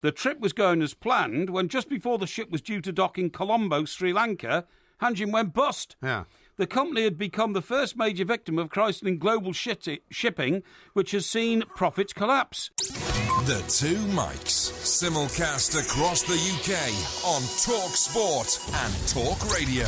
The trip was going as planned when just before the ship was due to dock in Colombo, Sri Lanka, Hanjin went bust. Yeah. The company had become the first major victim of crisis in global shipping, which has seen profits collapse. The Two Mics, simulcast across the UK on Talk Sport and Talk Radio.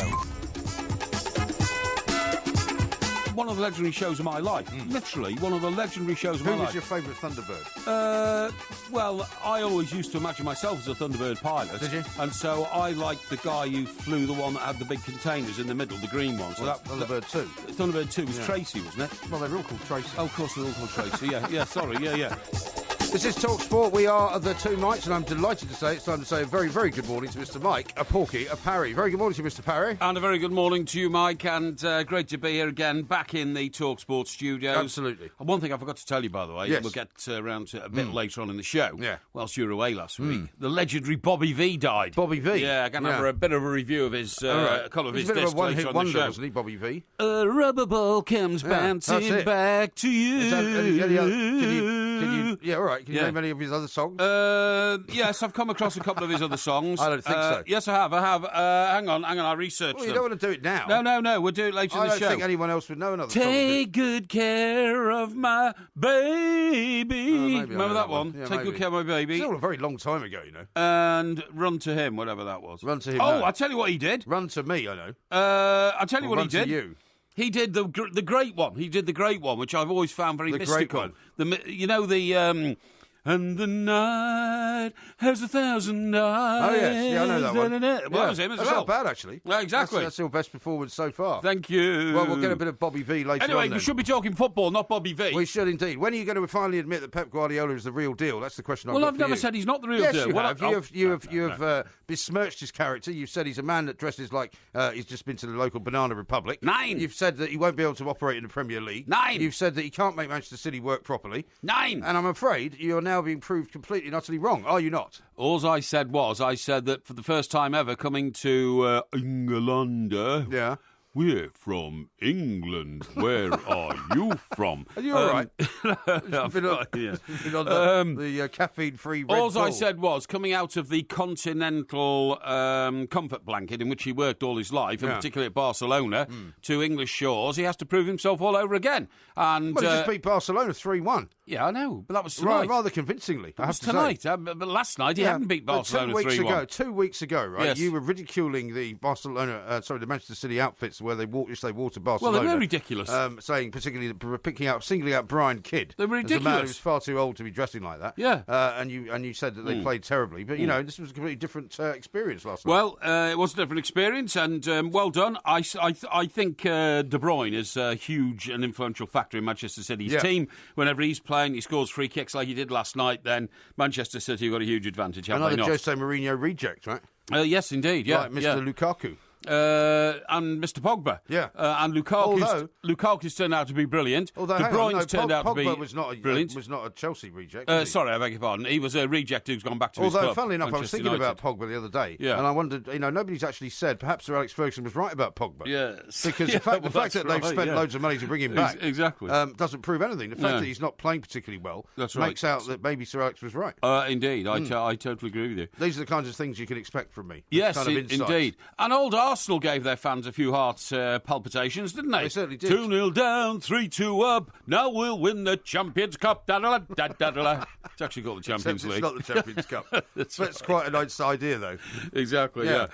One of the legendary shows of my life. Literally, one of the legendary shows of my life. Who was your favourite Thunderbird? Well, I always used to imagine myself as a Thunderbird pilot. Did you? And so I liked the guy who flew the one that had the big containers in the middle, the green ones. Well, that Thunderbird 2. Thunderbird 2 was Tracy, wasn't it? Well, they were all called Tracy. Oh, of course, they're all called Tracy. Yeah, sorry, yeah. This is Talk Sport. We are the Two Mics, and I'm delighted to say it's time to say a very, very good morning to Mr. Mike, a Porky, a Parry. Very good morning to you, Mr. Parry. And a very good morning to you, Mike, and great to be here again, back in the Talk Sport studios. Absolutely. And one thing I forgot to tell you, by the way, yes. we'll get around to a bit later on in the show, yeah. whilst you were away last week, the legendary Bobby V died. Bobby V? Yeah, I'm going to have a bit of a review of his, a couple of his discs later on the show. He's a bit of a one-hit wonder, wasn't he, Bobby V? A rubber ball comes bouncing back to you. Yeah, all right. Can you name any of his other songs? Yes, I've come across a couple of his other songs. I don't think so. Yes, I have. Hang on, I researched Well, them. you don't want to do it now. No, we'll do it later in the show. I don't think anyone else would know another song. Take good care of my baby. Remember that one? Yeah, Take good care of my baby. It's all a very long time ago, you know. And Run to Him, whatever that was. Run to Him. Oh, no. I'll tell you what he did. Run to Me, I know. I'll tell you what he did. Run to You. He did the great one. He did the great one, which I've always found very mystical. Great one. And the night has 1,000 eyes. Oh, yes. Yeah, I know that one. Well, that was him as That's well. not bad, actually. Yeah, exactly. That's your best performance so far. Thank you. Well, we'll get a bit of Bobby V later on. Anyway, then. we should be talking football, not Bobby V. We should indeed. When are you going to finally admit that Pep Guardiola is the real deal? That's the question I've got Well, I've for never you. said he's not the real yes, deal. You have besmirched his character. You've said he's a man that dresses like he's just been to the local Banana Republic. 9. You've said that he won't be able to operate in the Premier League. 9. You've said that he can't make Manchester City work properly. 9. And I'm afraid you're now being proved completely and utterly wrong. Are you not? All I said that for the first time ever coming to England, Yeah. we're from England. Where are you from? Are you all right? I've been on, been on the caffeine-free Red All Bull. I said was, coming out of the continental comfort blanket in which he worked all his life, and particularly at Barcelona, to English shores, he has to prove himself all over again. And Well, he just beat Barcelona 3-1. Yeah, I know, but that was tonight. Rather convincingly, I have to tonight, say. But last night he hadn't beat Barcelona 3-1. 2 weeks ago, right? Yes. You were ridiculing the the Manchester City outfits where they wore to Barcelona. Well, they were ridiculous. Saying particularly singling out Brian Kidd. They were ridiculous. As a man who's far too old to be dressing like that. Yeah. And you said that they played terribly, but you know this was a completely different experience last night. Well, it was a different experience, and well done. I think De Bruyne is a huge and influential factor in Manchester City's team. Whenever he's playing, he scores free kicks like he did last night. Then Manchester City have got a huge advantage. Have another they not? Jose Mourinho reject, right? Yes, indeed. Yeah, like Mr. Lukaku. And Mr. Pogba. Yeah. And Lukaku's turned out to be brilliant. De Bruyne's turned out to be brilliant. was not a Chelsea reject. Sorry, I beg your pardon. He was a reject who's gone back to his club. Although, funnily enough, I was thinking United. about Pogba the other day, Yeah. and I wondered, nobody's actually said, perhaps Sir Alex Ferguson was right about Pogba. Yes. Because the fact that they've spent loads of money to bring him back exactly. doesn't prove anything. The fact that he's not playing particularly well makes out that maybe Sir Alex was right. Indeed, I totally agree with you. These are the kinds of things you can expect from me. Yes, kind of indeed. And old Arsenal gave their fans a few heart palpitations, didn't they? They certainly did. 2-0 down, 3-2 up. Now we'll win the Champions Cup. Da-da-da-da-da-da. It's actually called the Champions League. It's not the Champions Cup. That's quite a nice idea, though. Exactly, yeah.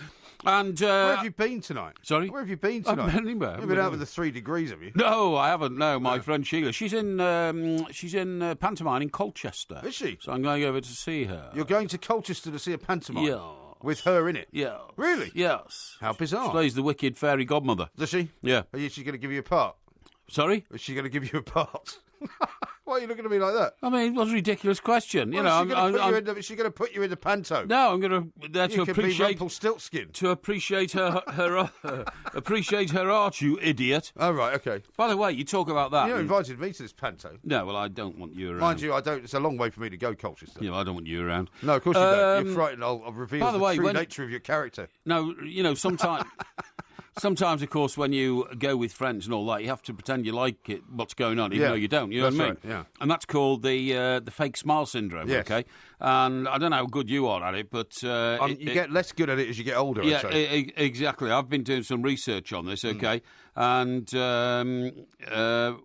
And where have you been tonight? Sorry? Where have you been tonight? I haven't been anywhere. You've been out with the 3 degrees, have you? No, I haven't. No, my friend Sheila. She's in pantomime in Colchester. Is she? So I'm going over to see her. You're going to Colchester to see a pantomime? Yeah. With her in it? Yeah. Really? Yes. How bizarre. She plays the wicked fairy godmother. Does she? Yeah. Is she going to give you a part? Sorry? Is she going to give you a part? Why are you looking at me like that? I mean, it was a ridiculous question. Is she going to put you in the panto? No, I'm going to appreciate be Rumpelstiltskin. To appreciate her appreciate her art, you idiot. Oh right, okay. By the way, you talk about that. You invited me to this panto. No, well, I don't want you around. Mind you, I don't. It's a long way for me to go, Colchester. I don't want you around. No, of course you don't. You're frightened. I'll reveal by the way, true nature of your character. No, sometimes. Sometimes, of course, when you go with friends and all that, you have to pretend you like it, what's going on, even though you don't. You know what I mean? Right, yeah. And that's called the fake smile syndrome. Yes. Okay. And I don't know how good you are at it, but you get less good at it as you get older. Yeah, I'd say. exactly. I've been doing some research on this. Okay. And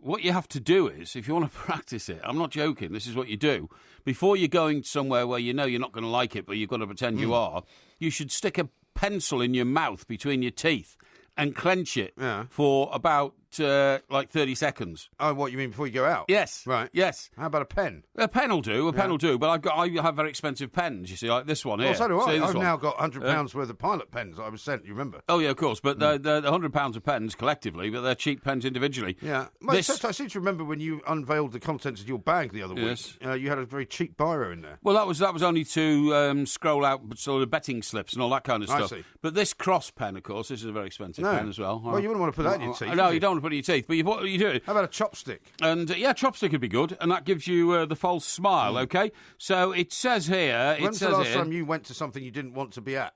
what you have to do is, if you want to practice it, I'm not joking, this is what you do. Before you're going somewhere where you know you're not going to like it, but you've got to pretend you are, you should stick a pencil in your mouth between your teeth and clench it for about like 30 seconds. Oh, what you mean before you go out? Yes. Right. Yes. How about a pen? A pen will do. Pen will do. But I have very expensive pens. You see, like this one here. Well, so do I. See, I've now got £100 worth of pilot pens that I was sent. You remember? Oh yeah, of course. But they're £100 of pens collectively, but they're cheap pens individually. Yeah. Well, I seem to remember when you unveiled the contents of your bag the other week. You had a very cheap biro in there. Well, that was only to scroll out sort of betting slips and all that kind of stuff. I see. But this cross pen, of course, this is a very expensive pen as well. Well, you wouldn't want to put that in your teeth. No, you don't want to put it in your teeth. But what you do? How about a chopstick? And chopstick would be good, and that gives you the false smile. Okay, so it says here. When's the last time you went to something you didn't want to be at?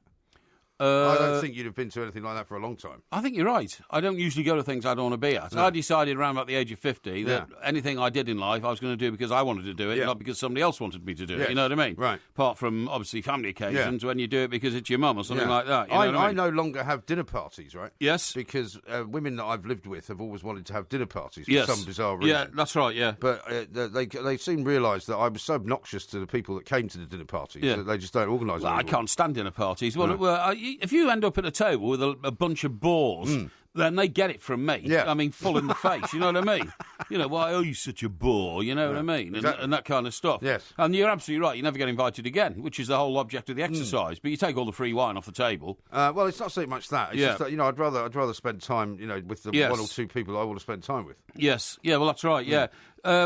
I don't think you'd have been to anything like that for a long time. I think you're right. I don't usually go to things I don't want to be at. No. I decided around about the age of 50 that anything I did in life I was going to do because I wanted to do it, not because somebody else wanted me to do it. You know what I mean? Right. Apart from, obviously, family occasions when you do it because it's your mum or something like that. You know what I mean? no longer have dinner parties, right? Yes. Because women that I've lived with have always wanted to have dinner parties for some bizarre reason. Yeah, that's right, yeah. But they soon realised that I was so obnoxious to the people that came to the dinner parties that they just don't organise them. I can't stand dinner parties. Well, if you end up at a table with a bunch of bores, then they get it from me. Yeah. I mean, full in the face, you know what I mean? You know, why are you such a bore, you know what I mean? And that kind of stuff. Yes. And you're absolutely right, you never get invited again, which is the whole object of the exercise. But you take all the free wine off the table. Well, it's not so much that. It's just that, I'd rather spend time, with the one or two people I want to spend time with. Yes. Yeah, well, that's right, yeah.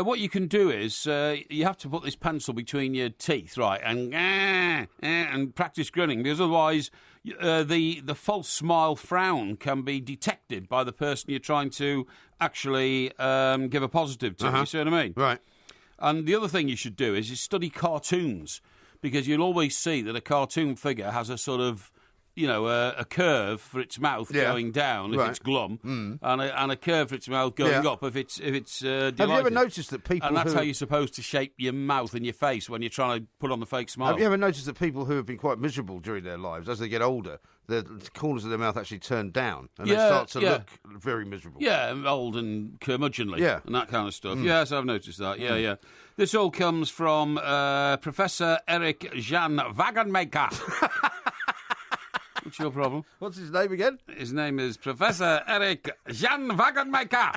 What you can do is you have to put this pencil between your teeth, right, and practice grinning, because otherwise the false smile frown can be detected by the person you're trying to actually give a positive to. You see what I mean? Right. And the other thing you should do is study cartoons, because you'll always see that a cartoon figure has a sort of a curve for its mouth going down if it's glum, and a curve for its mouth going up if it's delighted. Have you ever noticed that people... And that's how you're supposed to shape your mouth and your face when you're trying to put on the fake smile. Have you ever noticed that people who have been quite miserable during their lives, as they get older, the corners of their mouth actually turn down and they start to look very miserable? Yeah, old and curmudgeonly and that kind of stuff. Yes, I've noticed that. Yeah. This all comes from Professor Eric Jan Wagenmaker. What's your problem? What's his name again? His name is Professor Eric Jan Wagenmaker,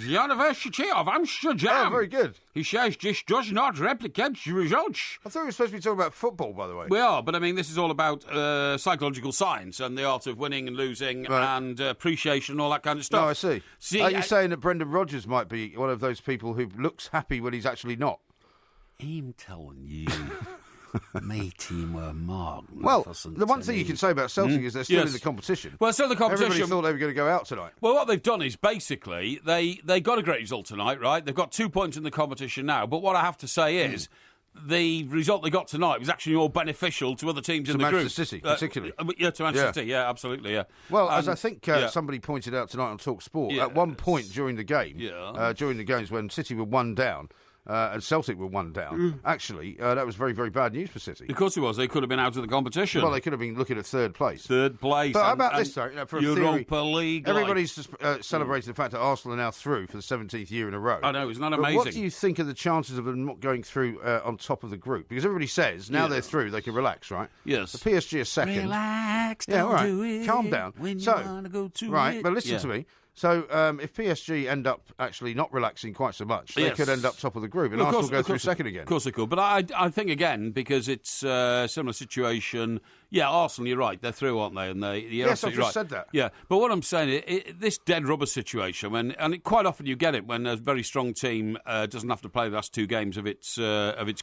University of Amsterdam. Oh, very good. He says this does not replicate the results. I thought we were supposed to be talking about football, by the way. We are, but I mean, this is all about psychological science and the art of winning and losing and appreciation and all that kind of stuff. No, I see. Are you saying that Brendan Rodgers might be one of those people who looks happy when he's actually not? I'm telling you. My team were magnificent. Well, the one thing you can say about Celtic is they're still in the competition. Well, still in the competition. Everybody thought they were going to go out tonight. Well, what they've done is basically they got a great result tonight, right? They've got 2 points in the competition now. But what I have to say is the result they got tonight was actually more beneficial to other teams in the group. To Manchester City, particularly. To Manchester City, yeah, absolutely, yeah. Well, as I think somebody pointed out tonight on Talk Sport, at one point during the game, during the games when City were 1 down, and Celtic were 1 down. Actually, that was very, very bad news for City. Of course it was. They could have been out of the competition. Well, they could have been looking at third place. Third place. But how about this, though? For a Europa theory, League. Everybody's celebrated the fact that Arsenal are now through for the 17th year in a row. I know, isn't that amazing? But what do you think of the chances of them not going through on top of the group? Because everybody says now they're through, they can relax, right? Yes. The PSG are second. Relax, all right. do it Calm down. when you want to go to it. But listen to me. So if PSG end up actually not relaxing quite so much, they could end up top of the group, and Arsenal go through second again. Of course they could. But I think, again, because it's a similar situation, Arsenal, you're right, they're through, aren't they? And yes, I've just said that. Yeah, but what I'm saying is, this dead rubber situation, quite often you get it when a very strong team doesn't have to play the last 2 games of its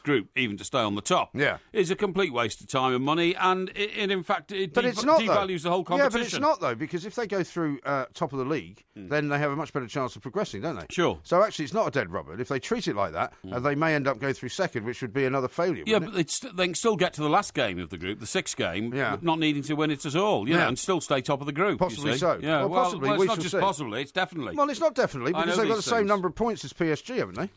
group, even to stay on the top. Yeah. It's a complete waste of time and money, and in fact, it it's not, devalues the whole competition. Yeah, but it's not, though, because if they go through top of the league, league, then they have a much better chance of progressing, don't they? Sure. So actually, it's not a dead rubber. If they treat it like that, they may end up going through second, which would be another failure. Yeah, but they can still get to the last game of the group, the sixth game, not needing to win it at all, you know, and still stay top of the group. Possibly so. Yeah, well, possibly. Well, it's not just see. possibly, it's definitely. Well, it's not definitely, because they've got the same number of points as PSG, haven't they?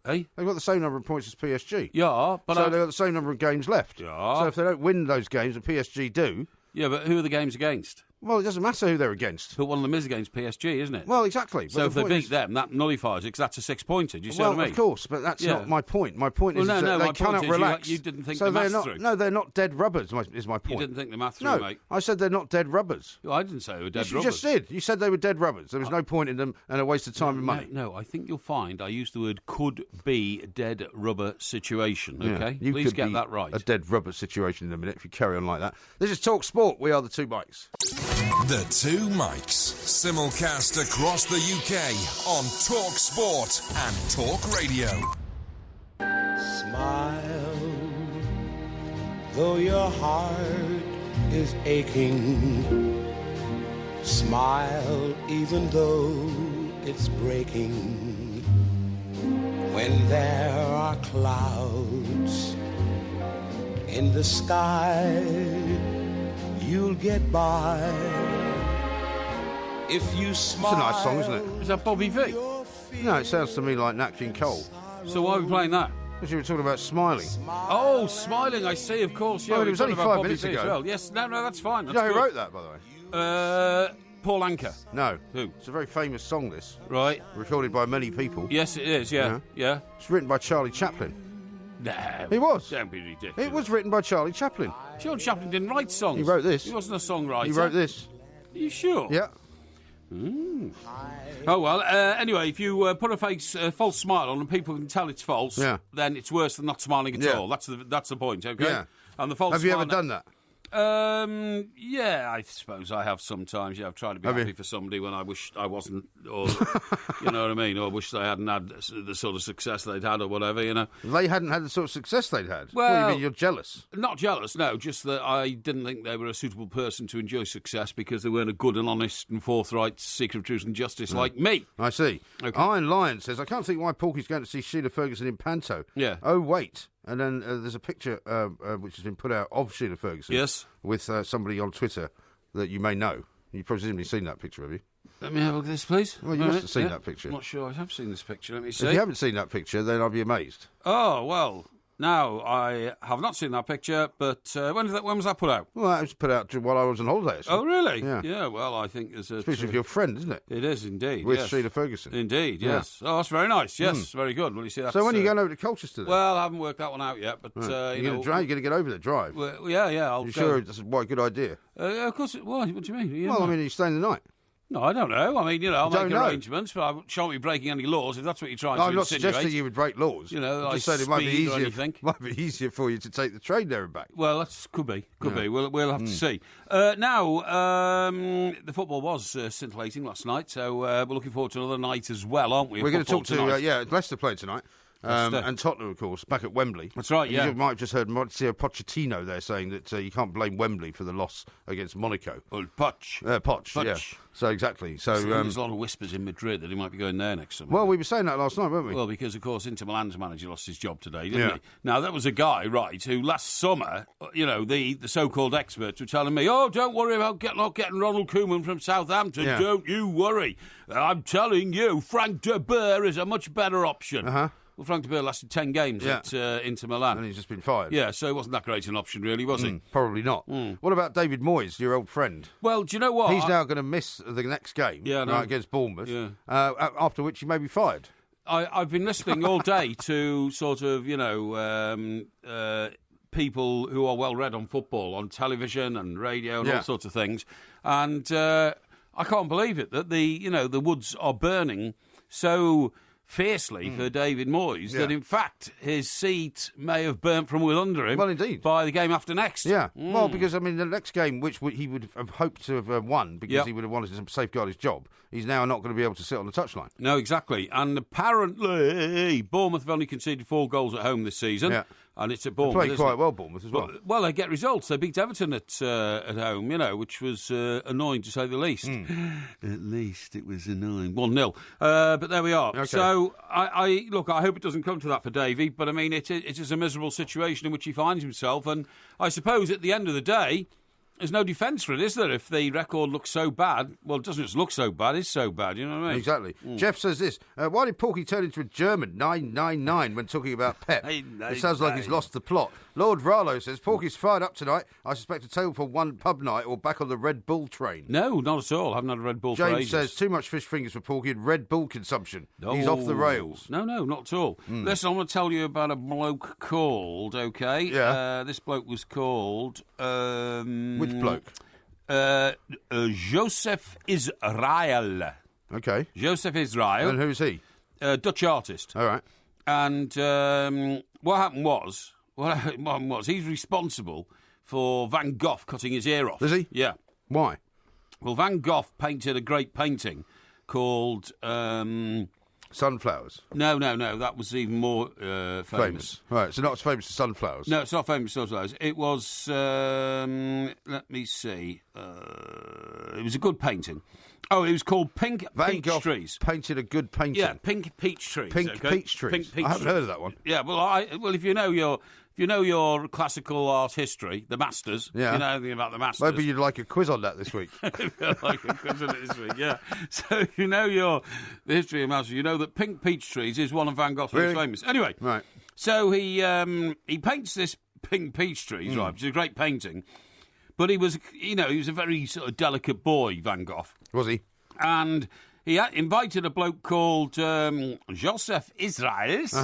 Hey? They've got the same number of points as PSG. Yeah, but so they've got the same number of games left. Yeah. So if they don't win those games, and PSG do... Yeah, but who are the games against? Well, it doesn't matter who they're against. But one of them is against PSG, isn't it? Well, exactly. So if they beat them, that nullifies it, because that's a 6-pointer. Do you see what I mean? Well, of course, but that's not my point. My point is that they cannot relax. You didn't think so the maths through. No, they're not dead rubbers, is my point. You didn't think the maths through, mate? I said they're not dead rubbers. Well, I didn't say they were dead rubbers. You just did. You said they were dead rubbers. There was no point in them and a waste of time and money. No, I think you'll find I used the word could be dead rubber situation, okay? You Please could get be that right. A dead rubber situation in a minute if you carry on like that. This is Talk Sport. We are the Two Mikes. The Two Mikes. Simulcast across the UK on Talk Sport and Talk Radio. Smile, though your heart is aching. Smile, even though it's breaking. When there are clouds in the sky, you'll get by. If you smile. It's a nice song, isn't it? Is that Bobby V? No, it sounds to me like Nat King Cole. So why are we playing that? Because you were talking about smiling. Oh, smiling, I see, of course. Yeah, well, it was only 5 minutes ago. Well. Yes, no, that's fine. That's you know who good. wrote that, by the way? Paul Anka. No. Who? It's a very famous song, this. Right. Recorded by many people. Yes, it is, yeah. It's written by Charlie Chaplin. No. He was. Don't be ridiculous. It was written by Charlie Chaplin. Charlie Chaplin didn't write songs. He wrote this. He wasn't a songwriter. He wrote this. Are you sure? Yeah. Oh, well, anyway, if you put a false smile on and people can tell it's false, then it's worse than not smiling at all. That's the point, okay? Yeah. And the false Have you ever done that? Yeah, I suppose I have sometimes. Yeah, I've tried to be happy for somebody when I wished I wasn't, or you know what I mean, or wished they hadn't had the sort of success they'd had, or whatever. You know, they hadn't had the sort of success they'd had. Well, what do you mean you're jealous? Not jealous, no. Just that I didn't think they were a suitable person to enjoy success because they weren't a good and honest and forthright seeker of truth and justice like me. I see. Okay. Iron Lion says, I can't think why Porky's going to see Sheila Ferguson in Panto. Yeah. Oh, wait. And then there's a picture which has been put out of Sheila Ferguson. Yes. With somebody on Twitter that you may know. You've presumably seen that picture, have you? Let me have a look at this, please. Well, you must have seen that picture. I'm not sure I have seen this picture. Let me see. If you haven't seen that picture, then I'll be amazed. Oh, well, no, I have not seen that picture, but when was that put out? Well, that was put out while I was on holiday, actually. Oh, really? Yeah, well, I think there's a... Especially with your friend, isn't it? It is, indeed, With yes. Sheila Ferguson. Indeed, yes. Yeah. Oh, that's very nice, yes, very good. Well, you see, that's, so when are you going over to Colchester then? Well, I haven't worked that one out yet, but... You're going to get over the drive? Well, yeah, I'll You go. sure that's quite a good idea? Of course, what do you mean? Well, I mean, are you staying the night? No, I don't know. I mean, I'll make arrangements, but I shan't be breaking any laws if that's what you're trying to insinuate. I'm not suggesting you would break laws. I just said it might be easier. Anything. Might be easier for you to take the train there and back. Well, that could be. We'll have to see. Now, the football was scintillating last night, so we're looking forward to another night as well, aren't we? We're going to talk to Leicester playing tonight. And Tottenham, of course, back at Wembley. That's right, yeah. You might have just heard Mauricio Pochettino there saying that you can't blame Wembley for the loss against Monaco. Well, Poch, yeah. So, exactly. So there's a lot of whispers in Madrid that he might be going there next summer. Well, we were saying that last night, weren't we? Well, because, of course, Inter Milan's manager lost his job today, didn't he? Now, that was a guy, right, who last summer, the so-called experts were telling me, oh, don't worry about getting Ronald Koeman from Southampton. Yeah. Don't you worry. I'm telling you, Frank de Boer is a much better option. Uh-huh. Well, Frank de Boer lasted 10 games at Inter Milan. And he's just been fired. Yeah, so it wasn't that great an option, really, was he? Probably not. What about David Moyes, your old friend? Well, do you know what? He's now going to miss the next game against Bournemouth, after which he may be fired. I've been listening all day to sort of, people who are well-read on football, on television and radio and all sorts of things, and I can't believe it, that the woods are burning so fiercely for David Moyes that, in fact, his seat may have burnt from under him. Well, indeed. By the game after next. Yeah. Well, because, the next game, which he would have hoped to have won because he would have wanted to safeguard his job, he's now not going to be able to sit on the touchline. No, exactly. And apparently, Bournemouth have only conceded 4 goals at home this season. Yeah. and it's at Bournemouth. They played quite well, Bournemouth, as well. Well, they get results. They beat Everton at home, which was annoying to say the least. At least it was annoying. 1-0. But there we are. Okay. So, I hope it doesn't come to that for Davey, but I mean, it is a miserable situation in which he finds himself, and I suppose at the end of the day, there's no defence for it, is there? If the record looks so bad, well, it doesn't just look so bad, it's so bad, you know what I mean? Exactly. Jeff says this, why did Porky turn into a German 999 when talking about Pep? It sounds like he's lost the plot. Lord Vralo says, Porky's fired up tonight. I suspect a table for one pub night or back on the Red Bull train. No, not at all. I haven't had a Red Bull for ages. James says, too much fish fingers for Porky and Red Bull consumption. He's off the rails. No, not at all. Listen, I want to tell you about a bloke called, okay? Yeah. This bloke was called... Which bloke? Joseph Israel. Okay. Joseph Israel. And who's he? Dutch artist. All right. And what happened was he's responsible for Van Gogh cutting his ear off. Is he? Yeah. Why? Well, Van Gogh painted a great painting called... Sunflowers. No, that was even more famous. Right, so not as famous as Sunflowers. No, it's not famous as Sunflowers. It was, let me see, it was a good painting. Oh, it was called Pink Peach Trees. Painted a good painting. Yeah, Pink Peach Trees. Pink Peach Trees. I haven't heard of that one. Yeah, well, if you know your classical art history, the masters, you know anything about the masters. Maybe you'd like a quiz on that this week. Like a quiz on it this week, yeah. So if you know the history of masters, you know that Pink Peach Trees is one of Van Gogh's most famous. Anyway, right. So he paints this Pink Peach Trees, right, which is a great painting, but he was a very sort of delicate boy, Van Gogh. Was he? And he invited a bloke called Joseph Israels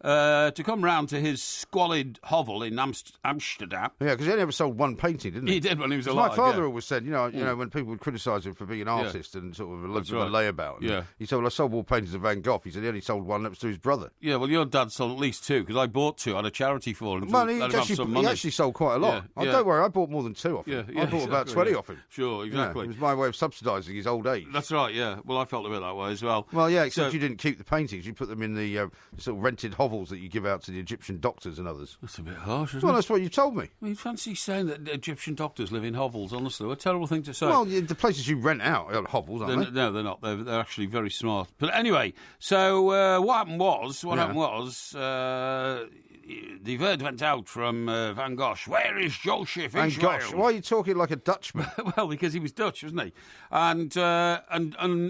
to come round to his squalid hovel in Amsterdam. Yeah, because he only ever sold one painting, didn't he? He did when he was alive. My father always said, you know, when people would criticise him for being an artist and sort of a little bit of a layabout. He said, well, I sold more paintings of Van Gogh. He said he only sold one that was to his brother. Yeah, well, your dad sold at least two, because I bought two. I had a charity for him. He actually sold quite a lot. Don't worry, I bought more than two off him. I bought about 20 off him. Sure, exactly. It was my way of subsidising his old age. That's right, yeah. Well, I felt a bit that way as well. Well, yeah, except you didn't keep the paintings. You put them in the sort of rented hovels that you give out to the Egyptian doctors and others. That's a bit harsh, isn't it? Well, that's what you told me. I mean, fancy saying that Egyptian doctors live in hovels, honestly. What a terrible thing to say. Well, the places you rent out are hovels, aren't they? No, they're not. They're actually very smart. But anyway, so what happened was, the word went out from Van Gogh, where is Joseph Israel? Van Gogh, why are you talking like a Dutchman? Well, because he was Dutch, wasn't he? And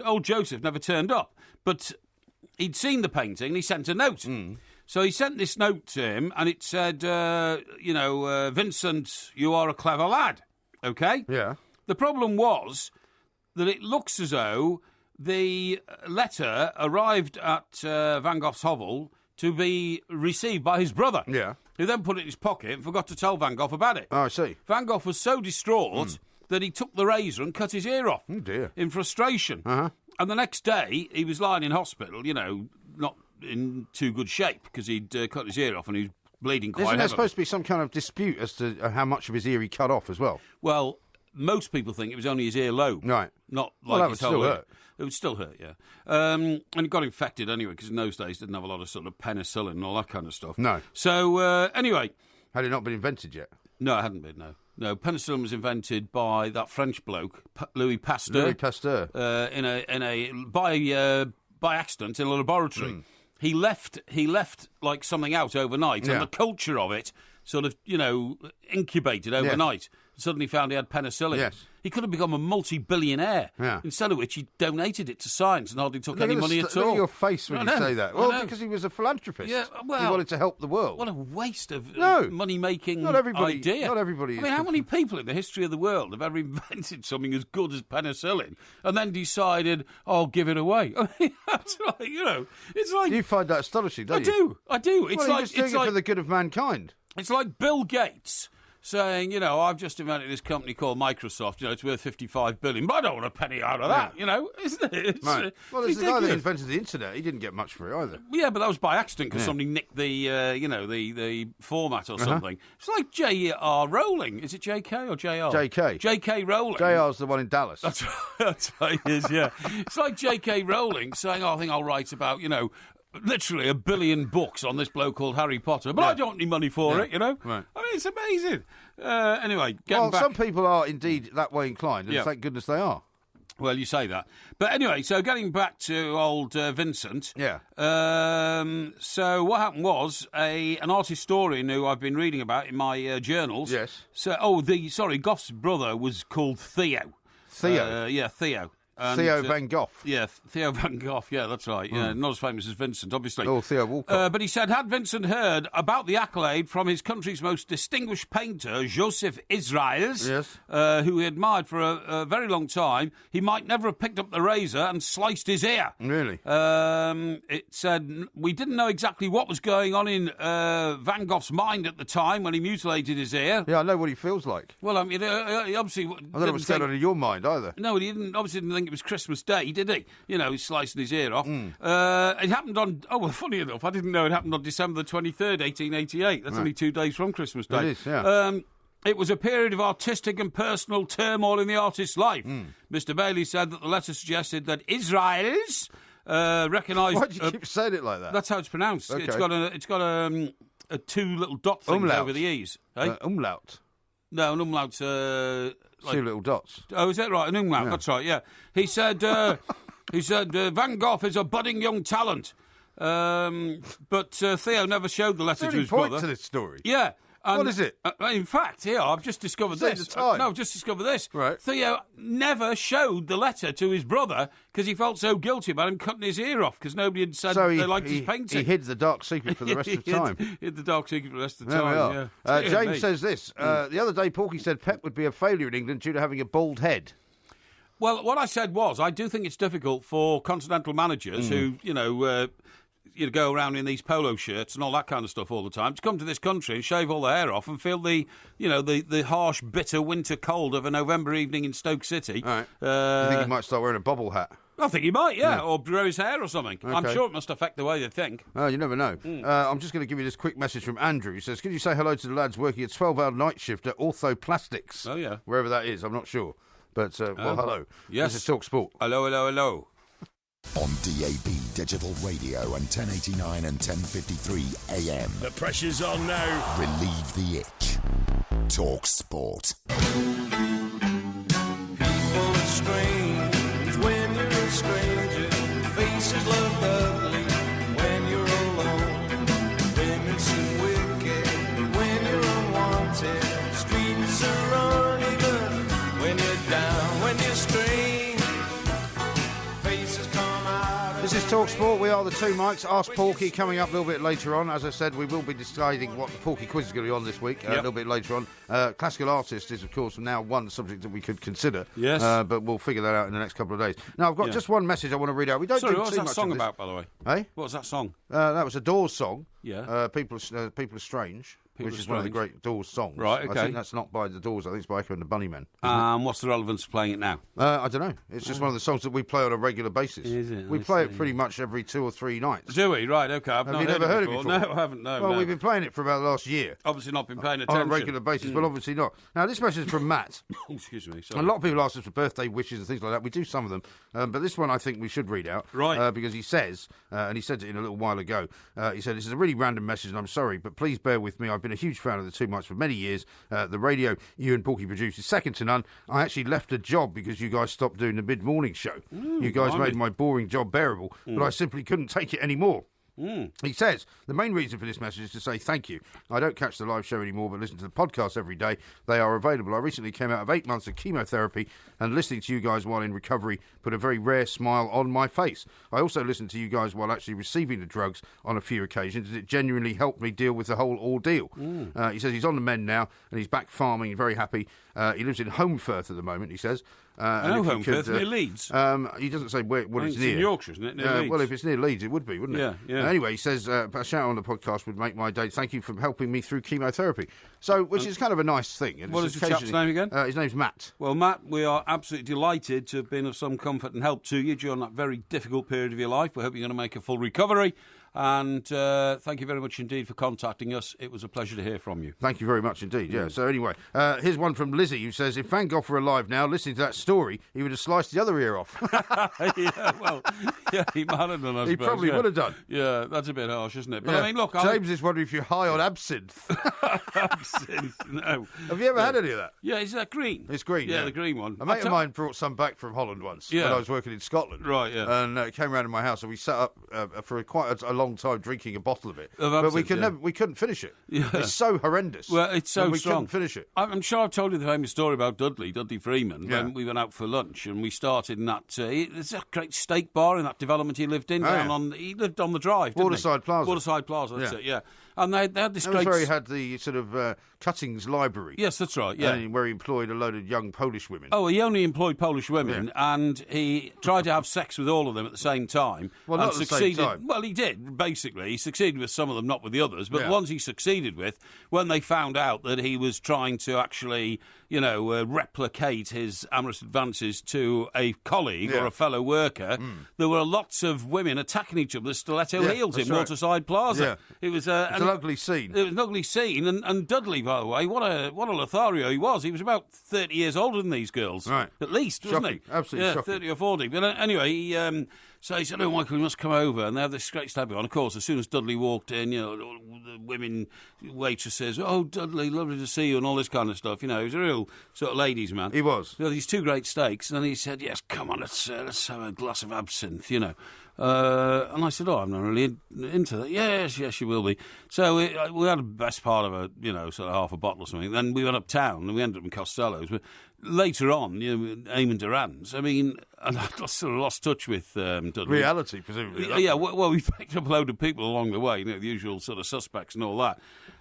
old Joseph never turned up. But he'd seen the painting and he sent a note. So he sent this note to him and it said, Vincent, you are a clever lad. Okay? Yeah. The problem was that it looks as though the letter arrived at Van Gogh's hovel to be received by his brother. Yeah. Who then put it in his pocket and forgot to tell Van Gogh about it. Oh, I see. Van Gogh was so distraught that he took the razor and cut his ear off. Oh, dear. In frustration. And the next day, he was lying in hospital, not in too good shape because he'd cut his ear off and he was bleeding quite heavily. Isn't there supposed to be some kind of dispute as to how much of his ear he cut off as well? Well, most people think it was only his earlobe. Right. Not like his whole ear. Hurt. It would still hurt, yeah. And it got infected anyway because in those days didn't have a lot of sort of penicillin and all that kind of stuff. No. So, anyway. Had it not been invented yet? No, it hadn't been, no. No, penicillin was invented by that French bloke, Louis Pasteur. Louis Pasteur. By accident in a laboratory. He left like something out overnight, and the culture of it sort of, incubated overnight. Yeah. Suddenly found he had penicillin. Yes. He could have become a multi-billionaire. Yeah. Instead of which he donated it to science and hardly took any money at all. Look at your face when you say that. Well, because he was a philanthropist. Yeah, well, he wanted to help the world. What a waste of money-making idea. Not everybody. I mean, how many people in the history of the world have ever invented something as good as penicillin and then decided, I'll give it away? I mean, that's like, it's like... You find that astonishing, don't you? I do. It's like... It's doing it for the good of mankind. It's like Bill Gates saying, I've just invented this company called Microsoft, it's worth $55 billion, but I don't want a penny out of that, isn't it? Right. Well, there's the guy that invented the internet. He didn't get much for it either. Yeah, but that was by accident because somebody nicked the, the format or something. It's like J.R. Rowling. Is it J.K. or J.R.? J.K. J.K. Rowling. J.R.'s the one in Dallas. That's right, it is, yeah. It's like J.K. Rowling saying, I think I'll write about, literally 1 billion books on this bloke called Harry Potter, but I don't need money for it, you know? Right. I mean, it's amazing. Anyway, getting back... some people are indeed that way inclined, and thank goodness they are. Well, you say that. But anyway, so getting back to old Vincent. Yeah. So what happened was an art historian who I've been reading about in my journals. Yes. So, Goff's brother was called Theo. Theo? Theo. And, Theo Van Gogh. Yeah, Theo Van Gogh, yeah, that's right. Yeah, not as famous as Vincent, obviously. Oh, Theo Walcott. But he said, had Vincent heard about the accolade from his country's most distinguished painter, Joseph Israels, who he admired for a very long time, he might never have picked up the razor and sliced his ear. Really? It said, we didn't know exactly what was going on in Van Gogh's mind at the time when he mutilated his ear. Yeah, I know what he feels like. Well, I mean, he obviously... I don't know what's going on in your mind either. No, he obviously didn't think it was Christmas Day, did he? You know, he's slicing his ear off. It happened on... Oh, well, funny enough, I didn't know it happened on December the 23rd, 1888. That's only 2 days from Christmas Day. It is, yeah. It was a period of artistic and personal turmoil in the artist's life. Mr. Bailey said that the letter suggested that Israels recognised... Why do you keep saying it like that? That's how it's pronounced. Okay. It's got a 2 little dot things over the E's. Eh? Umlaut. No, an umlaut's... 2 little dots. Oh, is that right? An umlaut, that's right, yeah. He said, Van Gogh is a budding young talent. But Theo never showed the letter to his brother. To this story. Yeah. And, what is it? In fact, here, I've just discovered this. I've just discovered this. Right. Theo never showed the letter to his brother because he felt so guilty about him cutting his ear off because nobody had said they liked his painting. He hid the dark secret for the rest of the time. Hid the dark secret for the rest of the There time, we are. James says this. The other day, Porky said Pep would be a failure in England due to having a bald head. Well, what I said was, I do think it's difficult for continental managers who, go around in these polo shirts and all that kind of stuff all the time to come to this country and shave all the hair off and feel the harsh, bitter winter cold of a November evening in Stoke City. All right. You think he might start wearing a bobble hat? I think he might, or grow his hair or something. Okay. I'm sure it must affect the way they think. Oh, you never know. I'm just going to give you this quick message from Andrew. He says, could you say hello to the lads working a 12-hour night shift at Orthoplastics? Oh, yeah. Wherever that is, I'm not sure. But, hello. Yes. This is Talk Sport. Hello, hello, hello. On DAB Digital Radio and 1089 and 1053 AM. The pressure's on now. Relieve the itch. Talk Sport. People are strange when you're a stranger. Faces look ugly when you're alone. Women seem wicked when you're unwanted. Streets are uneven when you're down, when you're strange. This is Talk Sport. We are the two mics. Ask Porky coming up a little bit later on. As I said, we will be deciding what the Porky quiz is going to be on this week, a little bit later on. Classical artist is, of course, now one subject that we could consider. Yes. But we'll figure that out in the next couple of days. Now, I've got just one message I want to read out. We don't do what was too that much song of this. about, by the way? Eh? What was that song? That was a Doors song. Yeah. People are Strange. Which is Strange. one of the great Doors songs. Right, okay. I think that's not by the Doors. I think it's by Echo and the Bunnymen. What's the relevance of playing it now? I don't know. It's just one of the songs that we play on a regular basis. Is it? We play it pretty much every 2 or 3 nights. Do we? Right, okay. Have you never heard it before? No, I haven't. No. Well, we've been playing it for about the last year. Obviously not been paying attention. On a regular basis, but obviously not. Now, this message is from Matt. Excuse me. Sorry. A lot of people ask us for birthday wishes and things like that. We do some of them. But this one I think we should read out. Right. Because he says, and he said it in a little while ago, he said, this is a really random message and I'm sorry, but please bear with me. I've been a huge fan of the Two Mics for many years. The radio you and Porky produce is second to none. I actually left a job because you guys stopped doing the mid-morning show. You guys made my boring job bearable, but I simply couldn't take it anymore. He says, the main reason for this message is to say thank you. I don't catch the live show anymore, but listen to the podcast every day. They are available. I recently came out of 8 months of chemotherapy, and listening to you guys while in recovery put a very rare smile on my face. I also listened to you guys while actually receiving the drugs on a few occasions, and it genuinely helped me deal with the whole ordeal. He says he's on the mend now, and he's back farming and very happy. He lives in Holmfirth at the moment, he says. I know Holmfirth, near Leeds. He doesn't say what it's near. It's in Yorkshire, isn't it? Near Leeds. Well, if it's near Leeds, it would be, wouldn't it? Yeah. Anyway, he says, a shout on the podcast would make my day. Thank you for helping me through chemotherapy. So, which is kind of a nice thing. And what is the chap's name again? His name's Matt. Well, Matt, we are absolutely delighted to have been of some comfort and help to you during that very difficult period of your life. We hope you're going to make a full recovery. And thank you very much indeed for contacting us. It was a pleasure to hear from you. Thank you very much indeed, yeah. So anyway, here's one from Lizzie who says, if Van Gogh were alive now, listening to that story, he would have sliced the other ear off. He might have done, I suppose. He probably would have done. Yeah, that's a bit harsh, isn't it? But Yeah. I mean, look... James is wondering if you're high on absinthe. Absinthe, no. Have you ever had any of that? Yeah, is that green? It's green, Yeah, the green one. A mate of mine brought some back from Holland once when I was working in Scotland. Right, yeah. And it came round to my house and we sat up for quite a long time drinking a bottle of it. Of but absinthe, we couldn't finish it. Yeah. It's so horrendous. Well, it's so we strong. couldn't finish it. I'm sure I've told you the famous story about Dudley Freeman, Yeah. when we went out for lunch and we started in that... there's a great steak bar in that development he lived in. He lived on the drive, didn't Waterside Plaza. Waterside Plaza, that's Yeah. it, yeah. And they had this That was great... where he had the sort of cuttings library. Yes, that's right, yeah. And where he employed a load of young Polish women. Oh, he only employed Polish women, and he tried to have sex with all of them at the same time. Well, and not at the same time. Well, he did, basically. He succeeded with some of them, not with the others. But Yeah. the ones he succeeded with, when they found out that he was trying to actually, replicate his amorous advances to a colleague or a fellow worker, there were lots of women attacking each other with stiletto heels in right. Waterside Plaza. Yeah. It was It's an ugly scene. It was an ugly scene, and Dudley, by the way, what a Lothario he was. He was about 30 years older than these girls, Right. at least, wasn't Shocking. he? Absolutely yeah, shocking. 30 or 40. But anyway, so he said, "Oh, Michael, you must come over." And they have this great stabby on. Of course, as soon as Dudley walked in, the women waitresses, "Oh, Dudley, lovely to see you," and all this kind of stuff. He was a real sort of ladies' man. He was. So these two great steaks, and then he said, "Yes, come on, let's have a glass of absinthe," And I said, "Oh, I'm not really into that." Yes, you will be. So we had the best part of sort of half a bottle or something. Then we went uptown and we ended up in Costello's. But later on, Eamon Durand's. I mean, and I sort of lost touch with Dudley. Reality, presumably. Yeah, well, we picked up a load of people along the way, the usual sort of suspects and all that.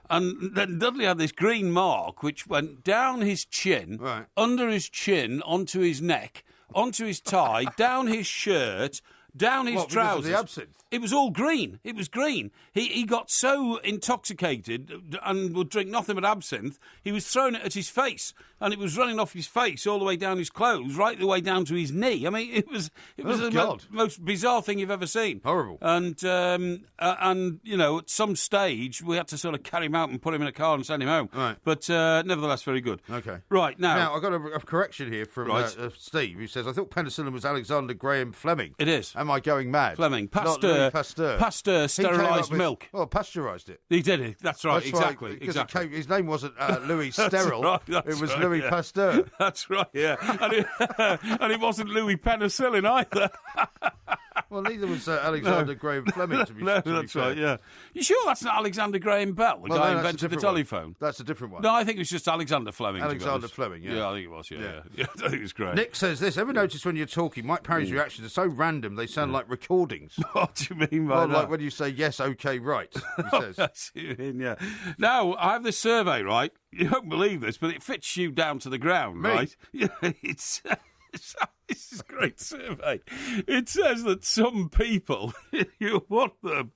And then Dudley had this green mark which went down his chin, Right. under his chin, onto his neck, onto his tie, down his shirt, down his What, because of trousers. the absinthe? It was all green. It was green. He got so intoxicated and would drink nothing but absinthe, he was throwing it at his face, and it was running off his face all the way down his clothes, right the way down to his knee. I mean, it was the most bizarre thing you've ever seen. Horrible. And at some stage we had to sort of carry him out and put him in a car and send him home. Right. But nevertheless, very good. Okay. Right now I've got a correction here from Steve, who says, "I thought penicillin was Alexander Graham Fleming." It is. Am I going mad? Fleming. Not Louis Pasteur. Pasteur He came up sterilised with- milk. Well, pasteurised it. He did it. That's right. That's exactly. right, 'cause Exactly. his name wasn't Louis Sterile. right, that's it was right, Louis yeah. Pasteur. That's right. Yeah. And it wasn't Louis Penicillin either. Well, neither was Alexander Graham Fleming, to be No, to be that's fair. right, yeah. You sure that's not Alexander Graham Bell, the Well, guy no, who that's a invented the different one. telephone? That's a different one. No, I think it was just Alexander Fleming. to be Alexander honest. Fleming, yeah. Yeah, I think it was, yeah. I think it was great. Nick says this. Ever notice when you're talking, Mike Parry's reactions are so random, they sound like recordings? What do you mean by Well, that? like when you say, yes, okay, right, he says. That's what you mean, yeah. Now, I have this survey, right? You won't believe this, but it fits you down to the ground, Me? right? Yeah, this is a great survey. It says that some people, you want them,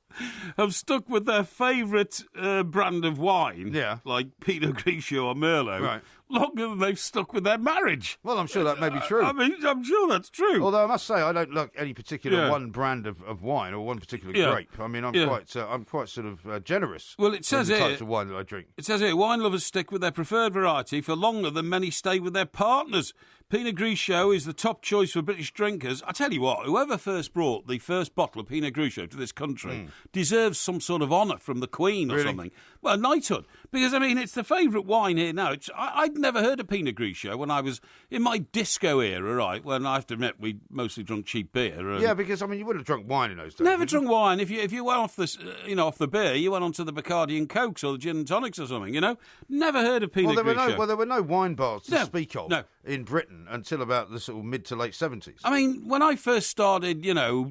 have stuck with their favourite brand of wine, like Pinot Grigio or Merlot, Right. longer than they've stuck with their marriage. Well, I'm sure that may be true. I mean, I'm sure that's true. Although I must say, I don't like any particular Yeah. one brand of wine or one particular Yeah. grape. I mean, I'm Yeah. quite sort of generous. Well, it says in the here- types of wine that I drink. It says here, wine lovers stick with their preferred variety for longer than many stay with their partners. Pinot Grigio is the top choice for British drinkers. I tell you what, whoever first brought the first bottle of Pinot Grigio to this country deserves some sort of honour from the Queen or Really? something. Well, knighthood. Because, I mean, it's the favourite wine here now. I'd never heard of Pinot Grigio when I was in my disco era, right, when I have to admit we mostly drunk cheap beer. And Yeah, because, I mean, you wouldn't have drunk wine in those days. Never would you? drunk wine. If you went off the off the beer, you went on to the Bacardi and Cokes or the gin and tonics or something. Never heard of Pinot Grigio. There were no wine bars to No, speak of no. in Britain until about the sort of mid to late 70s. I mean, when I first started,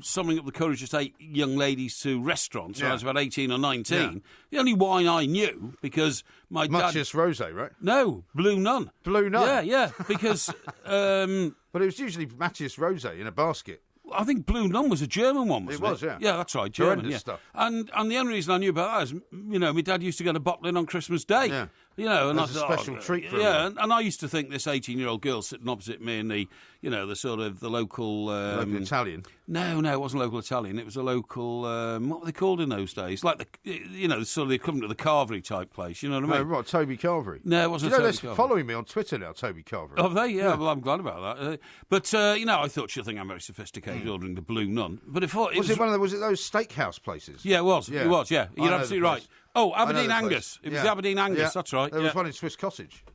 summoning up the courage to take young ladies to restaurants when I was about 18 or 19, the only wine I knew, because my dad... Machias Rosé, right? No, Blue Nun. Blue Nun? Yeah, because... But it was usually Machias Rosé in a basket. I think Blue Nun was a German one, wasn't it? It was, yeah. Yeah, that's right, German, Horrendous yeah. stuff. And the only reason I knew about that is, my dad used to get a bottle in on Christmas Day. Yeah. You know, and That's a special treat for everyone. and I used to think this 18-year-old girl sitting opposite me in the, you know, the sort of the local... Local Italian? No, it wasn't local Italian. It was a local... what were they called in those days? Like, sort of the equivalent of the Carvery type place, you know what I mean? No, right, Toby Carvery. No, it wasn't Toby Carvery. They're following me on Twitter now, Toby Carvery. Have they? Yeah, well, I'm glad about that. But, you know, I thought she'll think I'm very sophisticated ordering the Blue Nun. But was it those steakhouse places? Yeah, it was. Yeah. It was, yeah. You're absolutely right. Oh, Aberdeen Angus. It was the Aberdeen Angus, Yeah. that's right. There was one in Swiss Cottage.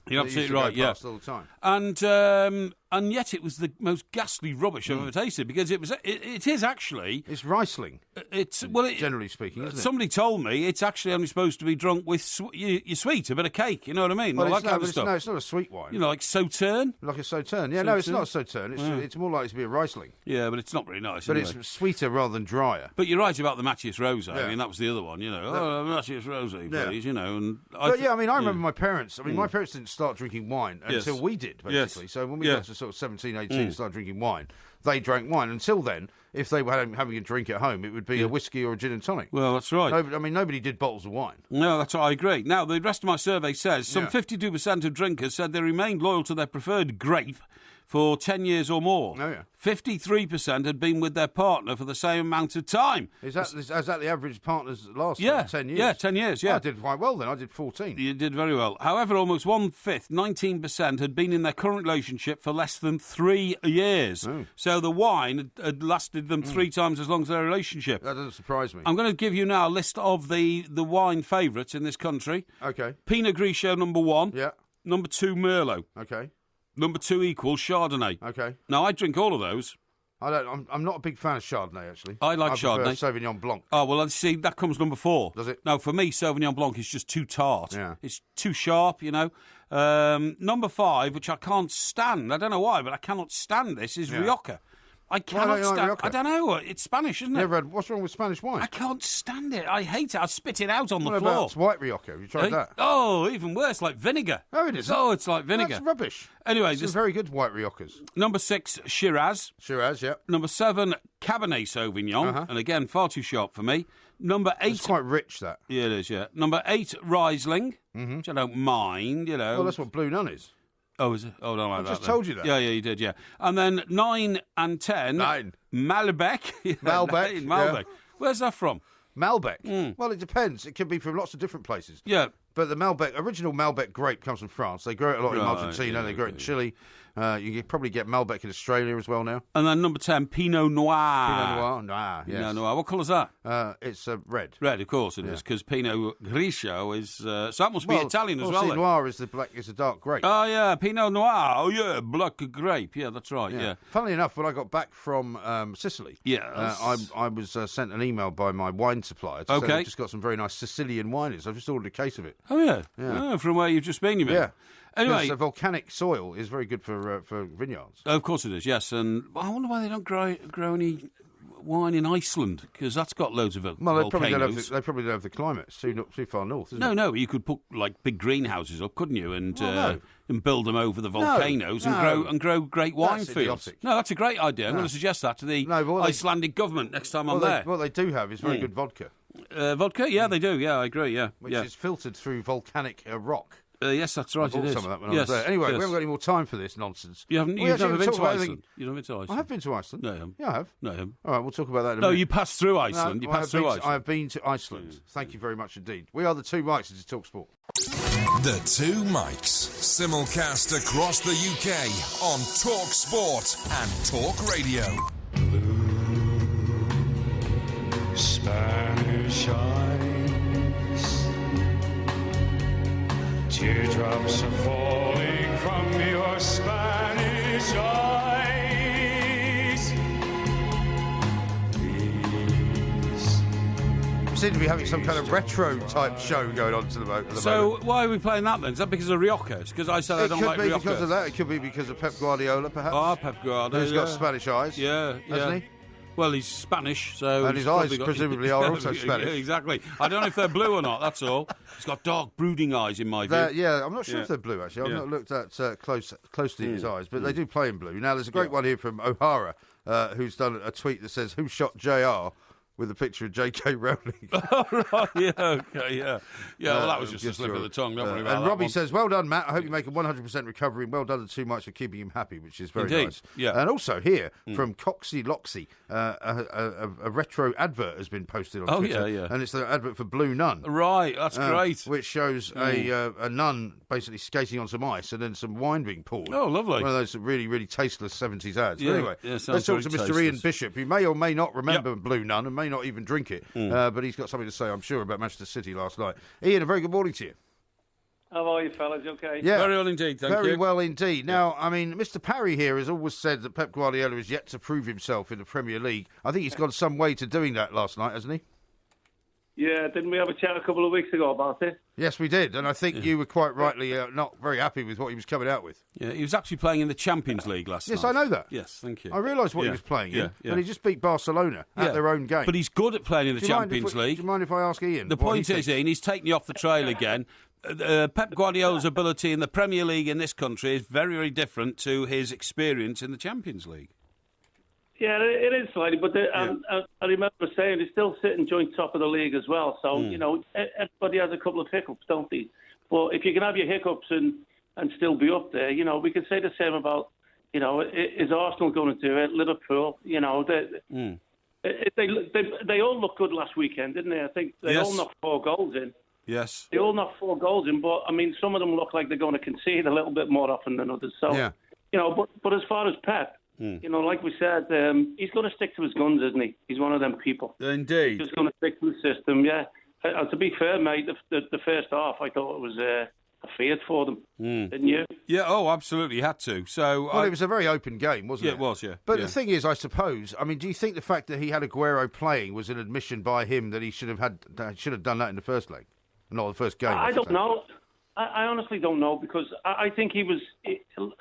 You're absolutely right, yeah. All the time. And yet it was the most ghastly rubbish I've ever tasted, because it is actually... It's Riesling. Generally speaking, isn't it? Somebody told me it's actually only supposed to be drunk with your sweet, a bit of cake, you know what I mean? Well, that kind of stuff. No, it's not a sweet wine. You know, like Sauterne? Like a Sauterne. Yeah, no, it's not a Sauterne. It's more likely to be a Riesling. Yeah, but it's not very nice, But anyway. it's sweeter rather than drier. But you're right about the Matthias Rosé. Yeah. I mean, that was the other one, you know. Oh, Matthias Rosé, please, you know. And I remember my parents. I mean, my parents didn't start drinking wine until we did, basically. Yes. So when we got to sort of 17, 18 and started drinking wine, they drank wine. Until then, if they were having a drink at home, it would be a whiskey or a gin and tonic. Well, that's right. Nobody did bottles of wine. No, that's what I agree. Now, the rest of my survey says some 52% of drinkers said they remained loyal to their preferred grape for 10 years or more. Oh, yeah. 53% had been with their partner for the same amount of time. Is that the average partner's last 10 years? Yeah, 10 years, yeah. I did quite well then. I did 14. You did very well. However, almost 1/5, 19%, had been in their current relationship for less than 3 years. Oh. So the wine had lasted them 3 times as long as their relationship. That doesn't surprise me. I'm going to give you now a list of the wine favourites in this country. Okay. Pinot Grigio, number 1. Yeah. Number 2, Merlot. Okay. Number 2 equals Chardonnay. Okay. Now, I drink all of those. I'm not a big fan of Chardonnay, actually. I like Chardonnay. Prefer Sauvignon Blanc. Oh, well, let's see, that comes number 4. Does it? No, for me, Sauvignon Blanc is just too tart. Yeah. It's too sharp, you know. Number 5, which I can't stand, I don't know why, but I cannot stand this, is Rioja. I cannot stand. Rioja? I don't know. It's Spanish, isn't it? What's wrong with Spanish wine? I can't stand it. I hate it. I spit it out on the What floor. about white Rioja? Have you tried that? Oh, even worse, like vinegar. Oh, it is. Oh, it's like vinegar. That's rubbish. Anyway, There's some very good white Riojas. Number 6, Shiraz. Shiraz, yeah. Number 7, Cabernet Sauvignon. And again, far too sharp for me. Number 8... It's quite rich, that. Yeah, it is, yeah. Number 8, Riesling, which I don't mind, you know. Well, that's what Blue Nun is. Oh, is it? Oh, no, I just told you that. Yeah, you did, yeah. And then 9 and 10... 9. Malbec. Malbec. Malbec. Yeah. Where's that from? Malbec? Well, it depends. It can be from lots of different places. Yeah. But the original Malbec grape comes from France. They grow it a lot in Argentina. They grow it in Chile. You can probably get Malbec in Australia as well now. And then number 10, Pinot Noir. Yes. Pinot Noir. What colour's that? It's red. Red, of course it is, because Pinot Grigio is... so that must be Italian as well. Pinot Noir is the dark grape. Oh, yeah, Pinot Noir. Oh, yeah, black grape. Yeah, that's right, yeah. Funnily enough, when I got back from Sicily, I was sent an email by my wine supplier to say they've just got some very nice Sicilian wine. I've just ordered a case of it. Oh, yeah? Oh, from where you've just been, you mean? Yeah. Anyway, the volcanic soil is very good for vineyards. Of course it is, yes. And I wonder why they don't grow any wine in Iceland, because that's got loads of volcanoes. They probably don't have the climate. It's too far north, isn't it? No, you could put like big greenhouses up, couldn't you, and build them over the volcanoes and grow great wine fields. Idiotic. No, that's a great idea. I'm going to suggest that to the Icelandic government next time I'm there. What they do have is very good vodka. Vodka? Yeah, they do. Yeah, I agree. Yeah, which is filtered through volcanic rock. Yes, that's right. I bought some of that when I was there. Anyway, we haven't got any more time for this nonsense. You've never been to Iceland? You've never been to Iceland? I have been to Iceland. No, yeah, I have. No, all right, we'll talk about that in a minute. No, you passed through Iceland. I have been to Iceland. Thank you very much indeed. We are the Two Mics. This is Talk Sport. The Two Mics, simulcast across the UK on Talk Sport and Talk Radio. Blue Spanish eyes, teardrops are falling from your Spanish eyes. Please. We seem to be having some kind of retro type show going on at the moment. So why are we playing that then? Is that because of Rioja? It's because I said I don't like Rioja. It could be because of that. It could be because of Pep Guardiola, perhaps. Oh, Pep Guardiola. Who's got Spanish eyes. Yeah. Hasn't he? Well, he's Spanish, so... And his eyes presumably are also Spanish. Yeah, exactly. I don't know if they're blue or not, that's all. He's got dark, brooding eyes, in my view. Yeah, I'm not sure if they're blue, actually. I've not looked at closely at his eyes, but they do play in blue. Now, there's a great one here from O'Hara, who's done a tweet that says, "Who shot JR?" with a picture of J.K. Rowling. Oh, right, yeah, okay, yeah. Yeah, well, that was just a slip of the tongue, don't worry about and that Robbie one. sa's, well done, Matt. I hope you make a 100% recovery, and well done to Too Much for keeping him happy, which is very Indeed, nice. yeah. And also here, from Coxie Loxy, a retro advert has been posted on Twitter. Oh, yeah. And it's the advert for Blue Nun. Right, that's great. Which shows a nun basically skating on some ice and then some wine being poured. Oh, lovely. One of those really, really tasteless 70s ads. Yeah, But anyway, yeah, let's sounds talk to very Mr. Ian tasteless. Bishop, who may or may not remember Blue Nun and may not even drink it, but he's got something to say, I'm sure, about Manchester City last night. Ian, a very good morning to you. How are you, fellas? Okay. Yeah, Very well indeed, thank you. Very well indeed. Now, I mean, Mr. Parry here has always said that Pep Guardiola is yet to prove himself in the Premier League. I think he's gone some way to doing that last night, hasn't he? Yeah, didn't we have a chat a couple of weeks ago about it? Yes, we did, and I think you were quite rightly not very happy with what he was coming out with. Yeah, he was actually playing in the Champions League last night. Yes, I know that. Yes, thank you. I realised what he Yeah, was playing in, yeah. and he just beat Barcelona at their own game. But he's good at playing in the Champions League. Do you mind if I ask Ian? The point is, Ian, he's taking you off the trail again. Pep Guardiola's ability in the Premier League in this country is very, very different to his experience in the Champions League. Yeah, it is slightly, but I remember saying he's still sitting joint top of the league as well. So, you know, everybody has a couple of hiccups, don't they? But if you can have your hiccups and still be up there, you know, we can say the same about, you know, is Arsenal going to do it? Liverpool, you know, they all looked good last weekend, didn't they? I think they all knocked 4 goals in. Yes. They all knocked 4 goals in, but, I mean, some of them look like they're going to concede a little bit more often than others. So, you know, but as far as Pep, you know, like we said, he's going to stick to his guns, isn't he? He's one of them people. Indeed. He's going to stick to the system, yeah. To be fair, mate, the first half, I thought it was I feared for them, didn't you? Yeah, oh, absolutely, you had to. So, well, it was a very open game, wasn't it? Yeah, it was, yeah. But the thing is, I suppose, I mean, do you think the fact that he had Aguero playing was an admission by him that he should have done that in the first leg, not the first game? I don't know. I honestly don't know, because I think he was,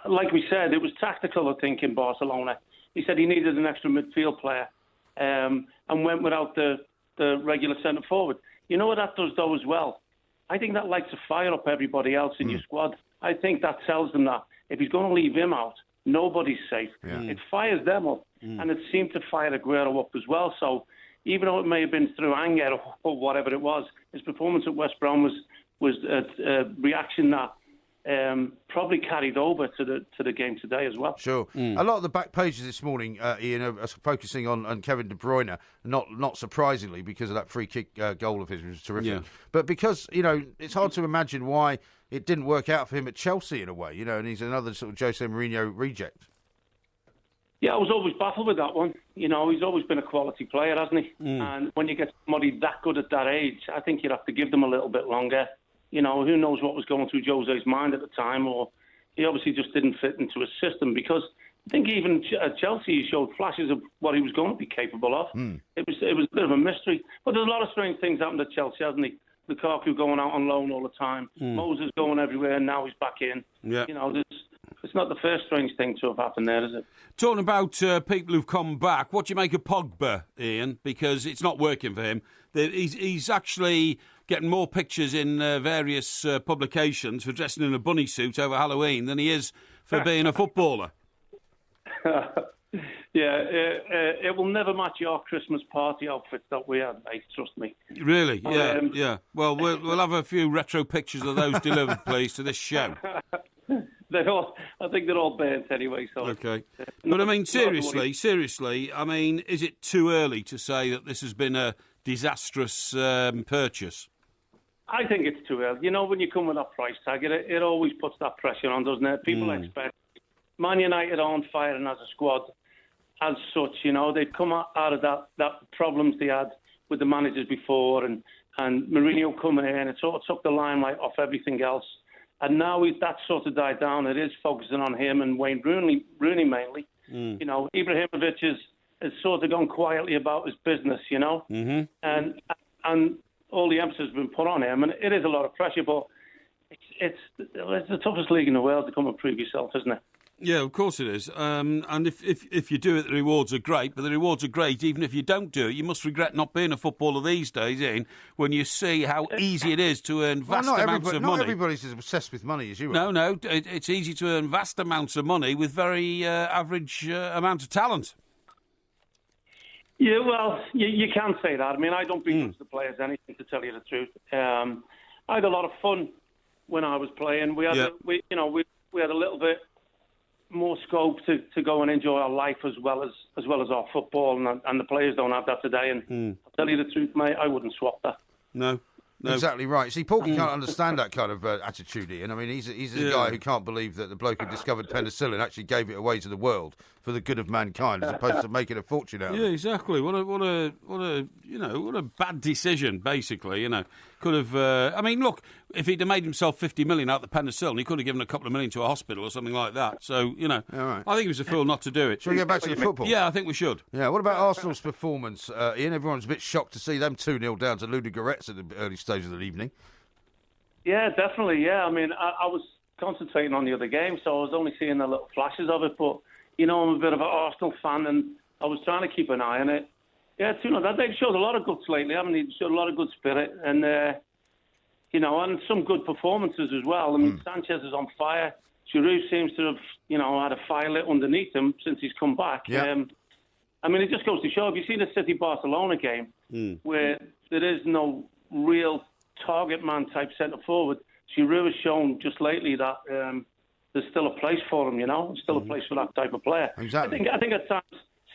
like we said, it was tactical, I think, in Barcelona. He said he needed an extra midfield player and went without the regular centre forward. You know what that does, though, as well? I think that lights a fire up everybody else in your squad. I think that tells them that if he's going to leave him out, nobody's safe. Yeah. It fires them up, and it seemed to fire Aguero up as well. So even though it may have been through anger or whatever it was, his performance at West Brom was a reaction that probably carried over to the game today as well. Sure. A lot of the back pages this morning, Ian, are focusing on Kevin De Bruyne, not surprisingly, because of that free kick goal of his, which was terrific. Yeah. But because, you know, it's hard to imagine why it didn't work out for him at Chelsea in a way, you know, and he's another sort of Jose Mourinho reject. Yeah, I was always baffled with that one. You know, he's always been a quality player, hasn't he? And when you get somebody that good at that age, I think you'd have to give them a little bit longer. You know, who knows what was going through Jose's mind at the time, or he obviously just didn't fit into his system, because I think even at Chelsea he showed flashes of what he was going to be capable of. It was a bit of a mystery. But there's a lot of strange things happened at Chelsea, hasn't he? Lukaku going out on loan all the time, Moses going everywhere, and now he's back in. Yeah. You know, it's not the first strange thing to have happened there, is it? Talking about people who've come back, what do you make of Pogba, Ian? Because it's not working for him. He's actually getting more pictures in various publications for dressing in a bunny suit over Halloween than he is for being a footballer. It will never match your Christmas party outfits that we had, mate, trust me. Really? Yeah, yeah. Well, we'll have a few retro pictures of those delivered, please, to this show. I think they're all burnt anyway. So okay. But I mean, seriously, I mean, is it too early to say that this has been a disastrous purchase? I think it's too early. You know, when you come with that price tag, it always puts that pressure on, doesn't it? People expect Man United are on fire and as a squad, as such, you know, they'd come out of that problems they had with the managers before, and Mourinho coming in, it sort of took the limelight off everything else. And now that's sort of died down. It is focusing on him and Wayne Rooney mainly. You know, Ibrahimovic has sort of gone quietly about his business, you know, and all the emphasis has been put on him, and it is a lot of pressure. But it's the toughest league in the world to come and prove yourself, isn't it? Yeah, of course it is. And if you do it, the rewards are great. But the rewards are great even if you don't do it. You must regret not being a footballer these days, Ian, when you see how easy it is to earn vast amounts of money. Not everybody's as obsessed with money as you are. No, it's easy to earn vast amounts of money with very average amount of talent. Yeah, well, you can say that. I mean, I don't begrudge the players anything, to tell you the truth. I had a lot of fun when I was playing. We had, we had a little bit more scope to go and enjoy our life as well as our football, and the players don't have that today. And I'll tell you the truth, mate, I wouldn't swap that. No. Exactly right. See, Porky can't understand that kind of attitude, Ian. I mean, he's a guy who can't believe that the bloke who discovered penicillin actually gave it away to the world for the good of mankind, as opposed to making a fortune out of it. Yeah, exactly. What a bad decision. Basically, could have. I mean, look, if he'd have made himself 50 million out of the penicillin, he could have given a couple of million to a hospital or something like that. So, right. I think he was a fool not to do it. Shall we get back to the football? Yeah, I think we should. Yeah. What about Arsenal's performance, Ian? Everyone's a bit shocked to see them 2-0 down to Ludogorets at the early stage of the evening. Yeah, definitely. Yeah, I mean, I was concentrating on the other game, so I was only seeing the little flashes of it. But I'm a bit of an Arsenal fan, and I was trying to keep an eye on it. Yeah, they've showed a lot of guts lately, haven't they? They've showed a lot of good spirit, and and some good performances as well. I mean, Sanchez is on fire. Giroud seems to have, had a fire lit underneath him since he's come back. Yeah. I mean, it just goes to show, if you see the City-Barcelona game, where there is no real target man type centre forward, Giroud has shown just lately that there's still a place for him. There's still a place for that type of player. Exactly. I think at times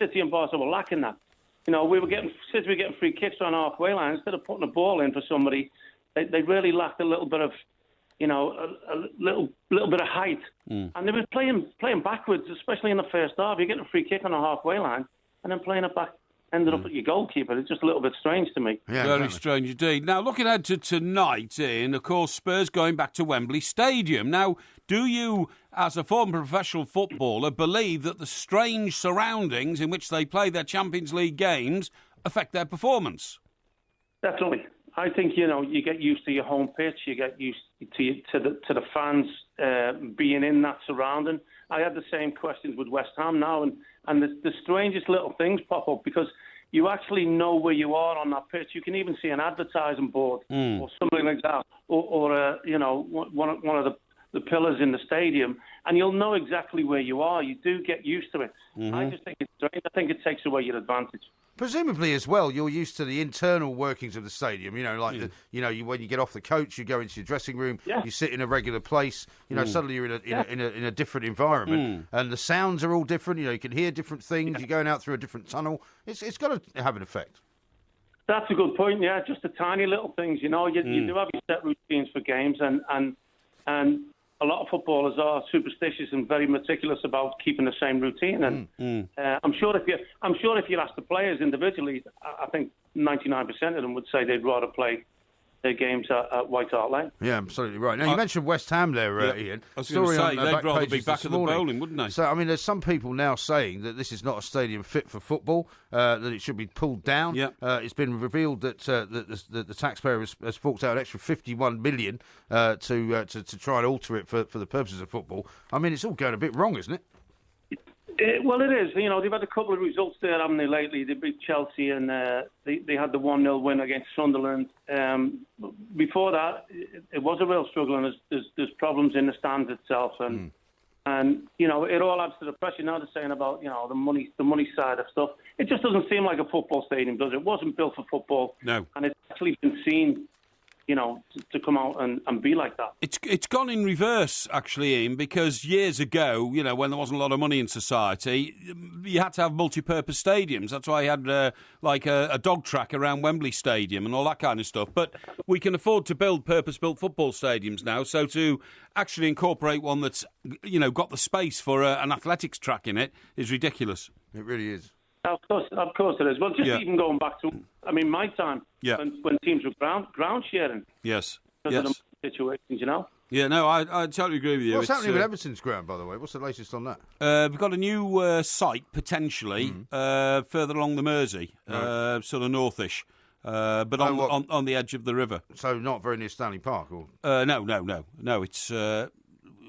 City and Barca were lacking that. City were getting free kicks on halfway line instead of putting a ball in for somebody. They really lacked a little bit of, a little bit of height, and they were playing backwards, especially in the first half. You're getting a free kick on a halfway line, and then playing it back. Ended up at your goalkeeper. It's just a little bit strange to me. Yeah, very strange indeed. Now, looking ahead to tonight, Ian, of course, Spurs going back to Wembley Stadium. Now, do you, as a former professional footballer, believe that the strange surroundings in which they play their Champions League games affect their performance? Definitely. I think, you get used to your home pitch. You get used to the fans being in that surrounding. I had the same questions with West Ham now, and the strangest little things pop up because you actually know where you are on that pitch. You can even see an advertising board or something like that, or one of the pillars in the stadium, and you'll know exactly where you are. You do get used to it. I just think it's strange. I think it takes away your advantage. Presumably, as well, you're used to the internal workings of the stadium. When you get off the coach, you go into your dressing room, you sit in a regular place. Suddenly you're in a different environment, and the sounds are all different. You can hear different things. You're going out through a different tunnel. It's got to have an effect. That's a good point. Yeah, just the tiny little things. You do have your set routines for games, and a lot of footballers are superstitious and very meticulous about keeping the same routine. And I'm sure if you ask the players individually, I think 99% of them would say they'd rather play their games at White Hart Lane. Yeah, absolutely right. Now, you mentioned West Ham there, Ian. I was going to say, they'd rather be back at the bowling, wouldn't they? So, I mean, there's some people now saying that this is not a stadium fit for football, that it should be pulled down. Yeah. It's been revealed that the taxpayer has forked out an extra $51 million to try and alter it for the purposes of football. I mean, it's all going a bit wrong, isn't it? Well, it is. They've had a couple of results there, haven't they, lately? They beat Chelsea and they had the 1-0 win against Sunderland. Before that, it was a real struggle, and there's problems in the stands itself. And it all adds to the pressure. Now they're saying about, the money side of stuff. It just doesn't seem like a football stadium, does it? It wasn't built for football. No. And it's actually been seen, to come out and be like that. It's gone in reverse, actually, Ian, because years ago, when there wasn't a lot of money in society, you had to have multi-purpose stadiums. That's why you had a dog track around Wembley Stadium and all that kind of stuff. But we can afford to build purpose-built football stadiums now, so to actually incorporate one that's, got the space for an athletics track in it is ridiculous. It really is. Of course it is. Well, even going back to, my time, when teams were ground sharing. Yes. Because of the situations, Yeah, no, I totally agree with you. What's happening with Everton's ground, by the way? What's the latest on that? We've got a new site, potentially, further along the Mersey, sort of northish, but on the edge of the river. So not very near Stanley Park? Or? No. It's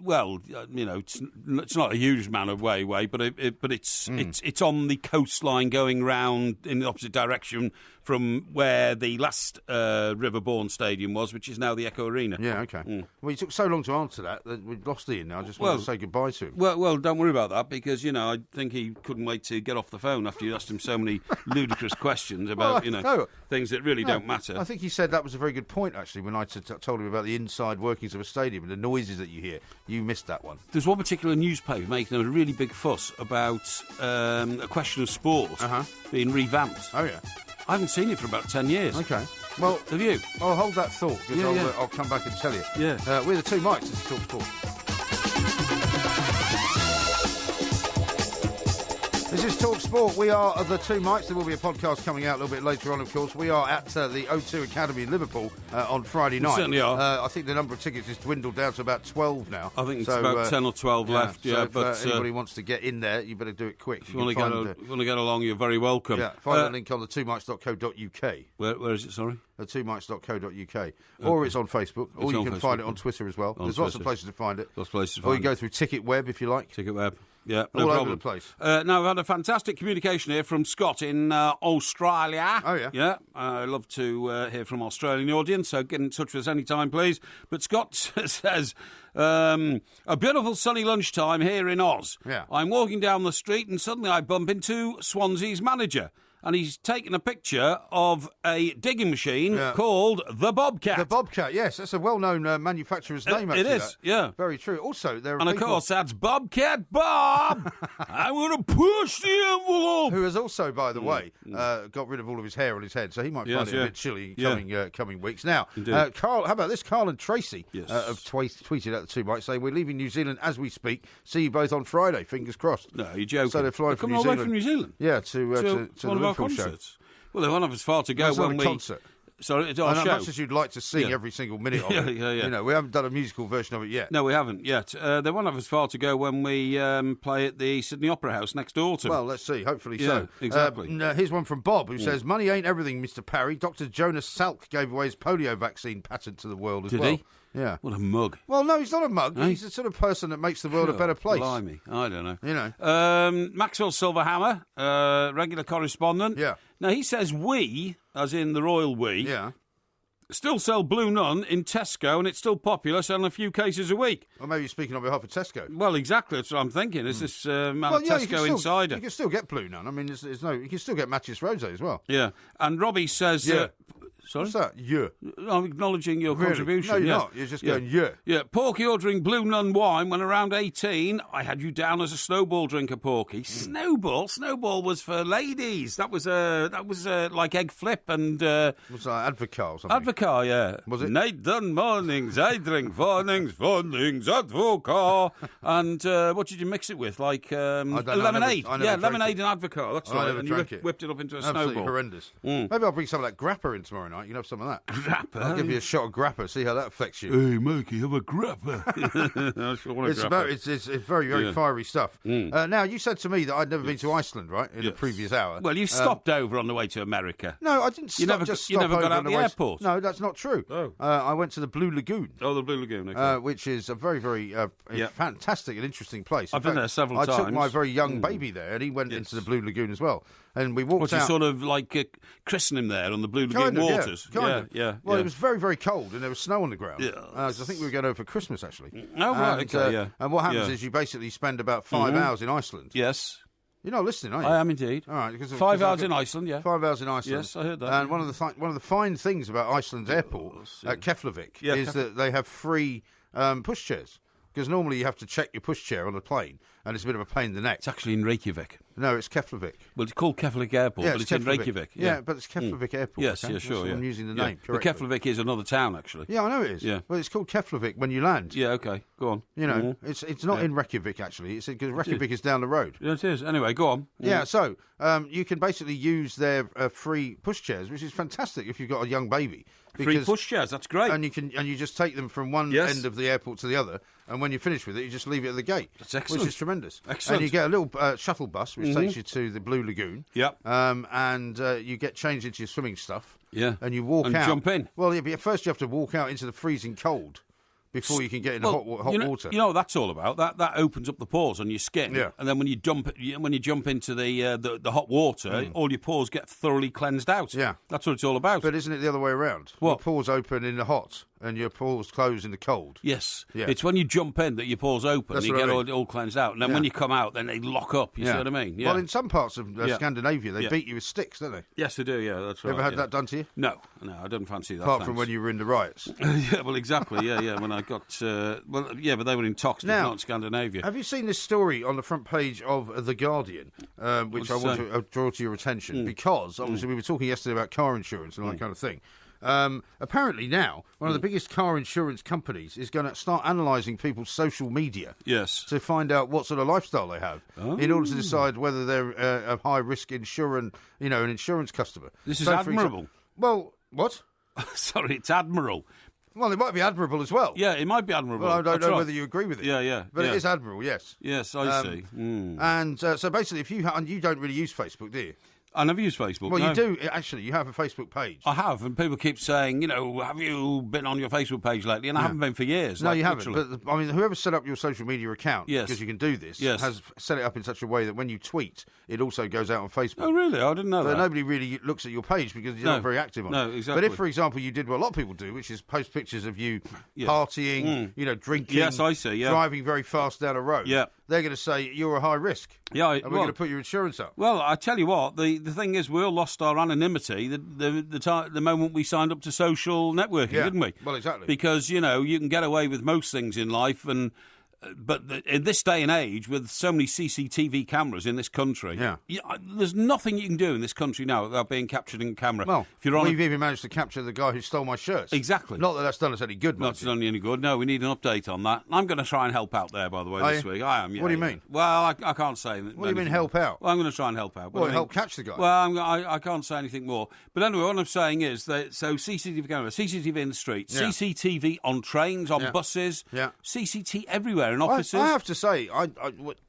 well, it's not a huge amount of way away, but it's on the coastline going round in the opposite direction from where the last Riverbourne Stadium was, which is now the Echo Arena. Yeah, okay. Well, you took so long to answer that we've lost Ian now. I just want to say goodbye to him. Well, don't worry about that, because, I think he couldn't wait to get off the phone after you asked him so many ludicrous questions about, things that really don't matter. I think he said that was a very good point, actually, when I told him about the inside workings of a stadium and the noises that you hear. You missed that one. There's one particular newspaper making a really big fuss about a question of sport being revamped. Oh, yeah. I haven't seen it for about 10 years. Okay. Well, have you? I'll hold that thought, because I'll come back and tell you. Yeah. We're the two mics. This is Talk Sport. This is Talk Sport. We are the two mics. There will be a podcast coming out a little bit later on, of course. We are at the O2 Academy in Liverpool on Friday night. We certainly are. I think the number of tickets has dwindled down to about 12 now. I think it's about 10 or 12 left. So if anybody wants to get in there, you better do it quick. If you want to get along, you're very welcome. Yeah, find the link on the twomics.co.uk. Where is it, sorry? The twomics.co.uk. Or it's on Facebook, or you can find it on Twitter as well. There's lots of places to find it. Or you go through Ticket Web if you like. Ticket Web. Yeah, no problem. Over the place. Now, we've had a fantastic communication here from Scott in Australia. Oh, yeah? Yeah, I love to hear from Australian audience, so get in touch with us any time, please. But Scott says, a beautiful sunny lunchtime here in Oz. Yeah. I'm walking down the street and suddenly I bump into Swansea's manager. And he's taken a picture of a digging machine called the Bobcat. The Bobcat, yes. That's a well-known manufacturer's name, actually. It is, yeah. Very true. Also, there are And, of course, that's Bobcat Bob. I'm going to push the envelope. Who has also, by the way, got rid of all of his hair on his head, so he might find it a bit chilly coming weeks. Now, Carl, how about this? Carl and Tracy have tweeted at the two mics saying, we're leaving New Zealand as we speak. See you both on Friday. Fingers crossed. No, you're joking. So they're flying from New Zealand. Coming all the way from New Zealand? Yeah, to the concerts. Well, they won't have as far to go when we... concert. Sorry, it's our show. As much as you'd like to sing every single minute of it. Yeah. We haven't done a musical version of it yet. No, we haven't yet. They won't have as far to go when we play at the Sydney Opera House next autumn. Well, let's see. Hopefully so. Exactly. Here's one from Bob, who says, money ain't everything, Mr. Parry. Dr. Jonas Salk gave away his polio vaccine patent to the world as well. Did he? Yeah. What a mug. Well, no, he's not a mug. He's the sort of person that makes the world a better place. Blimey. I don't know. Maxwell Silverhammer, regular correspondent. Yeah. Now, he says we, as in the royal we, still sell Blue Nun in Tesco, and it's still popular, selling a few cases a week. Well, maybe you're speaking on behalf of Tesco. Well, exactly. That's what I'm thinking. Is this Tesco insider? You can still get Blue Nun. I mean, you can still get Matches Rosé as well. Yeah. And Robbie says... Sorry? What's that? Yeah. I'm acknowledging your contribution. No, you're not. You're just going, Yeah, Porky ordering Blue Nun wine when around 18. I had you down as a snowball drinker, Porky. Snowball? Snowball was for ladies. That was like egg flip and... was that Advocar or something? Advocar, yeah. Was it? Night and mornings, I drink mornings, Advocar. And what did you mix it with? Like lemonade. I never lemonade and Advocar. That's right. And you whipped it up into a Absolutely snowball. Horrendous. Maybe I'll bring some of that grapper in tomorrow night. You can have some of that. Grapper? I'll give you a shot of grapper, see how that affects you. Hey, Mikey, have a grapper. It's very, very fiery stuff. Now, you said to me that I'd never been to Iceland, right, in the previous hour. Well, you stopped over on the way to America. No, I didn't You never got out of the airport? No, that's not true. Oh. I went to the Blue Lagoon. Oh, the Blue Lagoon, okay. Which is a very, very fantastic and interesting place. I've been there several times. I took my very young baby there, and he went into the Blue Lagoon as well. And we walked out. You sort of like christen him there on the Blue Lagoon waters? Yeah. Well, it was very, very cold, and there was snow on the ground. Yeah. I think we were going over for Christmas, actually. Oh, right, okay, And what happens is you basically spend about 5 hours in Iceland. Yes. You're not listening, are you? I am indeed. All right. 5 hours in Iceland, yeah. 5 hours in Iceland. Yes, I heard that. And one of the fine things about Iceland's airport at Keflavik is that they have free pushchairs. Because normally you have to check your pushchair on a plane, and it's a bit of a pain in the neck. It's actually in Reykjavik. No, it's Keflavik. Well, it's called Keflavik Airport, but it's in Reykjavik. Yeah, but it's Keflavik Airport. Yes, okay? sure. I'm using the name correctly. But Keflavik is another town, actually. Yeah, I know it is. Yeah. Well, it's called Keflavik when you land. Yeah, okay. Go on. You know, it's not in Reykjavik, actually. It's because Reykjavik is down the road. Yeah, it is. Anyway, go on. Yeah, so you can basically use their free pushchairs, which is fantastic if you've got a young baby. Free pushchairs, that's great. And you just take them from one end of the airport to the other, and when you're finished with it, you just leave it at the gate. That's excellent. Which is tremendous. Excellent. And you get a little shuttle bus, which takes you to the Blue Lagoon. Yep. And you get changed into your swimming stuff. Yeah. And you walk out. And jump in. Well, first you have to walk out into the freezing cold before you can get into hot water. You know what that's all about. That opens up the pores on your skin, and then when you jump into the hot water, all your pores get thoroughly cleansed out. Yeah, that's what it's all about. But isn't it the other way around? What? Your pores open in the hot, and your pores close in the cold. Yes, yeah. It's when you jump in that your pores open, and you get all cleansed out, and then when you come out, then they lock up. You see what I mean? Yeah. Well, in some parts of Scandinavia, they beat you with sticks, don't they? Yes, they do. Yeah, that's right. You ever had that done to you? No, I don't fancy that. Apart from when you were in the riots. Yeah, well, exactly. Yeah. When I got but they were in Toxteth, not in Scandinavia. Have you seen this story on the front page of The Guardian, which I want to draw to your attention? Because, obviously, we were talking yesterday about car insurance and all that kind of thing. Apparently now, one of the biggest car insurance companies is going to start analysing people's social media to find out what sort of lifestyle they have in order to decide whether they're a high-risk an insurance customer. This is admirable. Well, what? Sorry, it's admirable. Well, it might be admirable as well. Yeah, it might be admirable. Well, I don't know whether you agree with it. Yeah. But it is admirable, yes. Yes, I see. And so basically, if you don't really use Facebook, do you? I never use Facebook. Well, you do, actually. You have a Facebook page. I have, and people keep saying, have you been on your Facebook page lately? And I haven't been for years. No, you haven't. But, I mean, whoever set up your social media account, because you can do this, has set it up in such a way that when you tweet, it also goes out on Facebook. Oh, really? I didn't know that. Nobody really looks at your page because you're not very active on it. No, exactly. But if, for example, you did what a lot of people do, which is post pictures of you partying, drinking, yes, I see, driving very fast down a road, they're going to say you're a high risk. Yeah, and we're going to put your insurance up. Well, I tell you what, the thing is, we all lost our anonymity the moment we signed up to social networking, didn't we? Well, exactly. Because, you can get away with most things in life, but in this day and age, with so many CCTV cameras in this country, there's nothing you can do in this country now without being captured in camera. Well, we've even managed to capture the guy who stole my shirts. Exactly. Not that that's done us any good, Not done any good. No, we need an update on that. I'm going to try and help out there, by the way, this week. I am, What do you mean? Well, I can't say anything. What do you mean help out? Well, I'm going to try and help out. Well, help catch the guy? Well, I can't say anything more. But anyway, what I'm saying is that, CCTV camera, CCTV in the streets, CCTV on trains, on buses, CCTV everywhere in offices. I have to say,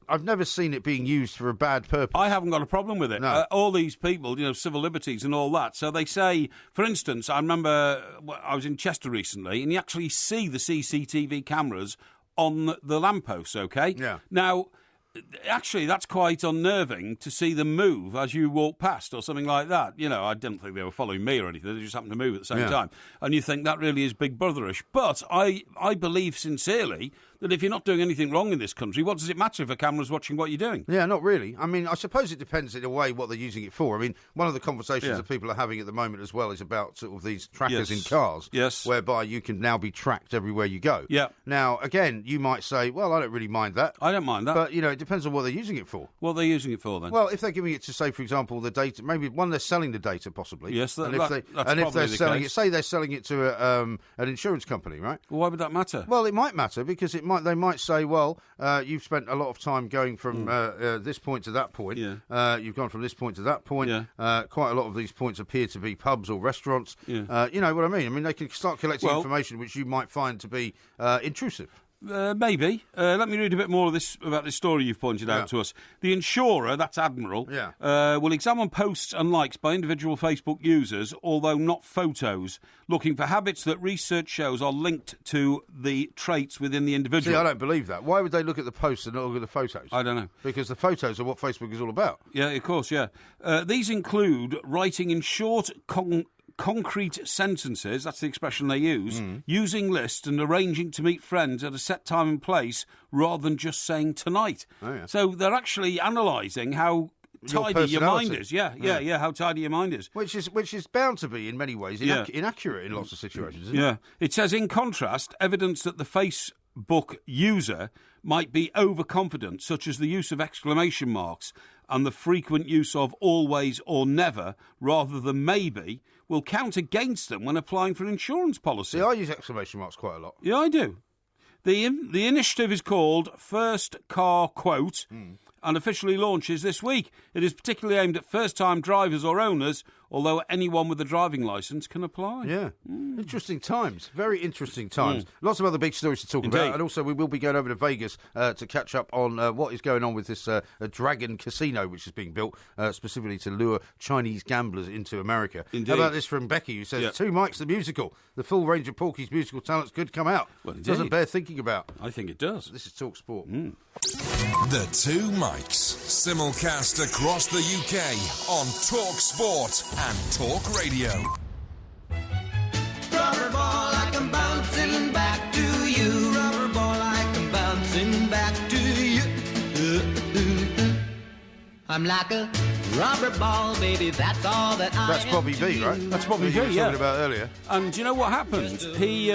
I've never seen it being used for a bad purpose. I haven't got a problem with it. No. All these people, civil liberties and all that. So they say, for instance, I remember I was in Chester recently, and you actually see the CCTV cameras on the lampposts, okay? Yeah. Now, actually, that's quite unnerving to see them move as you walk past or something like that. I didn't think they were following me or anything. They just happened to move at the same time. And you think that really is Big Brotherish. But I believe sincerely that if you're not doing anything wrong in this country, what does it matter if a camera's watching what you're doing? Yeah, not really. I mean, I suppose it depends in a way what they're using it for. I mean, one of the conversations that people are having at the moment as well is about sort of these trackers in cars, whereby you can now be tracked everywhere you go. Yeah. Now, again, you might say, well, I don't really mind that. I don't mind that. But, it depends on what they're using it for. What are they using it for, then? Well, if they're giving it to, say, for example, the data, maybe they're selling the data, possibly. Yes, that's if they're selling it, say they're selling it to an insurance company, right? Well, why would that matter? Well, it might matter because they might say, well, you've spent a lot of time going from this point to that point. Yeah. You've gone from this point to that point. Yeah. Quite a lot of these points appear to be pubs or restaurants. Yeah. You know what I mean? I mean, they can start collecting information which you might find to be intrusive. Maybe. Let me read a bit more about this story you've pointed out to us. The insurer, that's Admiral, will examine posts and likes by individual Facebook users, although not photos, looking for habits that research shows are linked to the traits within the individual. See, I don't believe that. Why would they look at the posts and not look at the photos? I don't know. Because the photos are what Facebook is all about. Yeah, of course, yeah. These include writing in short, concrete sentences, that's the expression they use, using lists and arranging to meet friends at a set time and place rather than just saying tonight. Oh, yeah. So they're actually analysing how tidy your mind is. Yeah, how tidy your mind is. Which is bound to be, in many ways, inaccurate in lots of situations, isn't it? It says, in contrast, evidence that the Facebook user might be overconfident, such as the use of exclamation marks and the frequent use of always or never rather than maybe, will count against them when applying for an insurance policy. See, I use exclamation marks quite a lot. Yeah, I do. The initiative is called First Car Quote, and officially launches this week. It is particularly aimed at first-time drivers or owners, although anyone with a driving licence can apply. Yeah. Interesting times. Very interesting times. Lots of other big stories to talk about. And also we will be going over to Vegas to catch up on what is going on with this Dragon Casino, which is being built specifically to lure Chinese gamblers into America. Indeed. How about this from Becky, who says, Two Mics the musical. The full range of Porky's musical talents could come out. Well, indeed. Doesn't bear thinking about. I think it does. This is Talk Sport. The Two Mics, simulcast across the UK on Talk Sport and Talk Radio. Rubber ball, I come bouncing back to you. Rubber ball, I come bouncing back to you. I'm like a rubber ball, baby, that's all that I That's am Bobby to V, you. right? That's Bobby Who V, you were yeah. talking about earlier. And do you know what happened? He,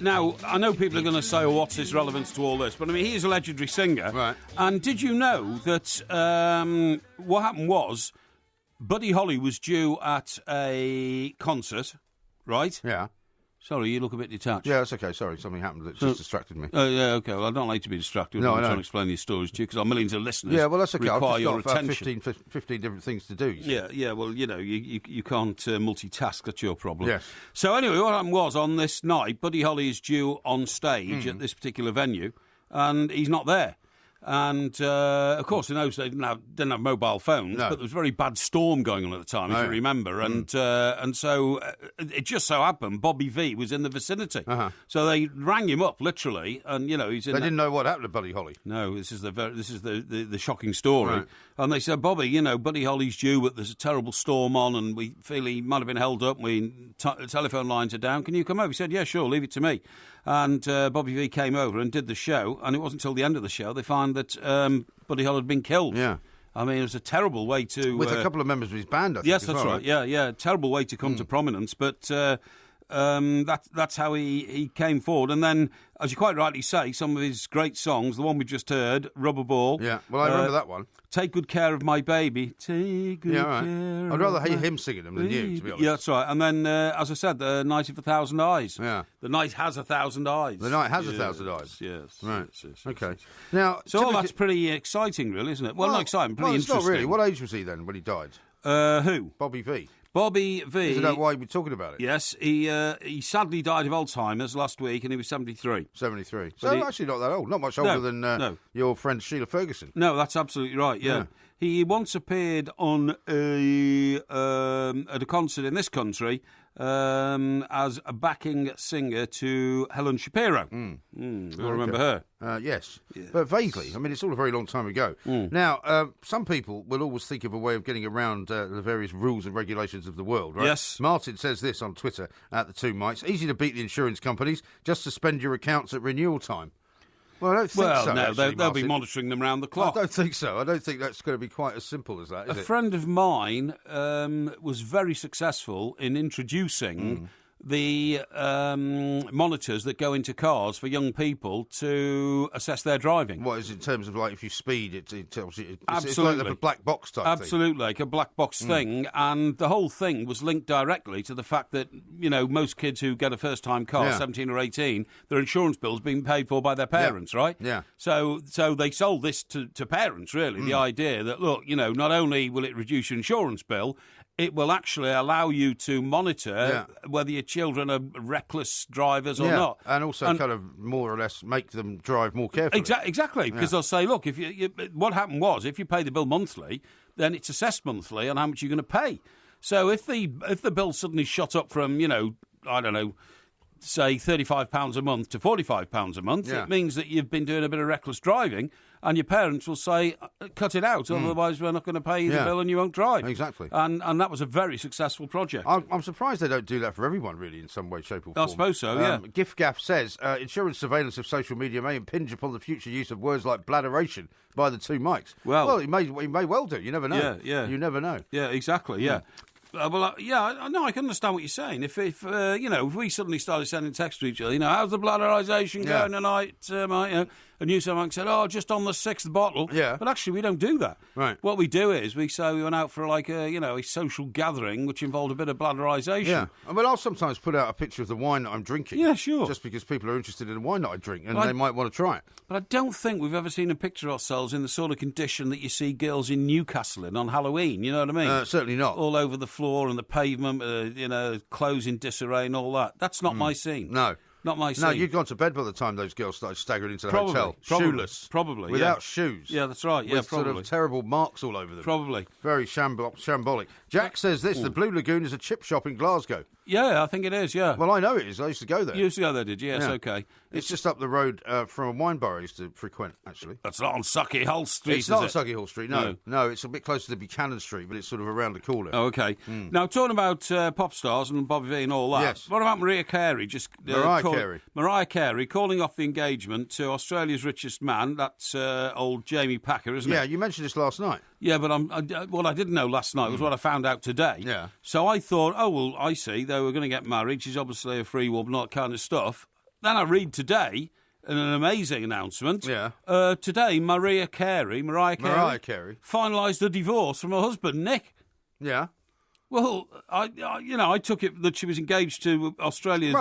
now, I know people are going to say, what's his relevance to all this? But, I mean, he is a legendary singer. Right. And did you know that what happened was Buddy Holly was due at a concert, right? Yeah. Sorry, you look a bit detached. Yeah, that's okay. Sorry, something happened that just distracted me. Oh, yeah, OK. Well, I don't like to be distracted No, when I I'm know. trying to explain these stories to you, because our millions of listeners Yeah, well, that's okay. require I've your just got about attention. 15 different things to do. You see. Yeah, well, you know, you can't multitask. That's your problem. Yes. So anyway, what happened was on this night, Buddy Holly is due on stage Hmm. at this particular venue, and he's not there. And, of course, in those days, they didn't have mobile phones, No. but there was a very bad storm going on at the time, if Oh, you yeah. remember. And so it just so happened Bobby V was in the vicinity. Uh-huh. So they rang him up, literally, and, you know, he's in They that- didn't know what happened to Buddy Holly. No, this is the shocking story. Right. And they said, Bobby, you know, Buddy Holly's due, but there's a terrible storm on, and we feel he might have been held up. Telephone lines are down. Can you come over? He said, yeah, sure, leave it to me. And Bobby V came over and did the show, and it wasn't until the end of the show they found that Buddy Holly had been killed. Yeah. I mean, it was a terrible way to... With a couple of members of his band, I think. Yes, as that's well, right. Yeah. Terrible way to come to prominence, but that's how he came forward. And then, as you quite rightly say, some of his great songs, the one we just heard, Rubber Ball. Yeah, well, I remember that one. Take Good Care of My Baby. Take good Yeah, right. care I'd rather of hear my him singing them than you, to be honest. Yeah, that's right. And then, as I said, The Night of 1,000 Eyes. Yeah. The Night Has 1,000 Eyes. The Night Has 1,000 Eyes. Yes. Right. Yes. Okay. Now, So all typically- that's pretty exciting, really, isn't it? Well, not exciting, pretty it's interesting. not really. What age was he then when he died? Who? Bobby V. Bobby V. Isn't that why we're talking about it? Yes, he sadly died of Alzheimer's last week, and he was 73. 73. But So he- actually not that old. Not much older No, than no. your friend Sheila Ferguson. No, that's absolutely right. Yeah. He once appeared on at a concert in this country as a backing singer to Helen Shapiro. You remember her? Yes, but vaguely. I mean, it's all a very long time ago. Now, some people will always think of a way of getting around the various rules and regulations of the world, right? Yes. Martin says this on Twitter at the Two Mics. Easy to beat the insurance companies. Just suspend your accounts at renewal time. Well, I don't think so. No, actually, they'll be Martin. monitoring them round the I clock. don't think so. I don't think that's going to be quite as simple as that, is A it? friend of mine was very successful in introducing the monitors that go into cars for young people to assess their driving. What is it in terms of, like, if you speed, it tells you... It's Absolutely. like the black box type thing. Absolutely, like a black box thing. And the whole thing was linked directly to the fact that, you know, most kids who get a first-time car, Yeah. 17 or 18, their insurance bill's being paid for by their parents, right? Yeah. So they sold this to parents, really, the idea that, look, you know, not only will it reduce your insurance bill, it will actually allow you to monitor whether your children are reckless drivers or not. And also kind of more or less make them drive more carefully. Exactly, because they'll say, look, if what happened was, if you pay the bill monthly, then it's assessed monthly on how much you're going to pay. So if the bill suddenly shot up from, you know, I don't know, say £35 a month to £45 a month, it means that you've been doing a bit of reckless driving, and your parents will say, cut it out, otherwise we're not going to pay you the bill and you won't drive. Exactly. And that was a very successful project. I'm surprised they don't do that for everyone, really, in some way, shape or form. I suppose so, yeah. Gift Gaff says, insurance surveillance of social media may impinge upon the future use of words like bladderation by the Two Mics. Well, it may well do. You never know. Yeah. You never know. Yeah, exactly, yeah. I can understand what you're saying. If you know, if we suddenly started sending texts to each other, you know, how's the bladderisation going tonight, mate? You know, a newsman said, "Oh, just on the 6th bottle." Yeah. But actually, we don't do that. Right. What we do is we say we went out for like a social gathering, which involved a bit of bladderisation. Yeah. I mean, I'll sometimes put out a picture of the wine that I'm drinking. Yeah, sure. Just because people are interested in the wine that I drink, and they might want to try it. But I don't think we've ever seen a picture of ourselves in the sort of condition that you see girls in Newcastle in on Halloween. You know what I mean? Certainly not. All over the floor and the pavement, clothes in disarray and all that. That's not my scene. No. Not my scene. No, you'd gone to bed by the time those girls started staggering into the hotel. Shoeless. Probably. Without shoes. Yeah, that's right. Yeah, with probably. sort of terrible marks all over them. Probably. Very shambolic. Jack says this, the Blue Lagoon is a chip shop in Glasgow. Yeah, I think it is, yeah. Well, I know it is. I used to go there. You used to go there, did you? Yes, Yeah. okay. It's just up the road from a wine bar I used to frequent, actually. That's not on Sucky Hull Street, It's is not it? on Sucky Hall Street, no. No, it's a bit closer to Buchanan Street, but it's sort of around the corner. Oh, okay. Now, talking about pop stars and Bobby V and all that, Yes. what about Mariah Carey? Mariah Carey calling off the engagement to Australia's richest man. That's old Jamie Packer, isn't it? Yeah, you mentioned this last night. Yeah, but what I didn't know last night was what I found out today. Yeah. So I thought, oh, well, I see, they were going to get married. She's obviously a free woman, all that kind of stuff. Then I read today, in an amazing announcement, today Mariah Carey finalised a divorce from her husband, Nick. Yeah. Well, I took it that she was engaged to Australia's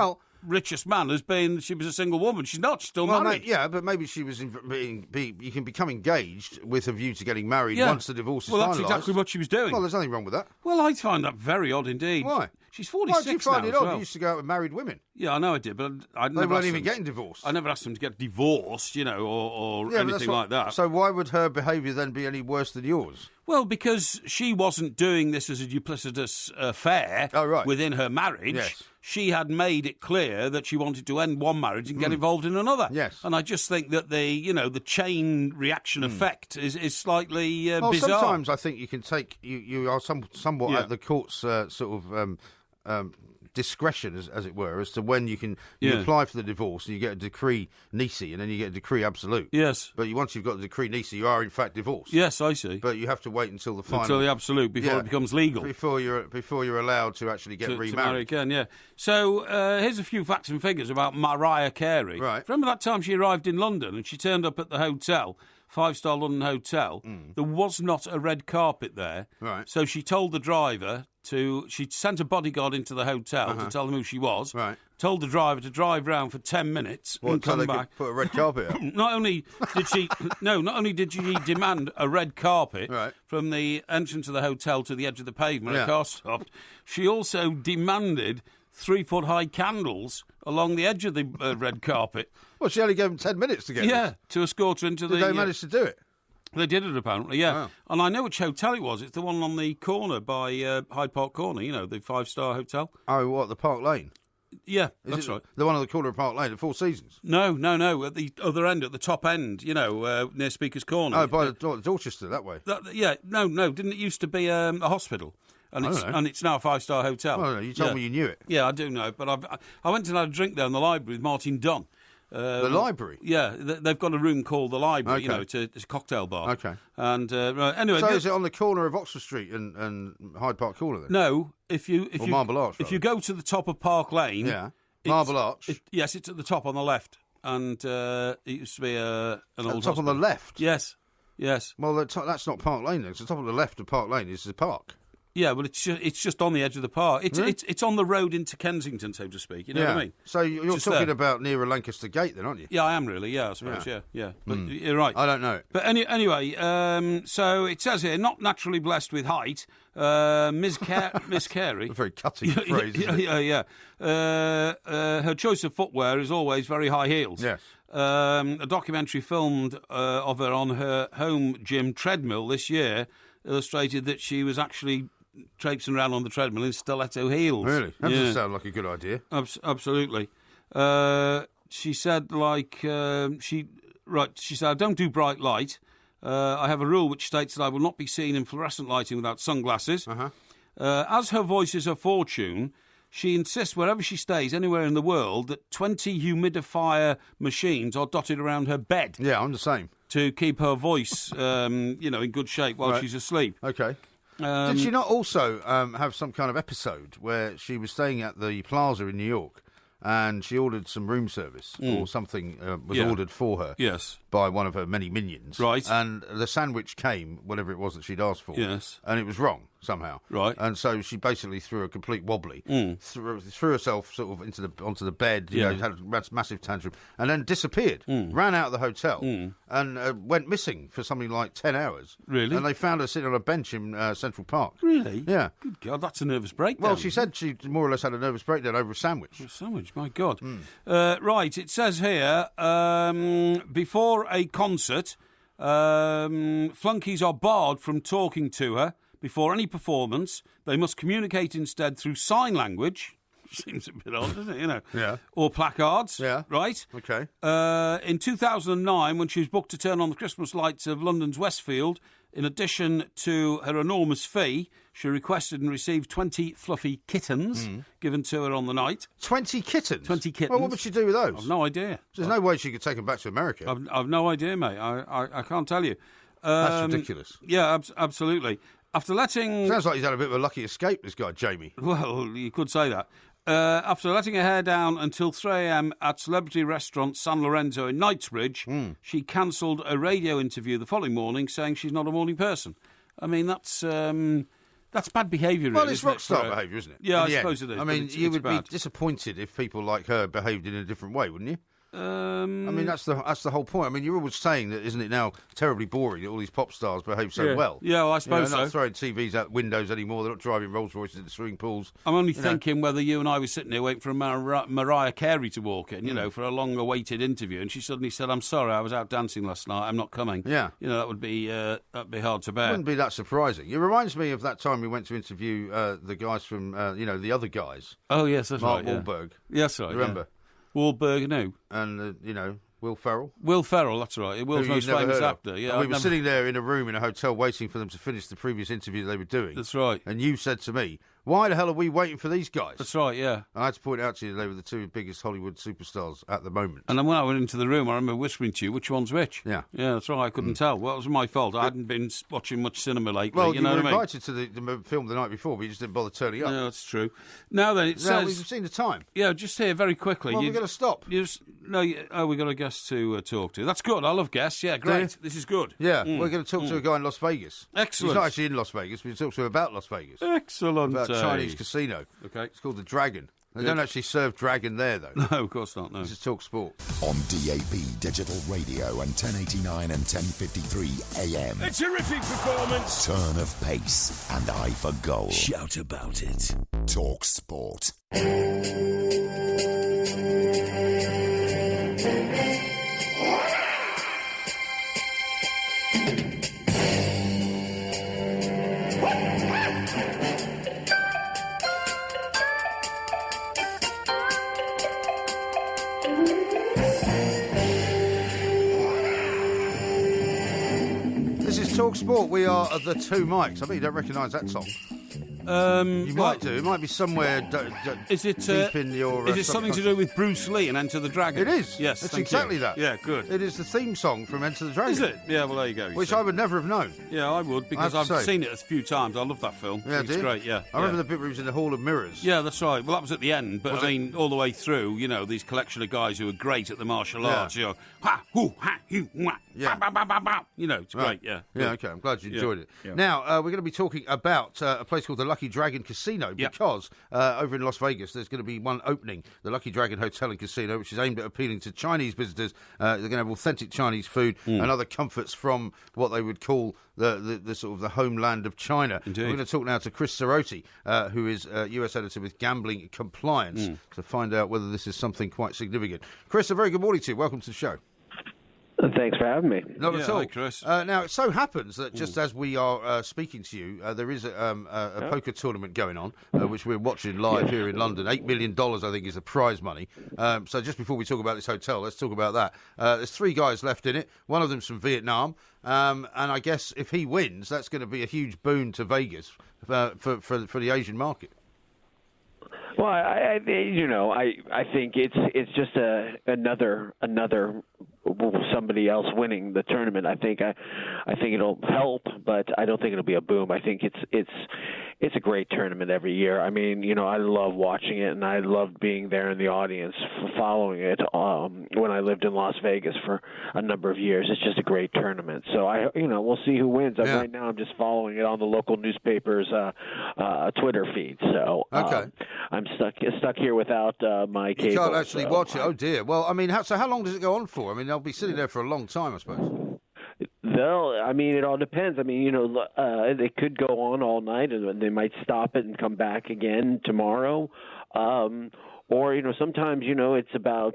richest man as being she was a single woman. She's not. She's still married. But maybe she was. You can become engaged with a view to getting married once the divorce is finalised. Well, that's exactly what she was doing. Well, there's nothing wrong with that. Well, I find that very odd indeed. Why? She's 46 Why do you find now it odd? as well. You used to go out with married women. Yeah, I know I did, but They weren't even getting divorced. I never asked them to get divorced, or anything like that. So why would her behaviour then be any worse than yours? Well, because she wasn't doing this as a duplicitous affair within her marriage. Yes. She had made it clear that she wanted to end one marriage and get involved in another. Yes. And I just think that the chain reaction effect is slightly bizarre. Sometimes I think you can take you are somewhat at the court's discretion, as it were, as to when you apply for the divorce and you get a decree nisi and then you get a decree absolute. Yes. But once you've got the decree nisi, you are in fact divorced. Yes, I see. But you have to wait until the final. Until the absolute, before it becomes legal. Before you're allowed to actually get remarried. To marry again, yeah. So here's a few facts and figures about Mariah Carey. Right. Remember that time she arrived in London and she turned up at the hotel, 5-star London hotel. There was not a red carpet there. Right. So she told the driver she sent a bodyguard into the hotel to tell them who she was. Right. Told the driver to drive round for 10 minutes and come back. Could put a red carpet up. Not only did she demand a red carpet from the entrance of the hotel to the edge of the pavement, a car stopped, she also demanded 3-foot-high candles along the edge of the red carpet. Well, she only gave them 10 minutes to get this. To escort her into Did they manage to do it? They did it, apparently, yeah. Wow. And I know which hotel it was. It's the one on the corner by Hyde Park Corner, the 5-star hotel. Oh, what, the Park Lane? Yeah, that's right. The one on the corner of Park Lane, the Four Seasons? No, at the other end, at the top end, near Speaker's Corner. Oh, by Dorchester, that way? No, didn't it used to be a hospital? And it's now a 5-star hotel. Oh, no, you told me you knew it. Yeah, I do know, but I went and had a drink there in the library with Martin Dunn. The library? Yeah, they've got a room called the library, it's a cocktail bar. Okay. And anyway... So is it on the corner of Oxford Street and Hyde Park Corner then? No, Or Marble Arch, if you go to the top of Park Lane... Yeah, Marble Arch? Yes, it's at the top on the left. And it used to be an old top on the left? Yes. Well, that's not Park Lane then, because the top of the left of Park Lane is the park. Yeah, well, it's just on the edge of the park. It's on the road into Kensington, so to speak. You know what I mean? So you're talking about near Lancaster Gate, then, aren't you? Yeah, I am really. Yeah, I suppose. Yeah. But you're right. I don't know it. But anyway, so it says here, not naturally blessed with height, Miss Carey. A very cutting phrase. Isn't it? Yeah. Her choice of footwear is always very high heels. Yes. A documentary filmed of her on her home gym treadmill this year illustrated that she was actually traipsing around on the treadmill in stiletto heels. Really? That doesn't sound like a good idea. Absolutely. She said, she said, I don't do bright light. I have a rule which states that I will not be seen in fluorescent lighting without sunglasses. As her voice is her fortune, she insists wherever she stays, anywhere in the world, that 20 humidifier machines are dotted around her bed. Yeah, I'm the same. To keep her voice, in good shape while she's asleep. Okay. Did she not also have some kind of episode where she was staying at the Plaza in New York and she ordered some room service or something was ordered for her by one of her many minions. Right. And the sandwich came, whatever it was that she'd asked for, and it was wrong somehow. Right. And so she basically threw a complete wobbly, threw herself sort of onto the bed, you know, had a massive tantrum, and then disappeared, ran out of the hotel, and went missing for something like 10 hours. Really? And they found her sitting on a bench in Central Park. Really? Yeah. Good God, that's a nervous breakdown. Well, she said she more or less had a nervous breakdown over a sandwich. A sandwich, my God. Right, it says here, before a concert, flunkies are barred from talking to her before any performance. They must communicate instead through sign language. Seems a bit odd, doesn't it? You know. Yeah. Or placards. Yeah. Right? Okay. In 2009, when she was booked to turn on the Christmas lights of London's Westfield, in addition to her enormous fee, she requested and received 20 fluffy kittens given to her on the night. 20 kittens? 20 kittens. Well, what would she do with those? I've no idea. There's no way she could take them back to America. I've no idea, mate. I can't tell you. That's ridiculous. Yeah, absolutely. After letting... Sounds like he's had a bit of a lucky escape, this guy, Jamie. Well, you could say that. After letting her hair down until 3 a.m. at celebrity restaurant San Lorenzo in Knightsbridge, she cancelled a radio interview the following morning, saying she's not a morning person. I mean, that's bad behaviour, really. Well, it's rock star behaviour, isn't it? Yeah, I suppose it is. I mean, you would bad. be disappointed if people like her behaved in a different way, wouldn't you? I mean, that's the whole point. I mean, you're always saying that, isn't it now terribly boring that all these pop stars behave so well? Yeah, well, I suppose they're not so. throwing TVs out windows anymore. They're not driving Rolls Royces into swimming pools. I'm only thinking whether you and I were sitting there waiting for Mariah Carey to walk in, you know, for a long-awaited interview, and she suddenly said, "I'm sorry, I was out dancing last night. I'm not coming." Yeah, you know, that would be hard to bear. It wouldn't be that surprising. It reminds me of that time we went to interview the guys from, the other guys. Oh yes, that's Mark right. Wahlberg. Yes, right. Remember? Yeah. Wahlberg, no. And, Will Ferrell. Will Ferrell, that's right. Will's most famous actor. Yeah, and we were sitting there in a room in a hotel waiting for them to finish the previous interview they were doing. That's right. And you said to me, "Why the hell are we waiting for these guys?" That's right, yeah. And I had to point out to you they were the two biggest Hollywood superstars at the moment. And then when I went into the room, I remember whispering to you, which one's which? Yeah. Yeah, that's right, I couldn't tell. Well, it was my fault. I hadn't been watching much cinema lately. Well, you know were what I mean? invited to the film the night before, but you just didn't bother turning up. Yeah, that's true. Now then, it says... we've seen the time. Yeah, just here, very quickly. Well, we're going to stop. We've got a guest to talk to. That's good. I love guests. Yeah, great. This is good. Yeah, we're going to talk to a guy in Las Vegas. Excellent. He's not actually in Las Vegas, but we talk to him about Las Vegas. Excellent. About Chinese casino. Okay. It's called the Dragon. They don't actually serve Dragon there, though. No, of course not, no. This is Talk Sport. On DAB Digital Radio and 1089 and 1053 AM. A terrific performance. Turn of pace and eye for goal. Shout about it. Talk Sport. Talk Sport, we are the Two Mics. I bet you don't recognise that song. You might do. It might be somewhere deep in your... Is it something to do with Bruce Lee and Enter the Dragon? It is. Yes, it's exactly you. that. Yeah, good. It is the theme song from Enter the Dragon. Is it? Yeah, well, there you go. Which I would never have known. Yeah, I would, because I've seen it a few times. I love that film. Yeah, it's great, yeah. I remember the bit where he was in the Hall of Mirrors. Yeah, that's right. Well, that was at the end, but all the way through, these collection of guys who are great at the martial arts. Ha, hoo, ha, hoo, wah, ba, ba, ba, ba. It's great, yeah. Yeah, okay, I'm glad you enjoyed it. Yeah. Now, we're going to be talking about a place called the Lucky Dragon Casino, because over in Las Vegas there's going to be one opening, the Lucky Dragon Hotel and Casino, which is aimed at appealing to Chinese visitors. They're going to have authentic Chinese food and other comforts from what they would call the sort of the homeland of China. Indeed. We're going to talk now to Chris Cerroti, who is US editor with Gambling Compliance, to find out whether this is something quite significant. Chris, a very good morning to you. Welcome to the show. Thanks for having me. Not at all. Hi, Chris. Now, it so happens that just as we are speaking to you, there is a poker tournament going on, which we're watching live here in London. $8 million, I think, is the prize money. So just before we talk about this hotel, let's talk about that. There's 3 guys left in it. One of them's from Vietnam. And I guess if he wins, that's going to be a huge boon to Vegas for the Asian market. Well, I think it's just another somebody else winning the tournament. I think it'll help, but I don't think it'll be a boom. I think it's a great tournament every year. I mean, I love watching it, and I love being there in the audience following it. When I lived in Las Vegas for a number of years, it's just a great tournament. So we'll see who wins. Right now, I'm just following it on the local newspaper's Twitter feed. So I'm stuck here without my cable. You can't actually watch it. Oh dear. Well, I mean, so how long does it go on for? I mean, they'll be sitting there for a long time, I suppose. It all depends. I mean, they could go on all night, and they might stop it and come back again tomorrow. Or, sometimes, it's about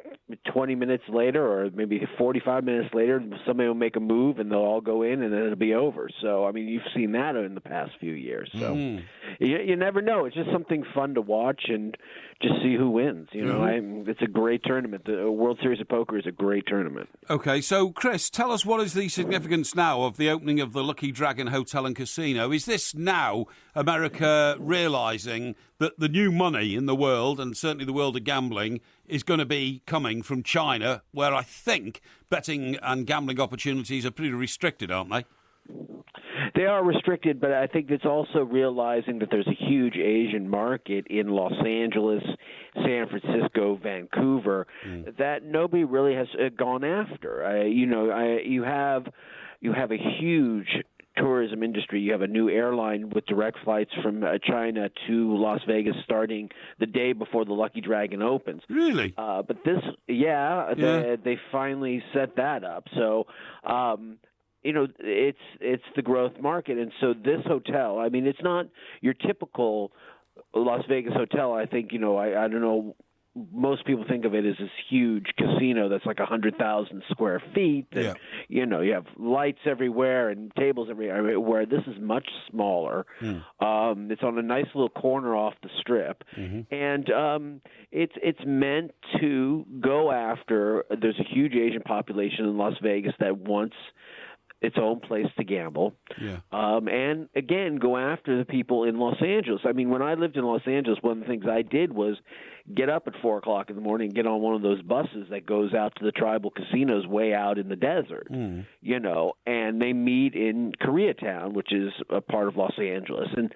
20 minutes later or maybe 45 minutes later, somebody will make a move and they'll all go in and then it'll be over. So, I mean, you've seen that in the past few years. So you never know. It's just something fun to watch and just see who wins. It's a great tournament. The World Series of Poker is a great tournament. Okay, so, Chris, tell us what is the significance now of the opening of the Lucky Dragon Hotel and Casino? Is this now America realising that the new money in the world, and certainly the world of gambling, is going to be coming from China, where I think betting and gambling opportunities are pretty restricted, aren't they? They are restricted, but I think it's also realizing that there's a huge Asian market in Los Angeles, San Francisco, Vancouver, that nobody really has gone after. You have a huge tourism industry. You have a new airline with direct flights from China to Las Vegas starting the day before the Lucky Dragon opens. Really? But this, they finally set that up. So, it's the growth market. And so this hotel, I mean, it's not your typical Las Vegas hotel. I think, I don't know, most people think of it as this huge casino that's like 100,000 square feet. And, you have lights everywhere and tables everywhere, where this is much smaller. It's on a nice little corner off the Strip. And it's meant to go after, there's a huge Asian population in Las Vegas that wants its own place to gamble. And again, go after the people in Los Angeles. I mean, when I lived in Los Angeles, one of the things I did was get up at 4 o'clock in the morning and get on one of those buses that goes out to the tribal casinos way out in the desert, and they meet in Koreatown, which is a part of Los Angeles. And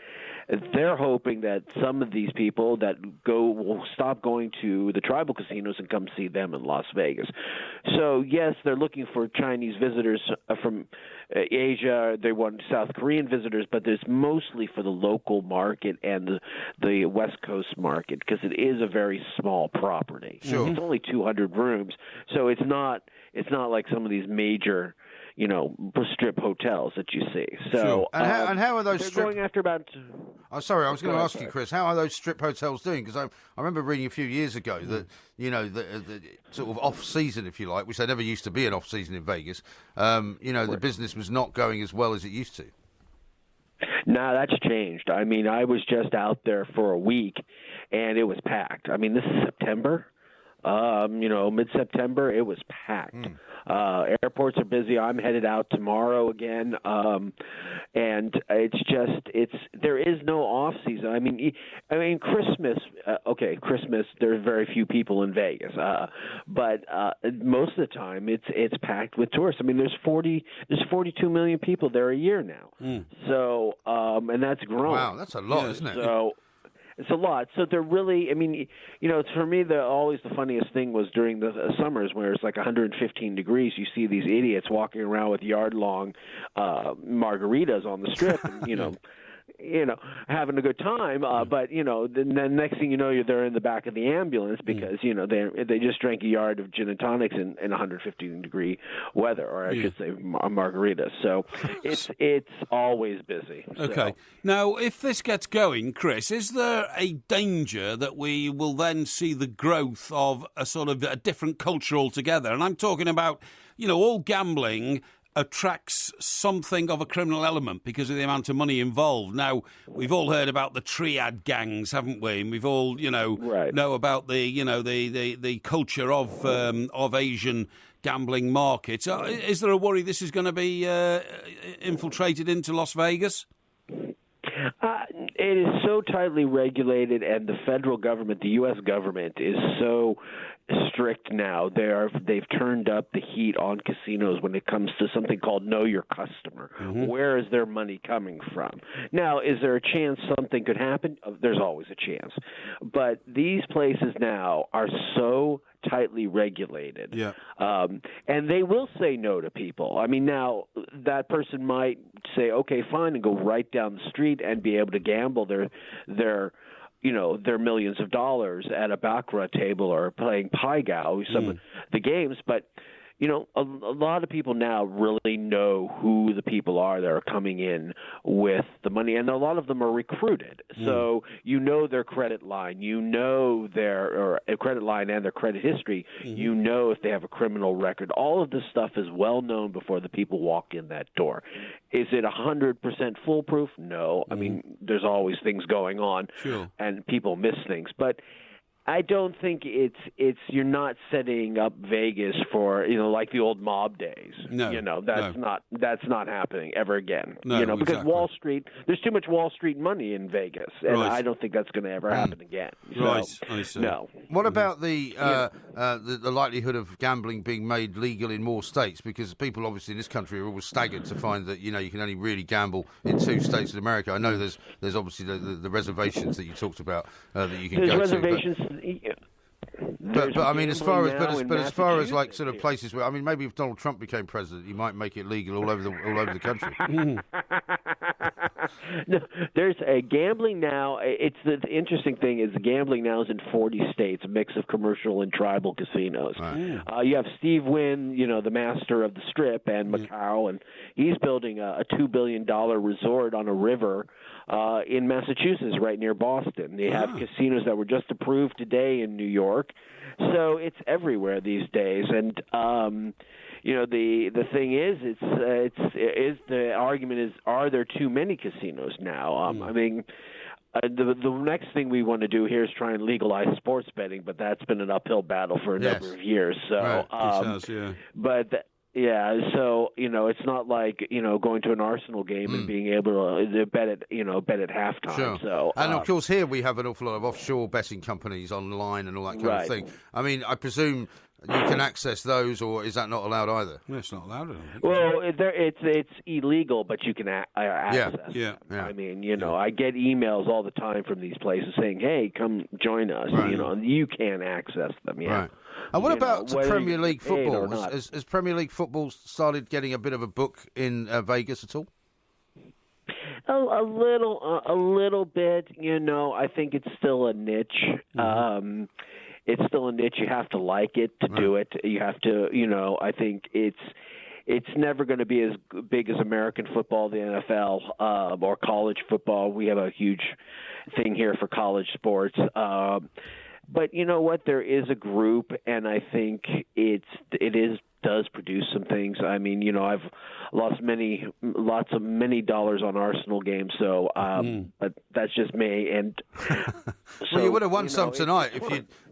they're hoping that some of these people that will stop going to the tribal casinos and come see them in Las Vegas. So, yes, they're looking for Chinese visitors from Asia. They want South Korean visitors, but there's mostly for the local market and the West Coast market, because it is a very small property. It's only 200 rooms, so it's not like some of these major strip hotels that you see. So, and how are those they're strip? Going after about. Oh, sorry, I was going to ask you, Chris. How are those strip hotels doing? Because I remember reading a few years ago that the sort of off season, if you like, which there never used to be an off season in Vegas. The business was not going as well as it used to. No, that's changed. I mean, I was just out there for a week, and it was packed. I mean, this is September. Mid-September, it was packed. Airports are busy. I'm headed out tomorrow again. And there is no off season. I mean, Christmas, Christmas, there are very few people in Vegas. But most of the time it's packed with tourists. I mean, there's 42 million people there a year now. So, and that's grown. Wow, that's a lot, isn't it? So, it's a lot. So they're really, for me, always the funniest thing was during the summers where it's like 115 degrees. You see these idiots walking around with yard-long margaritas on the Strip, and, having a good time. But, the next thing you know, they're in the back of the ambulance because, they just drank a yard of gin and tonics in 115-degree weather, or I should say margaritas. So it's always busy. Okay. So. Now, if this gets going, Chris, is there a danger that we will then see the growth of a sort of a different culture altogether? And I'm talking about, all gambling attracts something of a criminal element because of the amount of money involved. Now, we've all heard about the triad gangs, haven't we? And we've all, know about the culture of Asian gambling markets. Is there a worry this is going to be infiltrated into Las Vegas? It is so tightly regulated, and the federal government, the U.S. government, is so strict now. They've turned up the heat on casinos when it comes to something called know your customer. Mm-hmm. Where is their money coming from? Now, is there a chance something could happen? There's always a chance. But these places now are so tightly regulated. Yeah. And they will say no to people. I mean, now that person might say, okay, fine, and go right down the street and be able to gamble their millions of dollars at a baccarat table or playing Pai Gow, some of the games. But, a lot of people now really know who the people are that are coming in with the money, and a lot of them are recruited. So their credit line, their credit line and their credit history. If they have a criminal record. All of this stuff is well known before the people walk in that door. Is it 100% foolproof? No. I mean, there's always things going on, and people miss things, but I don't think it's you're not setting up Vegas for like the old mob days. No, that's not happening ever again. No, because exactly. Wall Street, there's too much Wall Street money in Vegas, and I don't think that's going to ever happen again. So, right, I see. No. What about the likelihood of gambling being made legal in more states? Because people obviously in this country are always staggered to find that you can only really gamble in 2 states in America. I know there's obviously the reservations that you talked about that you can go reservations. to. But I mean, as far as like sort of places where maybe if Donald Trump became president, he might make it legal all over the country. No, there's a gambling now. It's the interesting thing is gambling now is in 40 states, a mix of commercial and tribal casinos. Right. You have Steve Wynn, the master of the Strip, and Macau, and he's building a $2 billion resort on a river in Massachusetts, right near Boston. They have casinos that were just approved today in New York, so it's everywhere these days. And the thing is, the argument is, are there too many casinos now? I mean, the next thing we want to do here is try and legalize sports betting, but that's been an uphill battle for a number of years. So, so it's not like going to an Arsenal game and being able to bet at halftime. Sure. So, and of course here we have an awful lot of offshore betting companies online and all that kind of thing. I mean, I presume you can access those, or is that not allowed either? No, it's not allowed. Well, it's illegal, but you can access. Yeah. I mean, I get emails all the time from these places saying, "Hey, come join us." Right. And you can access them. Yeah. Right. And what about Premier League football? Has Premier League football started getting a bit of a book in Vegas at all? A little bit. I think it's still a niche. It's still a niche. You have to like it to do it. You have to, I think it's never going to be as big as American football, the NFL, or college football. We have a huge thing here for college sports. But you know what? There is a group, and I think it does produce some things. I mean, I've lost many dollars on Arsenal games, so but that's just me. And well, you would have won some tonight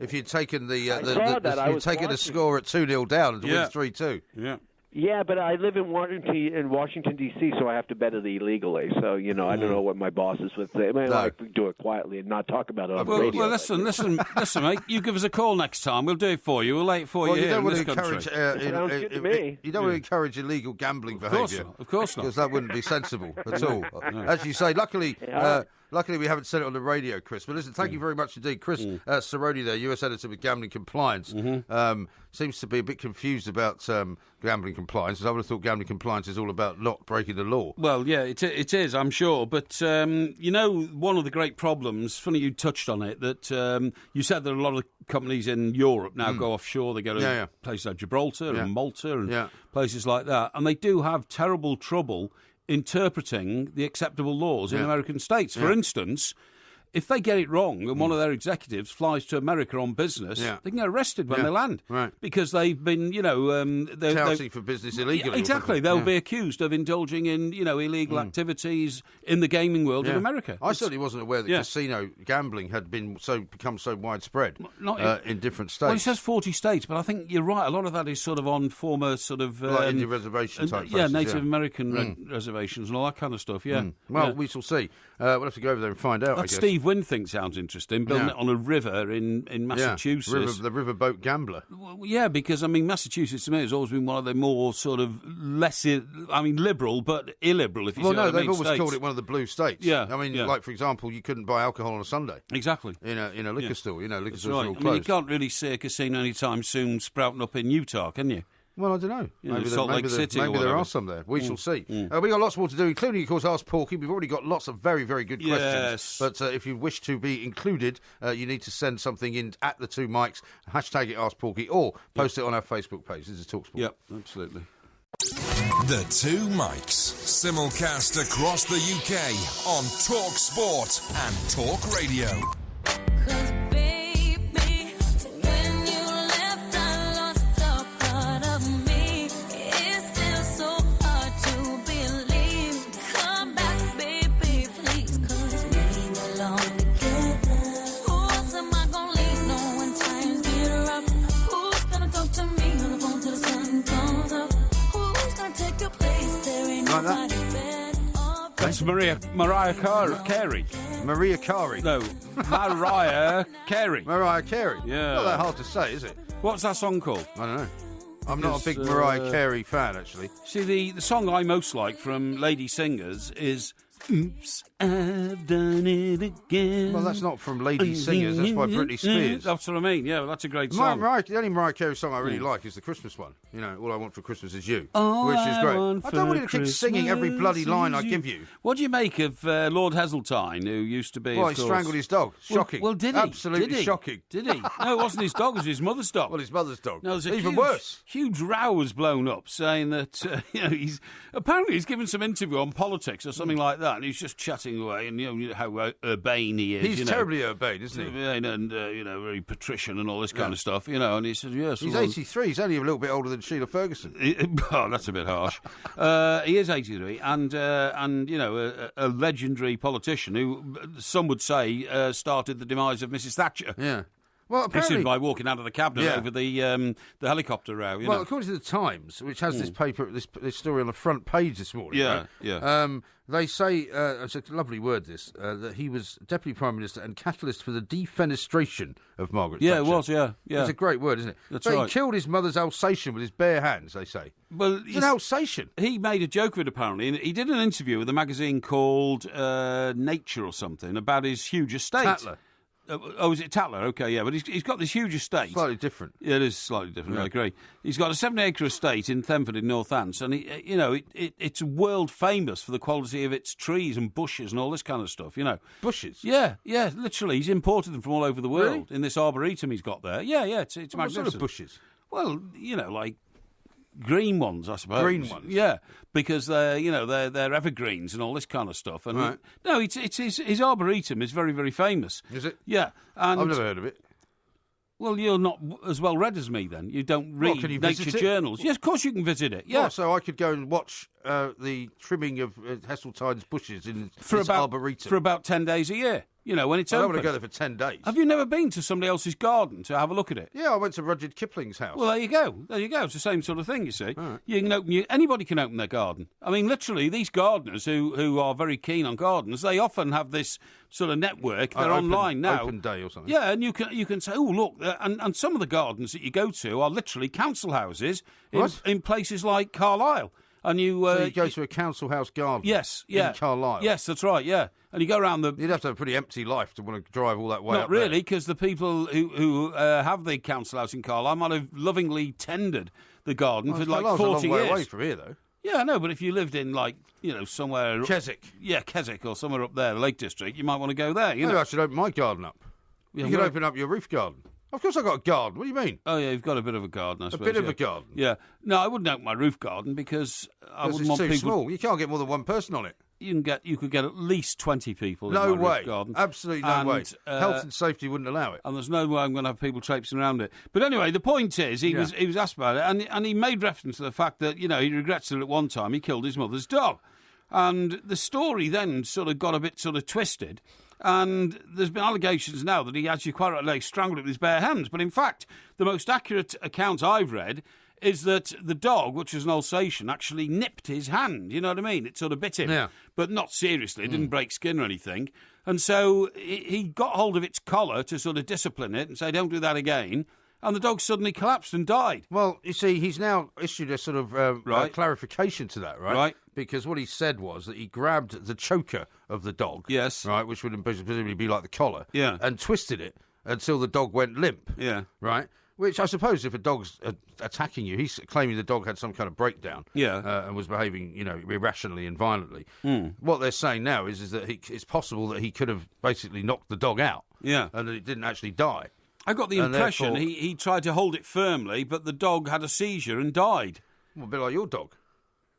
if you'd taken the score at 2-0 down and to win 3-2. Yeah. Yeah, but I live in Washington, D.C., so I have to bet it illegally. So, I don't know what my bosses would say. I mean, I like to do it quietly and not talk about it on the radio. Well, listen, mate. You give us a call next time. We'll do it for you. We'll lay it for you here in this country. Sounds good to me. You don't want to encourage illegal gambling behaviour. Of course not. Because that wouldn't be sensible at all. No. As you say, luckily... Luckily, we haven't said it on the radio, Chris. But listen, thank you very much indeed. Chris Cerrone there, US editor with Gambling Compliance, seems to be a bit confused about gambling compliance, as I would have thought gambling compliance is all about not breaking the law. Well, yeah, it is, I'm sure. But, one of the great problems, funny you touched on it, that you said that a lot of companies in Europe now go offshore. They go to places like Gibraltar and Malta and places like that. And they do have terrible trouble interpreting the acceptable laws in American states. For instance, if they get it wrong and one of their executives flies to America on business, they can get arrested when they land. Right. Because they've been, touting for business illegally. Yeah, exactly. They'll be accused of indulging in, illegal activities in the gaming world in America. I certainly wasn't aware that casino gambling had become so widespread in different states. Well, it says 40 states, but I think you're right. A lot of that is sort of on former sort of... like Indian reservation type places, Native American reservations and all that kind of stuff, Well, we shall see. We'll have to go over there and find out, I guess. Steve Wynn thing sounds interesting, building it on a river in Massachusetts. The riverboat gambler. Well, yeah, because, Massachusetts to me has always been one of the more sort of liberal, but illiberal, if you see what I mean. They've always states. called it one of the blue states. Yeah. Like, for example, you couldn't buy alcohol on a Sunday. Exactly. In a liquor store, liquor stores are all right. closed. You can't really see a casino anytime soon sprouting up in Utah, can you? Well, I don't know. Maybe there are some there. We shall see. We've got lots more to do, including, of course, Ask Porky. We've already got lots of very, very good questions. Yes. But if you wish to be included, you need to send something in at the 2 mics, hashtag it Ask Porky, or post it on our Facebook page. This is TalkSport. Yep, absolutely. The 2 mics, simulcast across the UK on Talk Sport and Talk Radio. That's Mariah Carey. Maria Carey? No, Mariah Carey. Mariah Carey? Yeah. Not that hard to say, is it? What's that song called? I don't know. I'm not a big Mariah Carey fan, actually. See, the song I most like from Lady Singers is Oops, I've done it again. Well, that's not from Lady Singers, that's by Britney Spears. That's what I mean, yeah, well, that's a great song. The only Mariah Carey song I really like is the Christmas one. All I Want for Christmas Is You, all which is great. I don't want you to keep singing every bloody line I give you. What do you make of Lord Heseltine, who used to be, Well, he strangled his dog. Shocking. Well, did he? Absolutely shocking. Did he? No, it wasn't his dog, it was his mother's dog. Well, his mother's dog. No, even worse. Huge row was blown up saying that, he's given some interview on politics or something like that, and he's just chatting away, and how urbane he is. He's terribly urbane, isn't he? And very patrician and all this kind of stuff, and he said, yes. He's 83, he's only a little bit older than Sheila Ferguson. Oh, that's a bit harsh. He is 83, and a legendary politician who some would say started the demise of Mrs. Thatcher. Yeah. Well, apparently by walking out of the cabinet over the helicopter row. Well, according to the Times, which has this story on the front page this morning, they say it's a lovely word. That he was Deputy Prime Minister and catalyst for the defenestration of Margaret Thatcher. Yeah, it was. Yeah. It's a great word, isn't it? That's right. He killed his mother's Alsatian with his bare hands. They say. Well, it's an Alsatian. He made a joke of it apparently. And he did an interview with a magazine called Nature or something about his huge estate. Tatler. Is it Tatler? Okay, yeah, but he's got this huge estate. Slightly different. Yeah, it is slightly different. Yeah. I agree. He's got a 7-acre estate in Thetford in Northants, and it's world famous for the quality of its trees and bushes and all this kind of stuff. Bushes. Yeah, literally, he's imported them from all over the world in this arboretum he's got there. Yeah, it's magnificent. What sort of bushes? Well, like green ones, I suppose. Green ones. Yeah, because they're evergreens and all this kind of stuff. And right. No, it's his arboretum is very, very famous. Is it? Yeah, and I've never heard of it. Well, you're not as well read as me then. You don't read nature journals. Yes, of course you can visit it. Yeah, so I could go and watch the trimming of Heseltine's bushes in his arboretum for about 10 days a year. When it's open. I don't open. want to go there for 10 days. Have you never been to somebody else's garden to have a look at it? Yeah, I went to Rudyard Kipling's house. Well, there you go. It's the same sort of thing, you see. Right. You can anybody can open their garden. I mean, literally, these gardeners who are very keen on gardens, they often have this sort of network. They're online now. Open day or something. Yeah, and you can say, oh, look, and some of the gardens that you go to are literally council houses in places like Carlisle. And so you go to a council house garden? Yes, yeah. In Carlisle? Yes, that's right, yeah. And you go around You'd have to have a pretty empty life to want to drive all that way Not really, because the people who have the council house in Carlisle might have lovingly tended the garden for like 40 years. It's a long way away from here, though. Yeah, I know, but if you lived in, somewhere... Keswick. Yeah, Keswick or somewhere up there, the Lake District, you might want to go there, Maybe I should open my garden up. Yeah, you could open up your roof garden. Of course I've got a garden. What do you mean? Oh, yeah, you've got a bit of a garden, I suppose. A bit of a garden? Yeah. No, I wouldn't open my roof garden because I wouldn't want people... It's too small. You can't get more than one person on it. you could get at least 20 people No in my way. roof garden. Absolutely no way. And, Health and safety wouldn't allow it. And there's no way I'm going to have people traipsing around it. But anyway, the point is, he was asked about it, and he made reference to the fact that, he regrets that at one time he killed his mother's dog. And the story then sort of got a bit sort of twisted. And there's been allegations now that he actually quite rightly strangled it with his bare hands. But in fact, the most accurate account I've read is that the dog, which was an Alsatian, actually nipped his hand. You know what I mean? It sort of bit him. Yeah. But not seriously. It didn't break skin or anything. And so he got hold of its collar to sort of discipline it and say, don't do that again. And the dog suddenly collapsed and died. Well, you see, he's now issued a sort of clarification to that, right? Right. Because what he said was that he grabbed the choker of the dog. Yes. Right, which would presumably be like the collar. Yeah. And twisted it until the dog went limp. Yeah. Right? Which I suppose if a dog's attacking you, he's claiming the dog had some kind of breakdown. Yeah. And was behaving, irrationally and violently. What they're saying now is that it's possible that he could have basically knocked the dog out. Yeah. And that it didn't actually die. I got the impression he tried to hold it firmly, but the dog had a seizure and died. Well, a bit like your dog.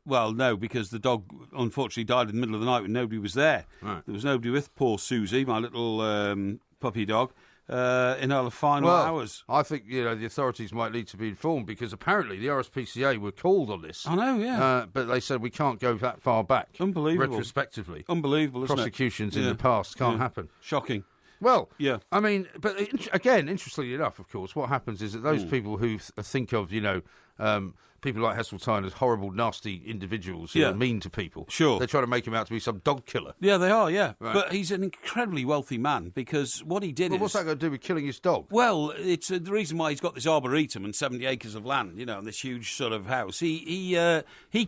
Well, no, because the dog unfortunately died in the middle of the night when nobody was there. Right. There was nobody with poor Susie, my little puppy dog, in her final hours. I think, the authorities might need to be informed because apparently the RSPCA were called on this. I know, yeah. But they said we can't go that far back. Unbelievable. Retrospectively. Unbelievable, isn't Prosecutions in the past can't happen. Shocking. Well, yeah. I mean, but again, interestingly enough, of course, what happens is that those people who think of, people like Heseltine as horrible, nasty individuals who are mean to people. Sure. They try to make him out to be some dog killer. Yeah, they are, yeah. Right. But he's an incredibly wealthy man because what he did what's that going to do with killing his dog? Well, it's the reason why he's got this arboretum and 70 acres of land, and this huge sort of house. He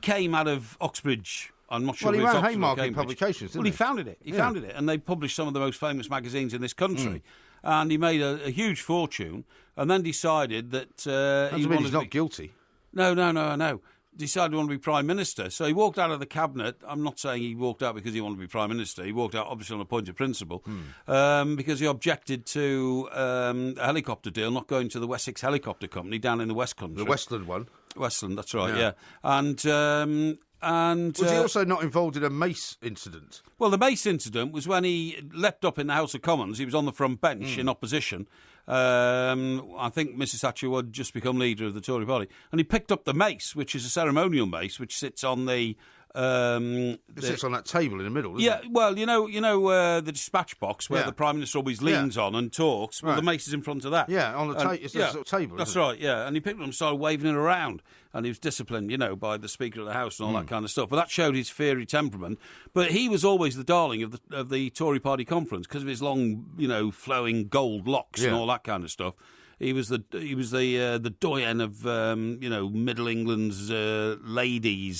came out of Oxbridge. I'm not sure. Well, he ran Oxford Haymarket Publications, didn't he? He founded it. He founded it, and they published some of the most famous magazines in this country. And he made a huge fortune, and then decided that he's not guilty. No. Decided he wanted to be Prime Minister. So he walked out of the Cabinet. I'm not saying he walked out because he wanted to be Prime Minister. He walked out, obviously, on a point of principle, because he objected to a helicopter deal, not going to the Wessex Helicopter Company down in the West Country. The Westland one. Westland, that's right, yeah. And was he also not involved in a mace incident? Well, the mace incident was when he leapt up in the House of Commons. He was on the front bench in opposition. I think Mrs Thatcher would just become leader of the Tory party. And he picked up the mace, which is a ceremonial mace, which sits on the... it sits on that table in the middle, doesn't it? Well, the dispatch box where the Prime Minister always leans on and talks. Well, the mace is in front of that. Yeah, on the sort of table. That's right. Yeah, and he picked it up and started waving it around, and he was disciplined, by the Speaker of the House and all that kind of stuff. But that showed his fiery temperament. But he was always the darling of the Tory Party conference because of his long, flowing gold locks and all that kind of stuff. He was the doyen of Middle England's lady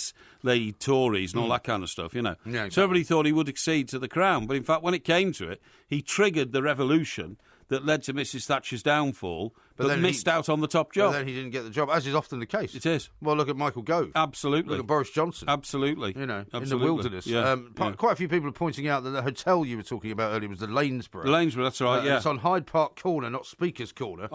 Tories and all that kind of stuff, Yeah, exactly. So everybody thought he would accede to the crown, but in fact, when it came to it, he triggered the revolution that led to Mrs Thatcher's downfall, but missed out on the top job. But then he didn't get the job, as is often the case. It is. Well, look at Michael Gove. Absolutely. Look at Boris Johnson. Absolutely. In the wilderness. Yeah. Quite a few people are pointing out that the hotel you were talking about earlier was the Lanesborough. The Lanesborough, that's right, It's on Hyde Park Corner, not Speaker's Corner,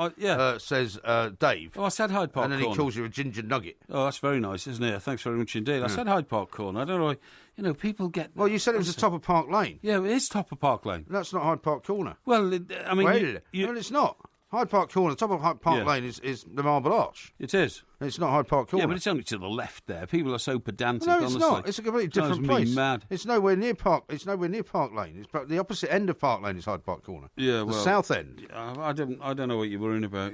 says Dave. Oh, I said Hyde Park Corner. And then he calls you a ginger nugget. Oh, that's very nice, isn't it? Thanks very much indeed. I said Hyde Park Corner. I don't know, people get... Well, you said it was the top of Park Lane. Yeah, it is top of Park Lane. That's not Hyde Park Corner. Well, I mean... No, it's not. Hyde Park Corner, top of Hyde Park Lane is the Marble Arch. It is. It's not Hyde Park Corner. Yeah, but it's only to the left there. People are so pedantic, No, it's honestly. not. It's a completely different place. Mad. It's nowhere near Park. It's nowhere near Park Lane. It's the opposite end of Park Lane is Hyde Park Corner. Yeah, the south end. I don't know what you're worrying about.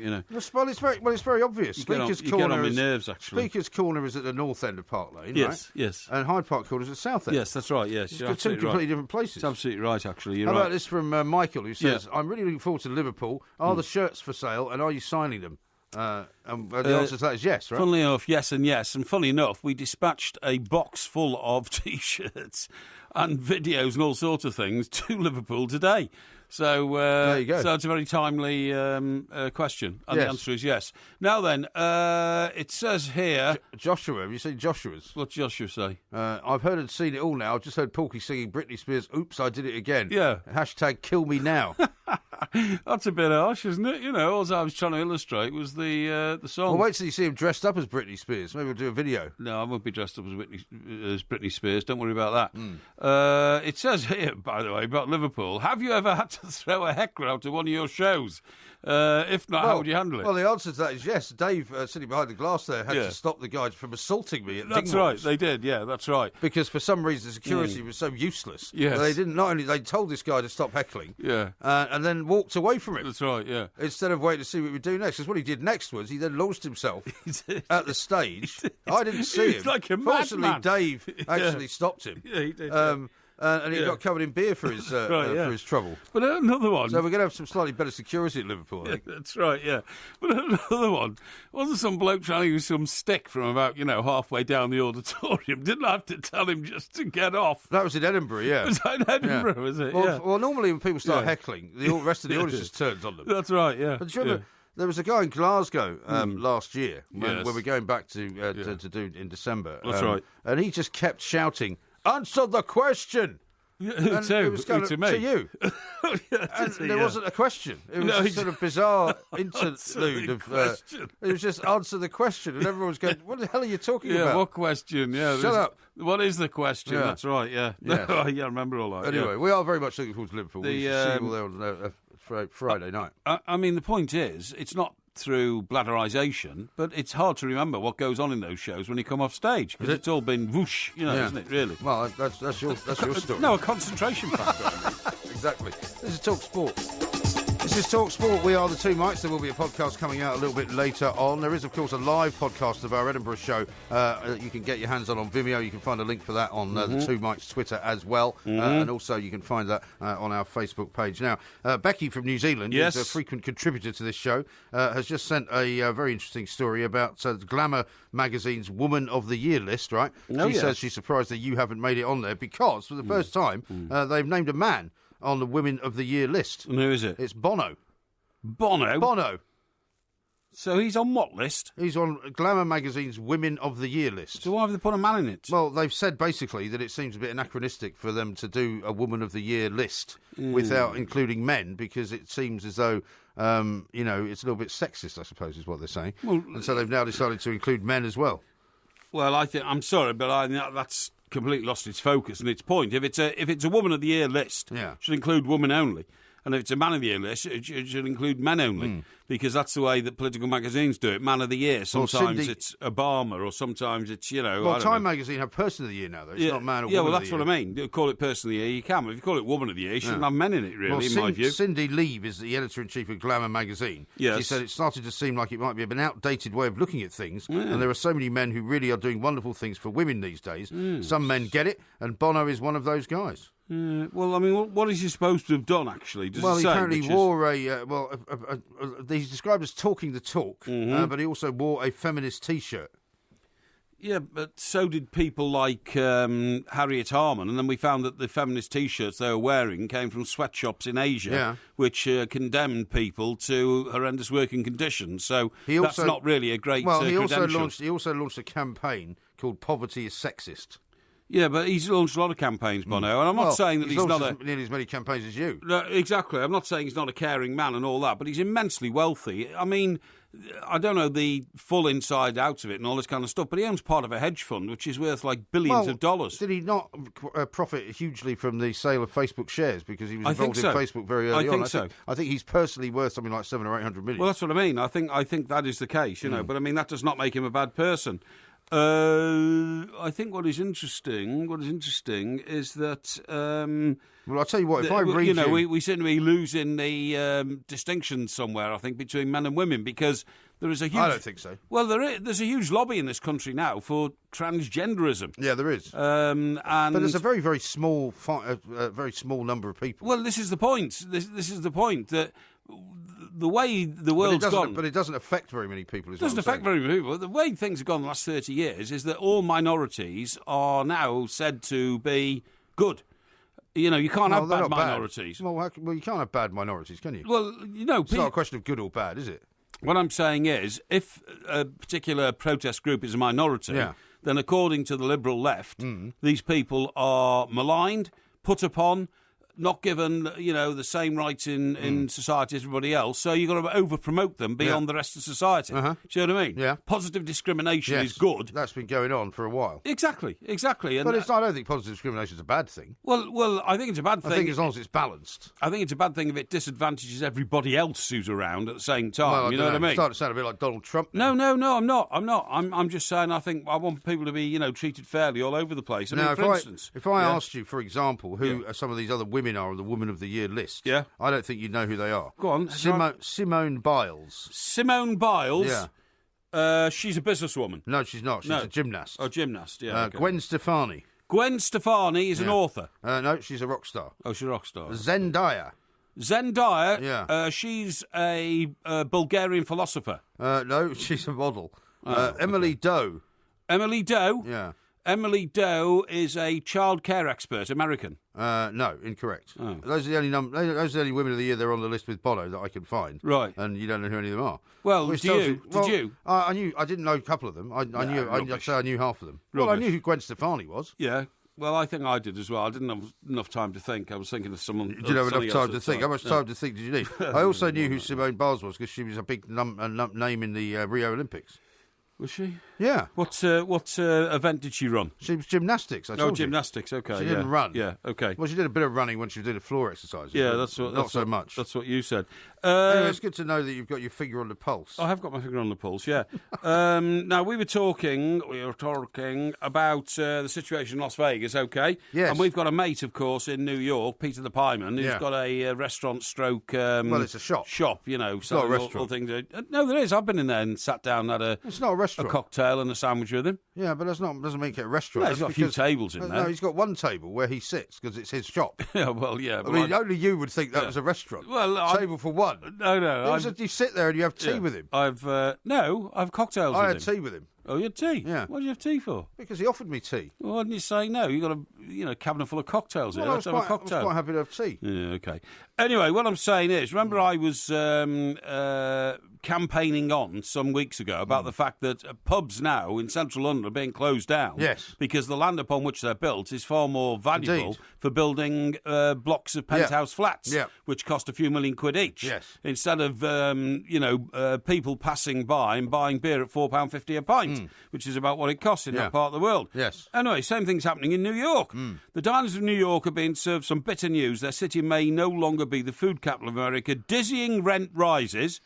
Well, it's very obvious. Speaker's Corner. You get on my nerves, actually. Speaker's Corner is at the north end of Park Lane. Yes, right? Yes. And Hyde Park Corner is at the south end. Yes, that's right. Yes, you're two completely different places. It's absolutely right. Actually, How about this from Michael, who says, "I'm really looking forward to Liverpool. Are the shirts for sale, and are you signing them?" And the answer to that is yes, right? Funnily enough, yes and yes. And funnily enough, we dispatched a box full of T-shirts and videos and all sorts of things to Liverpool today. So there you go. So it's a very timely question. And the answer is yes. Now then, it says here... Joshua, have you seen Joshua's? What's Joshua say? I've heard and seen it all now. I've just heard Porky singing Britney Spears' Oops, I Did It Again. Yeah. # kill me now. That's a bit harsh, isn't it? You know, all I was trying to illustrate was the song. Well, wait till you see him dressed up as Britney Spears. Maybe we'll do a video. No, I won't be dressed up as Britney Spears. Don't worry about that. It says here, by the way, about Liverpool, have you ever had to throw a heckler out to one of your shows? If not, how would you handle it? Well, the answer to that is yes. Dave, sitting behind the glass there, had to stop the guy from assaulting me at That's Dingwalls. right, they did, yeah, that's right. Because for some reason the security was so useless. Yes. They didn't, not only they told this guy to stop heckling, and then walked away from him. That's right, yeah. Instead of waiting to see what he would do next. Because what he did next was he then launched himself at the stage. I didn't see him. Like a Fortunately, madman. Dave actually stopped him. Yeah, he did. And he got covered in beer for his for his trouble. But another one. So we're going to have some slightly better security at Liverpool, I think. That's right, yeah. But another one. Wasn't some bloke trying to use some stick from about, halfway down the auditorium? Didn't I have to tell him just to get off? That was in Edinburgh, yeah. Was that in Edinburgh, was it? Well, normally when people start heckling, the rest of the audience just turns on them. That's right, yeah. But do you remember, there was a guy in Glasgow last year, when we're going back to do in December. That's right. And he just kept shouting, "Answer the question!" It was kind of, to you. And there wasn't a question. It was a sort of bizarre interlude of... it was just answer the question, and everyone was going, what the hell are you talking about? What question? Yeah, Shut up. What is the question? Yeah. That's right, yeah. Yeah. I remember all that. Anyway, we are very much looking forward to Liverpool. We should see you all there on Friday night. I mean, the point is, it's not through bladderisation, but it's hard to remember what goes on in those shows when you come off stage, because it's all been whoosh, isn't it, really? Well, that's your story. No, a concentration factor, I mean. Exactly. This is Talk Sport. This is Talk Sport. We are the Two Mics. There will be a podcast coming out a little bit later on. There is, of course, a live podcast of our Edinburgh show that you can get your hands on Vimeo. You can find a link for that on the Two Mics Twitter as well. And also you can find that on our Facebook page. Now, Becky from New Zealand, who's a frequent contributor to this show, has just sent a very interesting story about Glamour magazine's Woman of the Year list, right? She says she's surprised that you haven't made it on there because, for the first time, they've named a man on the Women of the Year list. And who is it? It's Bono. Bono? So he's on what list? He's on Glamour magazine's Women of the Year list. So why have they put a man in it? Well, they've said basically that it seems a bit anachronistic for them to do a Woman of the Year list without including men, because it seems as though, it's a little bit sexist, I suppose, is what they're saying. Well, and so they've now decided to include men as well. Well, I'm sorry, but that's completely lost its focus and its point. If it's a Woman of the Year list, it should include women only. And if it's a Man of the Year list, it should include men only, because that's the way that political magazines do it. Man of the Year. Sometimes it's Obama, or sometimes it's, Well, Time magazine have Person of the Year now, though. It's not Man or Woman of the Year. Yeah, well, that's what I mean. You call it Person of the Year, you can. But if you call it Woman of the Year, you shouldn't have men in it, really, in my view. Cindy Leave is the editor-in-chief of Glamour magazine. Yes. She said it started to seem like it might be an outdated way of looking at things, and there are so many men who really are doing wonderful things for women these days. Some men get it, and Bono is one of those guys. Well, I mean, what is he supposed to have done, actually? Does well, it he say, apparently wore he's described as talking the talk, but he also wore a feminist T-shirt. Yeah, but so did people like Harriet Harman, and then we found that the feminist T-shirts they were wearing came from sweatshops in Asia, which condemned people to horrendous working conditions. So that's not really a great credential. He also launched a campaign called Poverty is Sexist. Yeah, but he's launched a lot of campaigns, Bono, and I'm not saying that he's not nearly as many campaigns as you. Exactly. I'm not saying he's not a caring man and all that, but he's immensely wealthy. I mean, I don't know the full inside out of it and all this kind of stuff, but he owns part of a hedge fund, which is worth like billions of dollars. Did he not profit hugely from the sale of Facebook shares because he was involved in Facebook very early on? I think he's personally worth something like 700 or 800 million. Well, that's what I mean. I think that is the case, but I mean that does not make him a bad person. I think what is interesting is that. Well, I'll tell you what. If I read we seem to be losing the distinction somewhere. I think between men and women, because there is a huge. I don't think so. Well, there's a huge lobby in this country now for transgenderism. Yeah, there is. And but there's a very, very small, very small number of people. Well, this is the point. This is the point that. The way the world's gone... But it doesn't affect very many people. It doesn't affect very many people. The way things have gone the last 30 years is that all minorities are now said to be good. You can't have bad minorities. Bad. Well, you can't have bad minorities, can you? Well, it's not a question of good or bad, is it? What I'm saying is, if a particular protest group is a minority, then according to the liberal left, these people are maligned, put upon, not given, the same rights in society as everybody else. So you've got to over-promote them beyond the rest of society. Uh-huh. Do you know what I mean? Yeah. Positive discrimination is good. That's been going on for a while. Exactly. And But I don't think positive discrimination is a bad thing. Well, I think it's a bad thing. I think as long as it's balanced. I think it's a bad thing if it disadvantages everybody else who's around at the same time. You know what I mean? It's starting to sound a bit like Donald Trump. No, I'm not. I'm just saying I want people to be, treated fairly all over the place. For instance, if I asked you, for example, who some of these other women are on the Woman of the Year list, I don't think you'd know who they are. Go on. Simone Biles. Simone Biles? Yeah. She's a businesswoman. No, she's not. She's a gymnast. Oh, gymnast, yeah. Okay. Gwen Stefani. Gwen Stefani is an author. No, she's a rock star. Oh, she's a rock star. Zendaya. Yeah. She's a Bulgarian philosopher. No, she's a model. Emily Doe. Emily Doe? Yeah. Emily Doe is a child care expert, American. No, incorrect. Oh. Those are the only women of the year that are on the list with Bono that I can find. Right. And you don't know who any of them are. Well, did you? I knew. I didn't know a couple of them. I knew. I'd say I knew half of them. Rubbish. Well, I knew who Gwen Stefani was. Yeah. Well, I think I did as well. I didn't have enough time to think. I was thinking of someone. You didn't have enough time to think. How much time to think did you need? I also knew who Simone Biles was because she was a big name in the Rio Olympics. Was she? Yeah. What event did she run? She was gymnastics. I told you. Gymnastics. Okay. She didn't run. Yeah. Okay. Well, she did a bit of running when she did a floor exercise. Yeah, that's so much. That's what you said. Anyway, it's good to know that you've got your finger on the pulse. I have got my finger on the pulse. Yeah. Now we were talking about the situation in Las Vegas. Okay. Yes. And we've got a mate, of course, in New York, Peter the Pieman, who's got a restaurant stroke. Well, it's a shop. Shop, It's not a restaurant. All things. No, there is. I've been in there and sat down and had It's not a restaurant. A cocktail and a sandwich with him. Yeah, but doesn't make it a restaurant. No, he's got a few tables in there. No, he's got one table where he sits because it's his shop. Yeah, well, yeah. I mean, only you would think that was a restaurant. Well, table for one. No. You sit there and you have tea with him. I've cocktails with him. I had tea with him. Oh, you had tea? Yeah. What did you have tea for? Because he offered me tea. Well, why didn't you say no? You got a cabinet full of cocktails here. Let's have a cocktail. I was quite happy to have tea. Yeah, okay. Anyway, what I'm saying is, remember I was campaigning on some weeks ago about the fact that pubs now in central London are being closed down. Yes. Because the land upon which they're built is far more valuable for building blocks of penthouse flats, which cost a few million quid each. Yes. Instead of, people passing by and buying beer at £4.50 a pint, which is about what it costs in that part of the world. Yes. Anyway, same thing's happening in New York. The diners of New York are being served some bitter news. Their city may no longer be the food capital of America. Dizzying rent rises,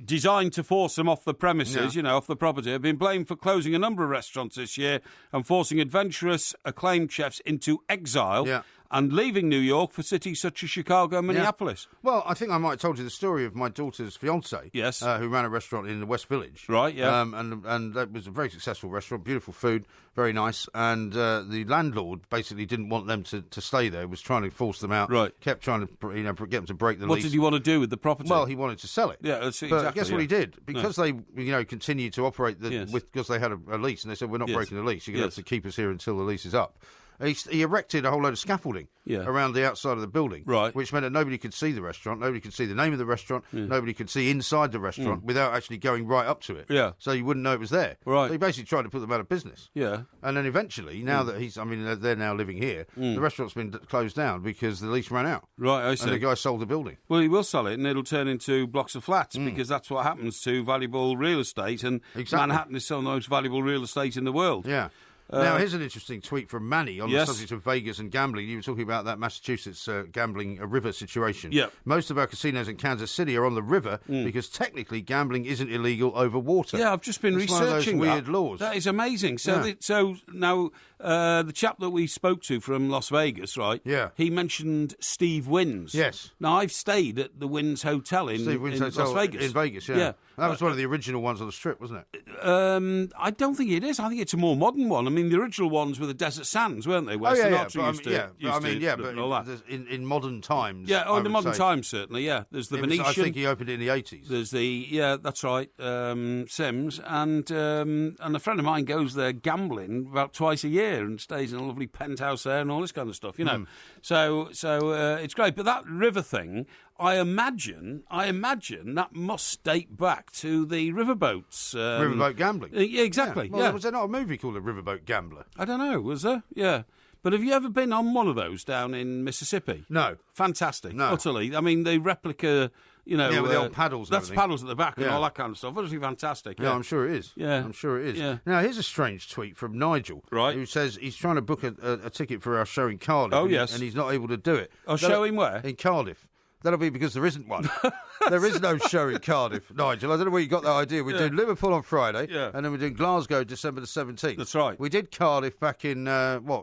designed to force them off the premises, off the property, have been blamed for closing a number of restaurants this year and forcing adventurous, acclaimed chefs into exile and leaving New York for cities such as Chicago and Minneapolis. Well, I think I might have told you the story of my daughter's fiancé, yes, who ran a restaurant in the West Village. Right, yeah. And that was a very successful restaurant, beautiful food, very nice. And the landlord basically didn't want them to stay there, was trying to force them out, kept trying to get them to break the lease. What did he want to do with the property? Well, he wanted to sell it. Yeah, that's but exactly. Guess what he did? Because they continued to operate because they had a lease, and they said, we're not breaking the lease, you're going to have to keep us here until the lease is up. He erected a whole load of scaffolding around the outside of the building, which meant that nobody could see the restaurant, nobody could see the name of the restaurant, nobody could see inside the restaurant without actually going right up to it. Yeah. So you wouldn't know it was there. Right. So he basically tried to put them out of business. Yeah. And then eventually, now that they're now living here, the restaurant's been closed down because the lease ran out. Right, I see. And the guy sold the building. Well, he will sell it, and it'll turn into blocks of flats because that's what happens to valuable real estate, and Manhattan is some of the most valuable real estate in the world. Yeah. Now, here's an interesting tweet from Manny on the subject of Vegas and gambling. You were talking about that Massachusetts gambling river situation. Yeah. Most of our casinos in Kansas City are on the river because technically gambling isn't illegal over water. Yeah, I've just been researching one of those weird laws. That is amazing. So, so now the chap that we spoke to from Las Vegas, right? Yeah. He mentioned Steve Wynn's. Yes. Now, I've stayed at the Wynn's Hotel in Las Vegas. In Vegas, yeah. That was one of the original ones on the Strip, wasn't it? I don't think it is. I think it's a more modern one. I mean, the original ones were the desert sands, weren't they? Where Sinatra used to, in modern times. Yeah, in the modern times, certainly, yeah. There's the Venetian. I think he opened it in the 80s. There's that's right, Sims. And a friend of mine goes there gambling about twice a year and stays in a lovely penthouse there and all this kind of stuff, So it's great. But that river thing, I imagine that must date back to the riverboats. Riverboat gambling. Yeah, exactly. Was there not a movie called The Riverboat Gambler? I don't know. Was there? Yeah. But have you ever been on one of those down in Mississippi? No. Fantastic. No. Utterly. I mean, the replica, with the old paddles. That's paddles at the back and all that kind of stuff. Utterly fantastic. Yeah, I'm sure it is. Yeah. I'm sure it is. Yeah. Now, here's a strange tweet from Nigel, right, who says he's trying to book a ticket for our show in Cardiff. Oh, yes. And he's not able to do it. Our show in where? In Cardiff. That'll be because there isn't one. There is no show in Cardiff, Nigel. I don't know where you got that idea. We're doing Liverpool on Friday, and then we're doing Glasgow December the 17th. That's right. We did Cardiff back in,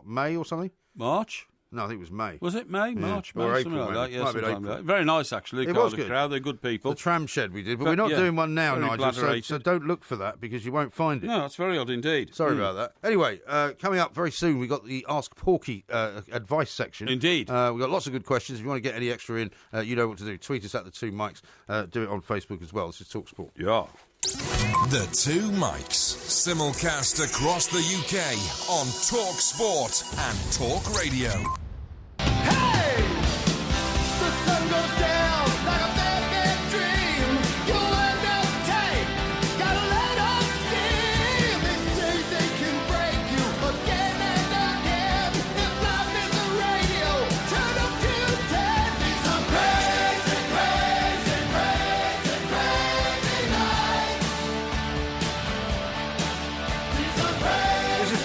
May or something? March? No, I think it was May. Was it May? March? May? Or something April, like that. Yeah, might be something April. like that. Very nice, actually. It Cardiff was good. Crowd, they're good people. The tram shed we did, but we're not doing one now, very Nigel, so don't look for that because you won't find it. No, that's very odd indeed. Sorry about that. Anyway, coming up very soon, we've got the Ask Porky advice section. Indeed. We've got lots of good questions. If you want to get any extra in, you know what to do. Tweet us at the Two Mics. Do it on Facebook as well. This is Talk Sport. Yeah. The Two Mics, simulcast across the UK on Talk Sport and Talk Radio.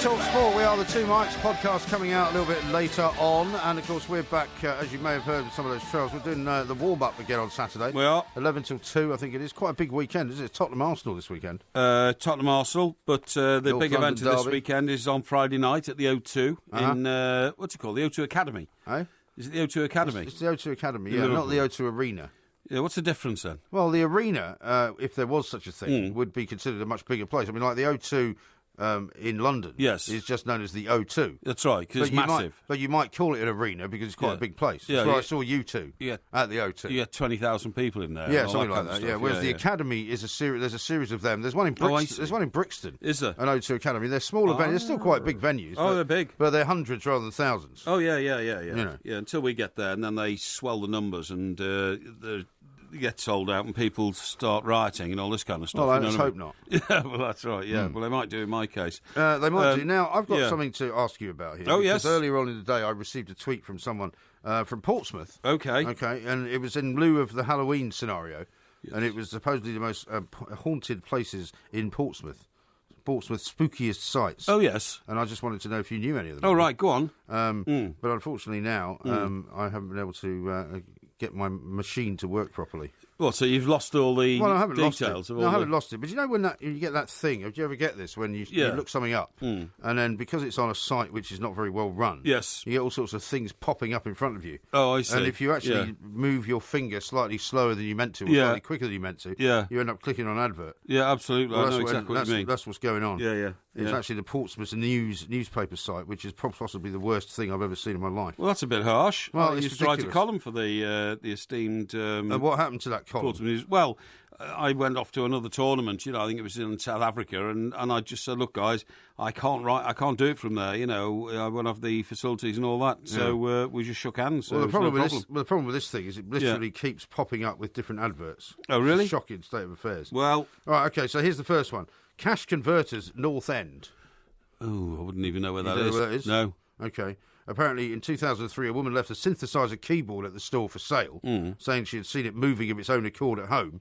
Talk Sport, we are the Two Mics podcast coming out a little bit later on, and of course we're back, as you may have heard with some of those trails, we're doing the warm-up again on Saturday. We are. 11 till 2, I think it is. Quite a big weekend, isn't it? Tottenham Arsenal this weekend. Tottenham Arsenal, but the North big London event of this derby. weekend is on Friday night at the O2 in, what's it called, the O2 Academy. Eh? Is it the O2 Academy? It's the O2 Academy, yeah, not the O2 Arena. Yeah, what's the difference then? Well, the Arena, if there was such a thing, would be considered a much bigger place. I mean, like the O2... in London, is just known as the O2. That's right, because it's massive. But you might call it an arena because it's quite a big place. Yeah, That's where I saw you two at the O2. You get 20,000 people in there. Yeah, something like that. Yeah. Whereas the Academy is a series. There's a series of them. There's one in Brixton. There's one in Brixton. Is there? An O2 Academy. They're smaller venues. They're still quite big venues. Oh, they're big. But they're hundreds rather than thousands. Oh yeah. You know. Yeah, until we get there, and then they swell the numbers and get sold out and people start rioting and all this kind of stuff. Well, let's hope not. Yeah, well, that's right, yeah. Well, they might do in my case. They might do. Now, I've got something to ask you about here. Oh, yes. Because earlier on in the day, I received a tweet from someone from Portsmouth. Okay. Okay, and it was in lieu of the Halloween scenario, and it was supposedly the most haunted places in Portsmouth. Portsmouth's spookiest sites. Oh, yes. And I just wanted to know if you knew any of them. Oh, right, go on. But unfortunately now, I haven't been able to... get my machine to work properly. Well, so you've lost all the I haven't details lost it. of all No, I haven't lost it. But you know when you get that thing, do you ever get this, when you look something up, and then because it's on a site which is not very well run, yes, you get all sorts of things popping up in front of you. Oh, I see. And if you actually move your finger slightly slower than you meant to, or slightly quicker than you meant to, you end up clicking on an advert. Yeah, absolutely. Well, I know exactly what you mean. That's what's going on. Yeah. It's actually the Portsmouth newspaper site, which is possibly the worst thing I've ever seen in my life. Well, that's a bit harsh. Well, I used to write a column for the esteemed... and what happened to that column? Portsmouth. Well, I went off to another tournament, I think it was in South Africa, and I just said, look, guys, I can't do it from there, I won't have the facilities and all that, so we just shook hands. So well, the problem with this thing is it literally keeps popping up with different adverts. Oh, really? It's a shocking state of affairs. Well... All right, OK, so here's the first one. Cash Converters, North End. Oh, I wouldn't even know where that is. You know where that is? No. OK. Apparently, in 2003, a woman left a synthesizer keyboard at the store for sale, saying she had seen it moving of its own accord at home.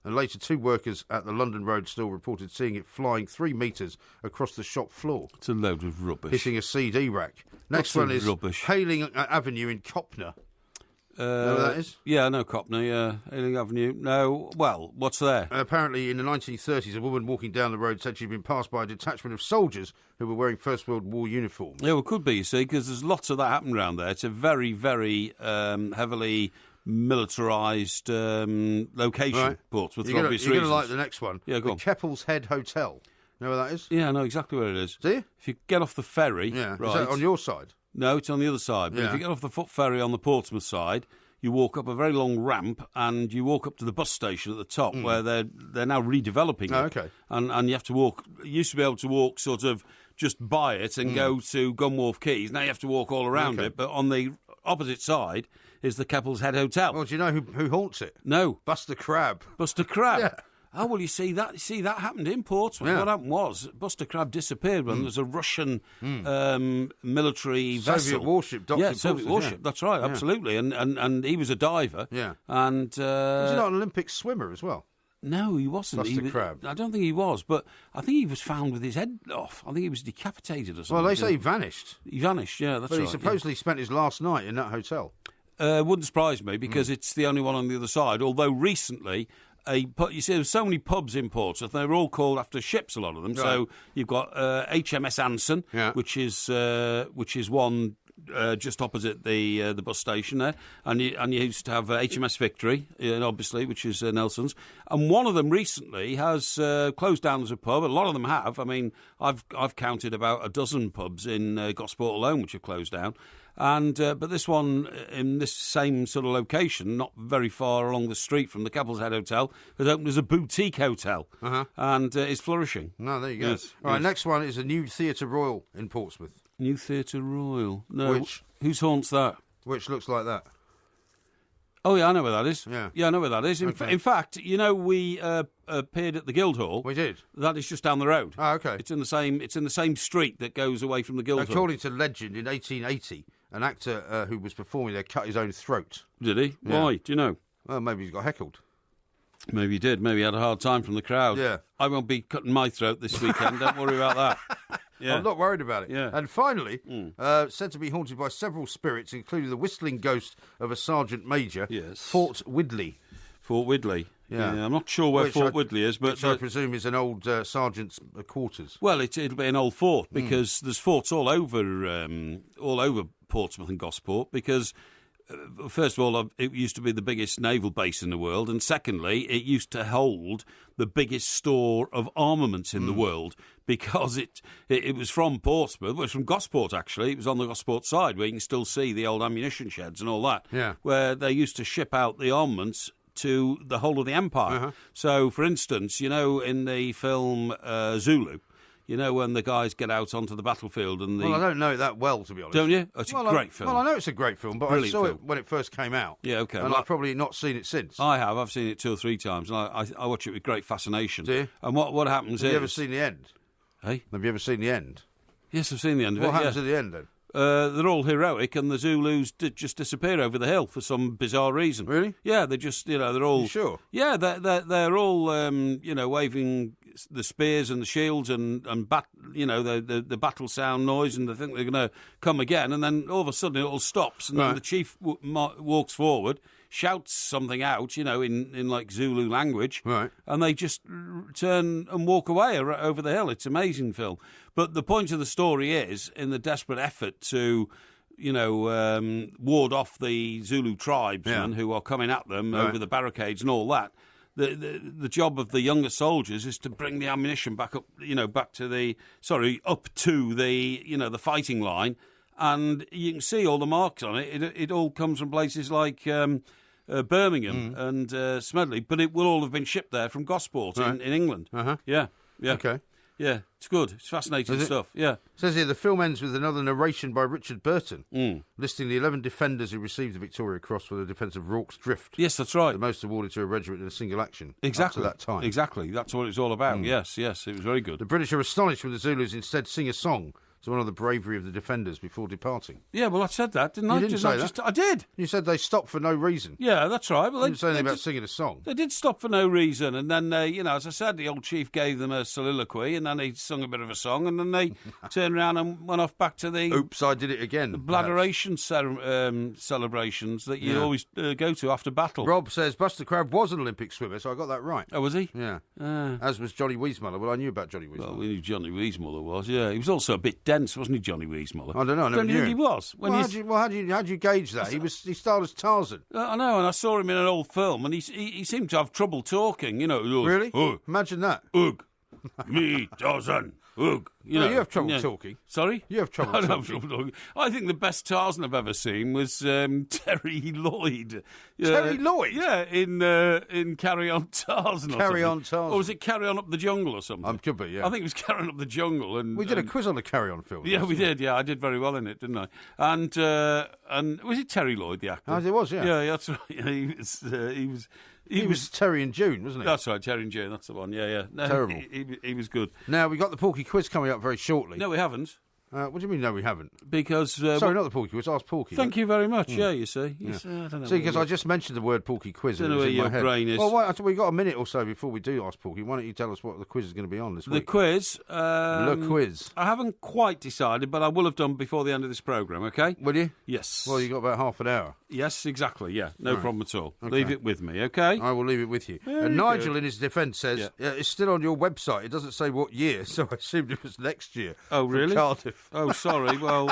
And later, 2 workers at the London Road store reported seeing it flying 3 metres across the shop floor. It's a load of rubbish. Hitting a CD rack. Next one is Hailing Avenue in Copner. Know where that is? Yeah, I know Copner, yeah. Hailing Avenue. No, well, what's there? Apparently, in the 1930s, a woman walking down the road said she'd been passed by a detachment of soldiers who were wearing First World War uniforms. Yeah, well, it could be, you see, because there's lots of that happening around there. It's a very, very heavily militarised location, Portsmouth, for obvious reasons. You're going to like the next one. Yeah, go on. The Keppel's Head Hotel. You know where that is? Yeah, I know exactly where it is. Do you? If you get off the ferry... Yeah, right, is that on your side? No, it's on the other side. But if you get off the foot ferry on the Portsmouth side, you walk up a very long ramp and you walk up to the bus station at the top where they're now redeveloping it. Oh, okay. And you have to walk... You used to be able to walk sort of just by it and go to Gunwharf Quays. Now you have to walk all around it. But on the opposite side is the Keppel's Head Hotel. Well, do you know who haunts it? No. Buster Crab. Buster Crab? Yeah. Oh, well, you see that happened in Portsmouth. Yeah. What happened was Buster Crabbe disappeared when there was a Russian military Soviet vessel. warship docked in Soviet Portsmouth, warship. yeah. That's right, Yeah. absolutely. And he was a diver. Yeah. And Was he not an Olympic swimmer as well? no, he wasn't. Buster Crabbe. I don't think he was, but I think he was found with his head off. I think he was decapitated or something. Well, they say he vanished. He vanished, yeah, that's But right. he supposedly spent his last night in that hotel. Wouldn't surprise me because it's the only one on the other side. Although recently, you see, there's so many pubs in Portsmouth. They were all called after ships, a lot of them. Right. So you've got HMS Anson, Yeah. which is one just opposite the bus station there, and you used to have HMS Victory, obviously, which is Nelson's, and one of them recently has closed down as a pub. A lot of them have. I mean, I've counted about a dozen pubs in Gosport alone which have closed down. And but this one in this same sort of location, not very far along the street from the Cappel's Head Hotel, has opened as a boutique hotel and is flourishing. No, there you go. Yes, All right, yes. next one is a new Theatre Royal in Portsmouth, New Theatre Royal. No, Which- whose haunts that? which looks like that. Oh yeah, I know where that is. Yeah. I know where that is. Okay. In fact, you know, we appeared at the Guildhall. We did. That is just down the road. Oh, okay. It's in the same street that goes away from the Guildhall. According to legend, in 1880, an actor who was performing there cut his own throat. Did he? Yeah. Why? Do you know? Well, maybe he's got heckled. Maybe he did. Maybe he had a hard time from the crowd. Yeah. I won't be cutting my throat this weekend. Don't worry about that. Yeah. I'm not worried about it. Yeah. And finally, said to be haunted by several spirits, including the whistling ghost of a sergeant major, Yes. Fort Widley. Fort Widley. Yeah. I'm not sure where Which Fort I- Widley is, but which I presume is an old sergeant's quarters. well, it'll be an old fort because there's forts all over Portsmouth and Gosport because. First of all, it used to be the biggest naval base in the world, and secondly, it used to hold the biggest store of armaments in the world because it was from Portsmouth, it was from Gosport actually. It was on the Gosport side where you can still see the old ammunition sheds and all that, Yeah. where they used to ship out the armaments to the whole of the empire. So, for instance, you know, in the film Zulu. You know, when the guys get out onto the battlefield and the... Well, I don't know it that well, to be honest. Don't you? It's a great film. Well, I know it's a great film, but Brilliant I saw film. it when it first came out. Yeah, okay. And Well, I've probably not seen it since. I have. I've seen it 2 or 3 times, and I watch it with great fascination. Do you? And what happens Have is... you ever seen the end? Hey? Have you ever seen the end? Yes, I've seen the end of What it, happens yeah. at the end, then? They're all heroic, and the Zulus just disappear over the hill for some bizarre reason. Really? Yeah, they just, they're all... You sure? Yeah, they're all, waving the spears and the shields and the battle sound noise, and they think they're going to come again, and then all of a sudden it all stops, and then Right. the chief walks forward, shouts something out, in like Zulu language, Right. and they just turn and walk away over the hill. It's an amazing film. But the point of the story is, in the desperate effort to, ward off the Zulu tribesmen who are coming at them over the barricades and all that, the job of the younger soldiers is to bring the ammunition back up, up to the the fighting line, and you can see all the marks on it. It all comes from places like Birmingham and Smedley, but it will all have been shipped there from Gosport in England. Yeah. Okay. Yeah, it's good. It's fascinating Is it? stuff. Yeah. It says here the film ends with another narration by Richard Burton, listing the 11 defenders who received the Victoria Cross for the defence of Rorke's Drift. Yes, that's right. The most awarded to a regiment in a single action. Exactly. Up to that time. Exactly. That's what it's all about. Yes, it was very good. The British are astonished when the Zulus instead sing a song to honour the bravery of the defenders before departing. Yeah, well, I said that, didn't I? You didn't say that. I did. You said they stopped for no reason. Yeah, that's right. Well, You didn't say anything about singing a song. They did stop for no reason, and then, as I said, the old chief gave them a soliloquy, and then they sung a bit of a song, and then they turned around and went off back to the Oops, I did it again. bladderation celebrations that you always go to after battle. Rob says Buster Crabbe was an Olympic swimmer, so I got that right. Oh, was he? Yeah. As was Johnny Weissmuller. Well, I knew about Johnny Weissmuller. Well, we knew Johnny Weissmuller was, yeah. He was also a bit dense, wasn't he, Johnny Weissmuller? I don't know. I never Don't you knew think he him. was? How do you gauge that? He starred as Tarzan. I know, and I saw him in an old film, and he seemed to have trouble talking, Really? Ugh, Imagine that. ugh, me, Tarzan, ugh. You have trouble talking. Sorry? You have trouble I don't have talking. trouble talking. I think the best Tarzan I've ever seen was Terry Lloyd. Terry Lloyd? Yeah, in Carry On Tarzan. Carry On Tarzan. Or was it Carry On Up the Jungle or something? Could be, yeah. I think it was Carry On Up the Jungle. And We did a quiz on the Carry On film. Yeah, we did. Yeah, I did very well in it, didn't I? And was it Terry Lloyd, the actor? Oh, it was, yeah. Yeah, that's right. Yeah, he was He was Terry and June, wasn't he? That's right, Terry and June, that's the one, yeah. No, Terrible. He was good. Now, we've got the Porky quiz coming up very shortly. No, we haven't. What do you mean, no, we haven't? Because... Sorry, not the Porky quiz, Ask Porky. Thank you very much, yeah, you see. I don't know. See, because I just mentioned the word Porky quiz. I don't know where your brain is. Well, we've got a minute or so before we do Ask Porky. Why don't you tell us what the quiz is going to be on this week? The quiz? The quiz. I haven't quite decided, but I will have done before the end of this programme, OK? Will you? Yes. Well, you've got about half an hour. Yes, exactly, yeah. No problem at all. Okay. Leave it with me, OK? I will leave it with you. And Nigel, in his defence, says, it's still on your website. It doesn't say what year, so I assumed it was next year. Oh, really? Cardiff. Oh, sorry. Well,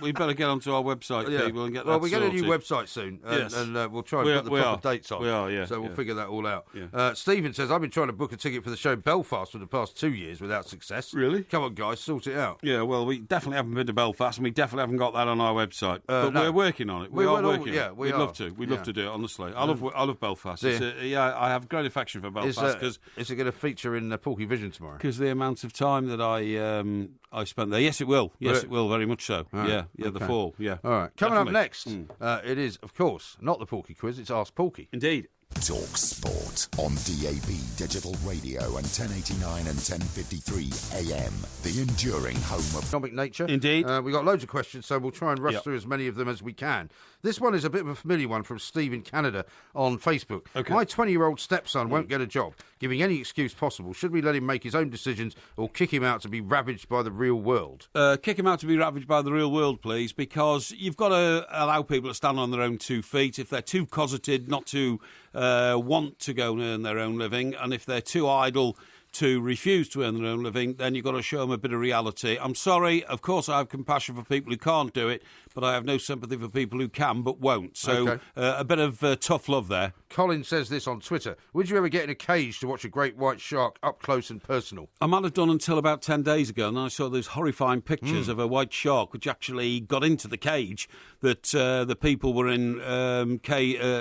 we better get onto our website, people, and get that Well, we get a sorted. new website soon, Yes. and we'll try and put the proper dates on. We are, yeah. So we'll figure that all out. Yeah. Stephen says, I've been trying to book a ticket for the show Belfast for the past 2 years without success. Really? Come on, guys, sort it out. Yeah, well, we definitely haven't been to Belfast, and we definitely haven't got that on our website. But no. we're working on it. We are working on it. We'd love to. We'd love to do it, honestly. I love Belfast. I have great affection for Belfast. Is it going to feature in Porky Vision tomorrow? Because the amount of time that I spent there. Yes, it will. Yes, it will, very much so. Right. Yeah, the fall, yeah. All right, coming Definitely. up next, it is, of course, not the Porky quiz, it's Ask Porky. Indeed. Talk Sport on DAB Digital Radio and 1089 and 1053 AM. The enduring home of Economic nature. Indeed. We've got loads of questions, so we'll try and rush through as many of them as we can. This one is a bit of a familiar one from Steve in Canada on Facebook. Okay. My 20-year-old stepson won't get a job, giving any excuse possible. Should we let him make his own decisions or kick him out to be ravaged by the real world? Kick him out to be ravaged by the real world, please, because you've got to allow people to stand on their own 2 feet. If they're too cosseted not to want to go and earn their own living, and if they're too idle to refuse to earn their own living, then you've got to show them a bit of reality. I'm sorry, of course I have compassion for people who can't do it, but I have no sympathy for people who can but won't. So a bit of tough love there. Colin says this on Twitter. Would you ever get in a cage to watch a great white shark up close and personal? I might have done until about 10 days ago, and I saw those horrifying pictures of a white shark which actually got into the cage that the people were in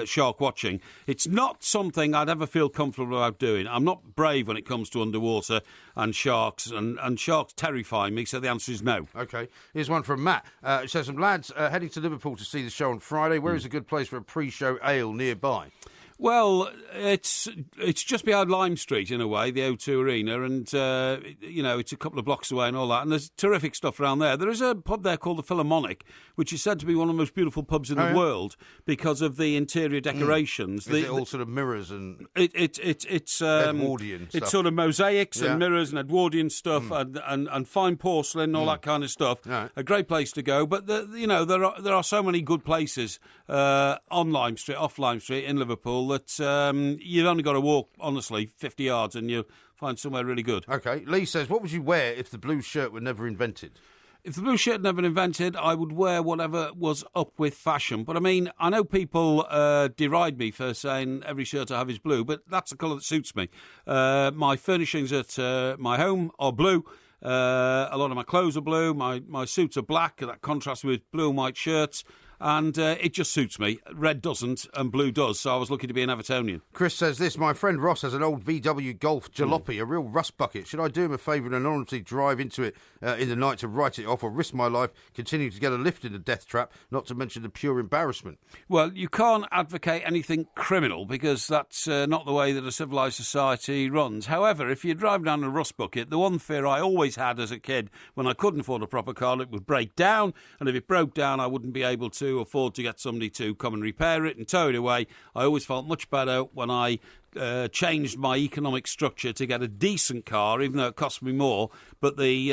shark watching. It's not something I'd ever feel comfortable about doing. I'm not brave when it comes to underwater and sharks, and sharks terrify me, so the answer is no. OK. Here's one from Matt. It says, some lads heading to Liverpool to see the show on Friday. Where is a good place for a pre-show ale nearby? Well, it's just behind Lime Street, in a way, the O2 Arena, and, it's a couple of blocks away and all that, and there's terrific stuff around there. There is a pub there called the Philharmonic, which is said to be one of the most beautiful pubs in the world because of the interior decorations. Is it all sort of mirrors and it's Edwardian stuff? It's sort of mosaics and mirrors and Edwardian stuff and fine porcelain and all that kind of stuff. Right. A great place to go, but there are so many good places on Lime Street, off Lime Street in Liverpool that you've only got to walk, honestly, 50 yards and you'll find somewhere really good. OK. Lee says, what would you wear if the blue shirt were never invented? If the blue shirt had never been invented, I would wear whatever was up with fashion. But, I mean, I know people deride me for saying every shirt I have is blue, but that's the colour that suits me. My furnishings at my home are blue. A lot of my clothes are blue. My suits are black, and that contrasts with blue and white shirts. And it just suits me. Red doesn't, and blue does, so I was lucky to be an Evertonian. Chris says this, my friend Ross has an old VW Golf jalopy, a real rust bucket. Should I do him a favour and anonymously drive into it in the night to write it off, or risk my life continuing to get a lift in the death trap, not to mention the pure embarrassment? Well, you can't advocate anything criminal, because that's not the way that a civilised society runs. However, if you're driving down a rust bucket, the one fear I always had as a kid, when I couldn't afford a proper car, it would break down, and if it broke down, I wouldn't be able to afford to get somebody to come and repair it and tow it away. I always felt much better when I changed my economic structure to get a decent car, even though it cost me more. But the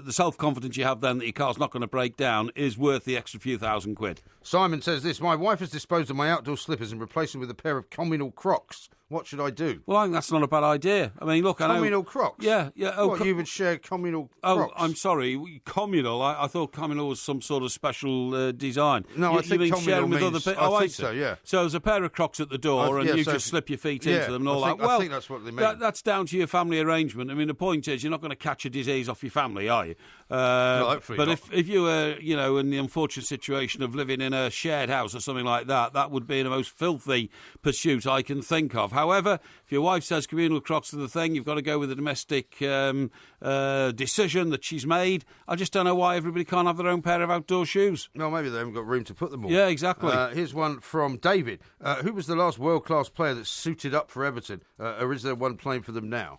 self-confidence you have then that your car's not going to break down is worth the extra few £1,000. Simon says this, my wife has disposed of my outdoor slippers and replaced them with a pair of communal Crocs. What should I do? Well, I think that's not a bad idea. I mean, look, I know... Communal Crocs? Yeah. Oh, you would share communal Crocs? Oh, I'm sorry, communal. I thought communal was some sort of special design. No, I think you mean communal sharing with means... other people? I think so, yeah. So there's a pair of Crocs at the door, and you just slip your feet straight into them and all that. Well, I think that's what they mean. That's down to your family arrangement. I mean, the point is, you're not going to catch a disease off your family, are you? Hopefully but not. if you were, in the unfortunate situation of living in a shared house or something like that, that would be the most filthy pursuit I can think of. However, if your wife says communal crocs are the thing, you've got to go with the domestic decision that she's made. I just don't know why everybody can't have their own pair of outdoor shoes. No, maybe they haven't got room to put them all. Yeah, exactly. Here's one from David. Who was the last world-class player that suited up for Everton? Or is there one playing for them now?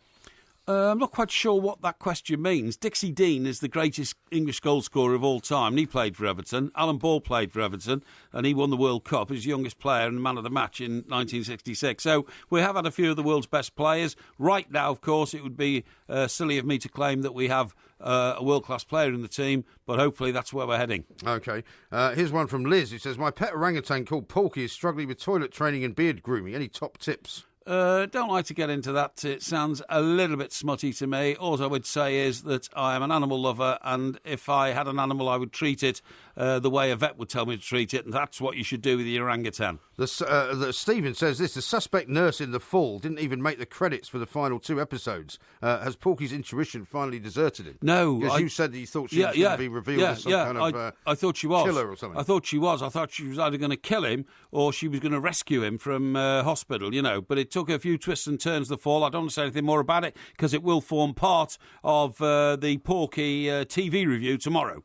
I'm not quite sure what that question means. Dixie Dean is the greatest English goalscorer of all time, and he played for Everton. Alan Ball played for Everton, and he won the World Cup. He was the youngest player and man of the match in 1966. So we have had a few of the world's best players. Right now, of course, it would be silly of me to claim that we have a world-class player in the team, but hopefully that's where we're heading. OK. Here's one from Liz, who says, my pet orangutan called Porky is struggling with toilet training and beard grooming. Any top tips? Don't like to get into that. It sounds a little bit smutty to me. All I would say is that I am an animal lover, and if I had an animal, I would treat it the way a vet would tell me to treat it, and that's what you should do with the orangutan. Stephen says this, the suspect nurse in The Fall didn't even make the credits for the final 2 episodes. Has Porky's intuition finally deserted him? No. Because you said that you thought she was going to be revealed as some kind of I thought she was. killer or something. I thought she was. I thought she was either going to kill him or she was going to rescue him from hospital, but it took a few twists and turns, The Fall. I don't want to say anything more about it because it will form part of the Porky TV review tomorrow.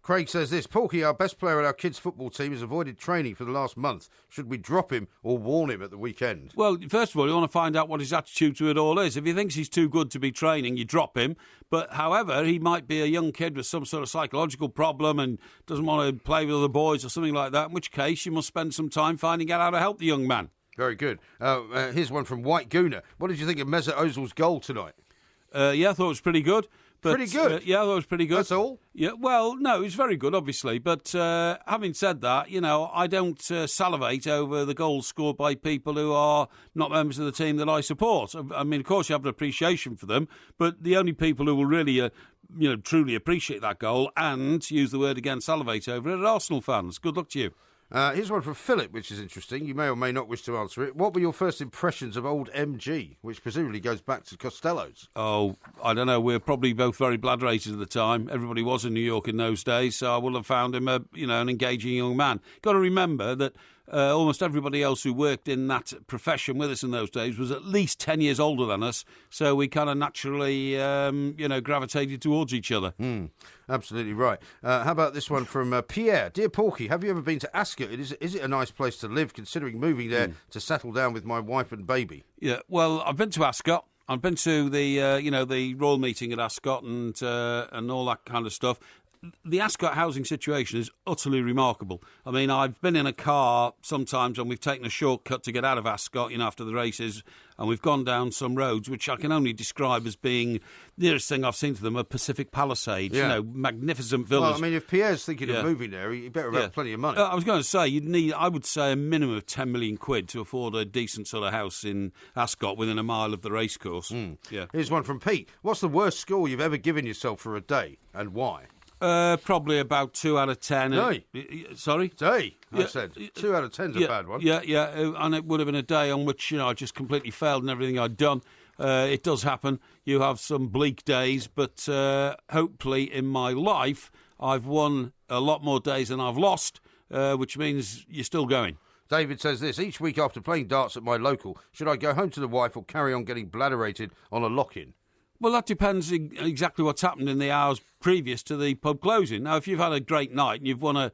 Craig says this, Porky, our best player at our kids' football team, has avoided training for the last month. Should we drop him or warn him at the weekend? Well, first of all, you want to find out what his attitude to it all is. If he thinks he's too good to be training, you drop him. But, however, he might be a young kid with some sort of psychological problem and doesn't want to play with other boys or something like that, in which case you must spend some time finding out how to help the young man. Very good. Here's one from White Gooner. What did you think of Mesut Ozil's goal tonight? Yeah, I thought it was pretty good. But, pretty good? Yeah, I thought it was pretty good. That's all? Yeah, well, no, it was very good, obviously. But having said that, I don't salivate over the goals scored by people who are not members of the team that I support. I mean, of course, you have an appreciation for them, but the only people who will really, truly appreciate that goal and, to use the word again, salivate over it are Arsenal fans. Good luck to you. Here's one from Philip, which is interesting. You may or may not wish to answer it. What were your first impressions of old MG, which presumably goes back to Costello's? Oh, I don't know. We were probably both very blood-rated at the time. Everybody was in New York in those days, so I would have found him an engaging young man. Got to remember that almost everybody else who worked in that profession with us in those days was at least 10 years older than us, so we kind of naturally, gravitated towards each other. Absolutely right. How about this one from Pierre? Dear Porky, have you ever been to Ascot? Is it a nice place to live, considering moving there to settle down with my wife and baby? Yeah, well, I've been to Ascot. I've been to the, the Royal Meeting at Ascot and all that kind of stuff. The Ascot housing situation is utterly remarkable. I mean, I've been in a car sometimes and we've taken a shortcut to get out of Ascot, after the races, and we've gone down some roads which I can only describe as being the nearest thing I've seen to them are Pacific Palisades, magnificent villas. Well, I mean, if Pierre's thinking of moving there, he better have plenty of money. I was going to say, you'd need, I would say, a minimum of 10 million quid to afford a decent sort of house in Ascot within a mile of the racecourse. Yeah. Here's one from Pete. What's the worst score you've ever given yourself for a day, and why? Probably about 2 out of 10. Day? Sorry? Day, I said. 2 out of 10's a bad one. Yeah, and it would have been a day on which, I just completely failed in everything I'd done. It does happen. You have some bleak days, but hopefully in my life I've won a lot more days than I've lost, which means you're still going. David says this, each week after playing darts at my local, should I go home to the wife or carry on getting bladderated on a lock-in? Well, that depends exactly what's happened in the hours previous to the pub closing. Now, if you've had a great night and you've won a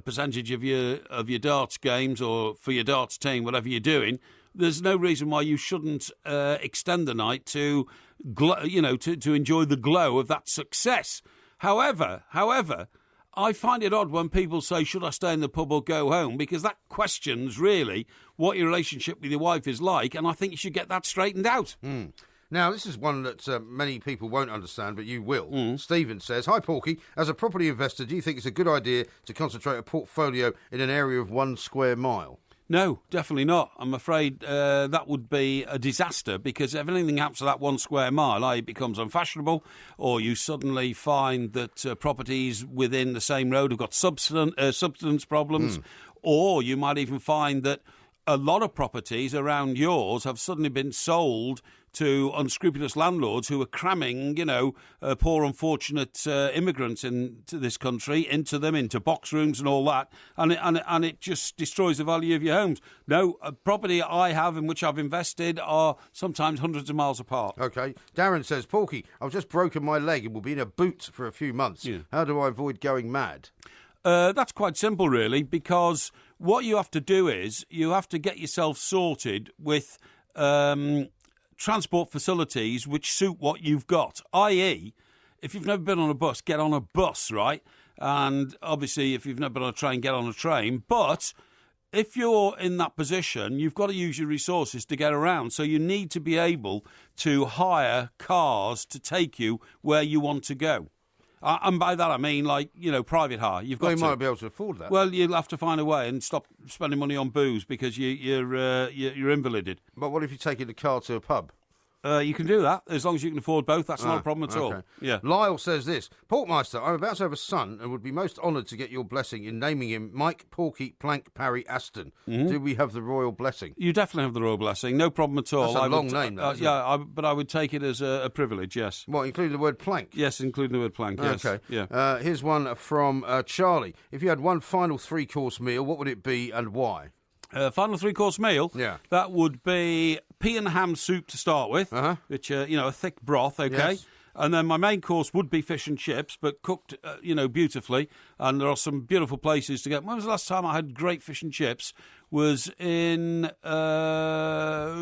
percentage of your darts games or for your darts team, whatever you're doing, there's no reason why you shouldn't extend the night to enjoy the glow of that success. However, I find it odd when people say, should I stay in the pub or go home? Because that questions, really, what your relationship with your wife is like, and I think you should get that straightened out. Now, this is one that many people won't understand, but you will. Stephen says, hi, Porky. As a property investor, do you think it's a good idea to concentrate a portfolio in an area of 1 square mile? No, definitely not. I'm afraid that would be a disaster because if anything happens to that 1 square mile, it becomes unfashionable, or you suddenly find that properties within the same road have got subsidence problems, or you might even find that a lot of properties around yours have suddenly been sold to unscrupulous landlords who are cramming, poor, unfortunate immigrants into this country, into box rooms and all that, and it just destroys the value of your homes. No, a property I have in which I've invested are sometimes hundreds of miles apart. OK. Darren says, Porky, I've just broken my leg and will be in a boot for a few months. Yeah. How do I avoid going mad? That's quite simple, really, because what you have to do is you have to get yourself sorted with transport facilities which suit what you've got, i.e., if you've never been on a bus, get on a bus, right? And obviously, if you've never been on a train, get on a train. But if you're in that position, you've got to use your resources to get around. So you need to be able to hire cars to take you where you want to go. And by that I mean, private hire. You might not be able to afford that. Well, you'll have to find a way and stop spending money on booze because you're invalided. But what if you take the car to a pub? You can do that, as long as you can afford both. That's not a problem at all. Yeah. Lyle says this, Porkmeister, I'm about to have a son and would be most honoured to get your blessing in naming him Mike, Porky, Plank, Parry, Aston. Mm-hmm. Do we have the royal blessing? You definitely have the royal blessing, no problem at all. That's a long name, though, but I would take it as a privilege, yes. What, including the word plank? Yes, including the word plank, yes. OK. Yeah. Here's one from Charlie. If you had one final 3-course meal, what would it be and why? Final 3-course meal? Yeah. That would be pea and ham soup to start with, which, a thick broth, OK? Yes. And then my main course would be fish and chips, but cooked, beautifully. And there are some beautiful places to get. When was the last time I had great fish and chips? Was in, I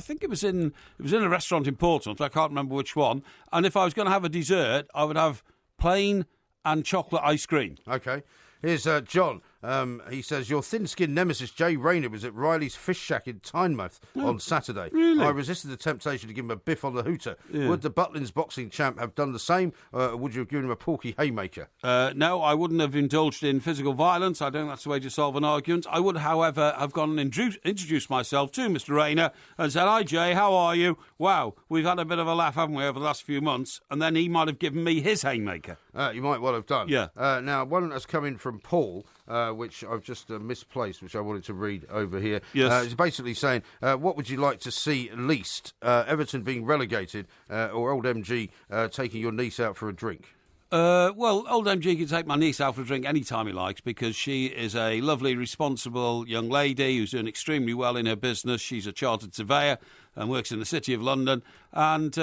think it was in a restaurant in Portsmouth. I can't remember which one. And if I was going to have a dessert, I would have plain and chocolate ice cream. OK. Here's John. He says, your thin-skinned nemesis Jay Rayner was at Riley's Fish Shack in Tynemouth on Saturday. Really? I resisted the temptation to give him a biff on the hooter. Yeah. Would the Butlins boxing champ have done the same, or would you have given him a Porky haymaker? No, I wouldn't have indulged in physical violence. I don't think that's the way to solve an argument. I would, however, have gone and introduced myself to Mr. Rayner and said, hi, Jay, how are you? Wow, we've had a bit of a laugh, haven't we, over the last few months? And then he might have given me his haymaker. You might well have done. Yeah. Now, one has come in from Paul, which I've just misplaced, which I wanted to read over here. Yes. It's basically saying, what would you like to see least? Everton being relegated or old MG taking your niece out for a drink? Well, old MG can take my niece out for a drink any time he likes because she is a lovely, responsible young lady who's doing extremely well in her business. She's a chartered surveyor and works in the City of London. And...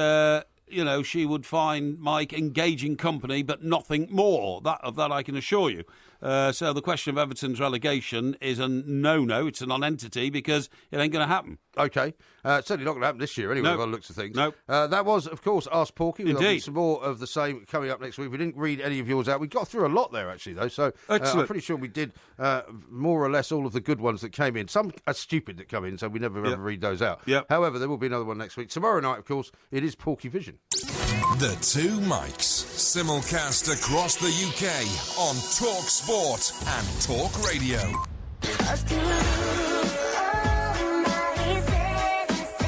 she would find Mike engaging company, but nothing more. That I can assure you. So the question of Everton's relegation is a no-no. It's a non-entity because it ain't going to happen. OK. Certainly not going to happen this year anyway, by the looks of things. No. That was, of course, Ask Porky. We'll Indeed. have some more of the same coming up next week. We didn't read any of yours out. We got through a lot there, actually, though. So I'm pretty sure we did more or less all of the good ones that came in. Some are stupid that come in, so we never ever read those out. Yep. However, there will be another one next week. Tomorrow night, of course, it is Porky Vision. The Two Mics, simulcast across the UK on Talk Sport and Talk Radio.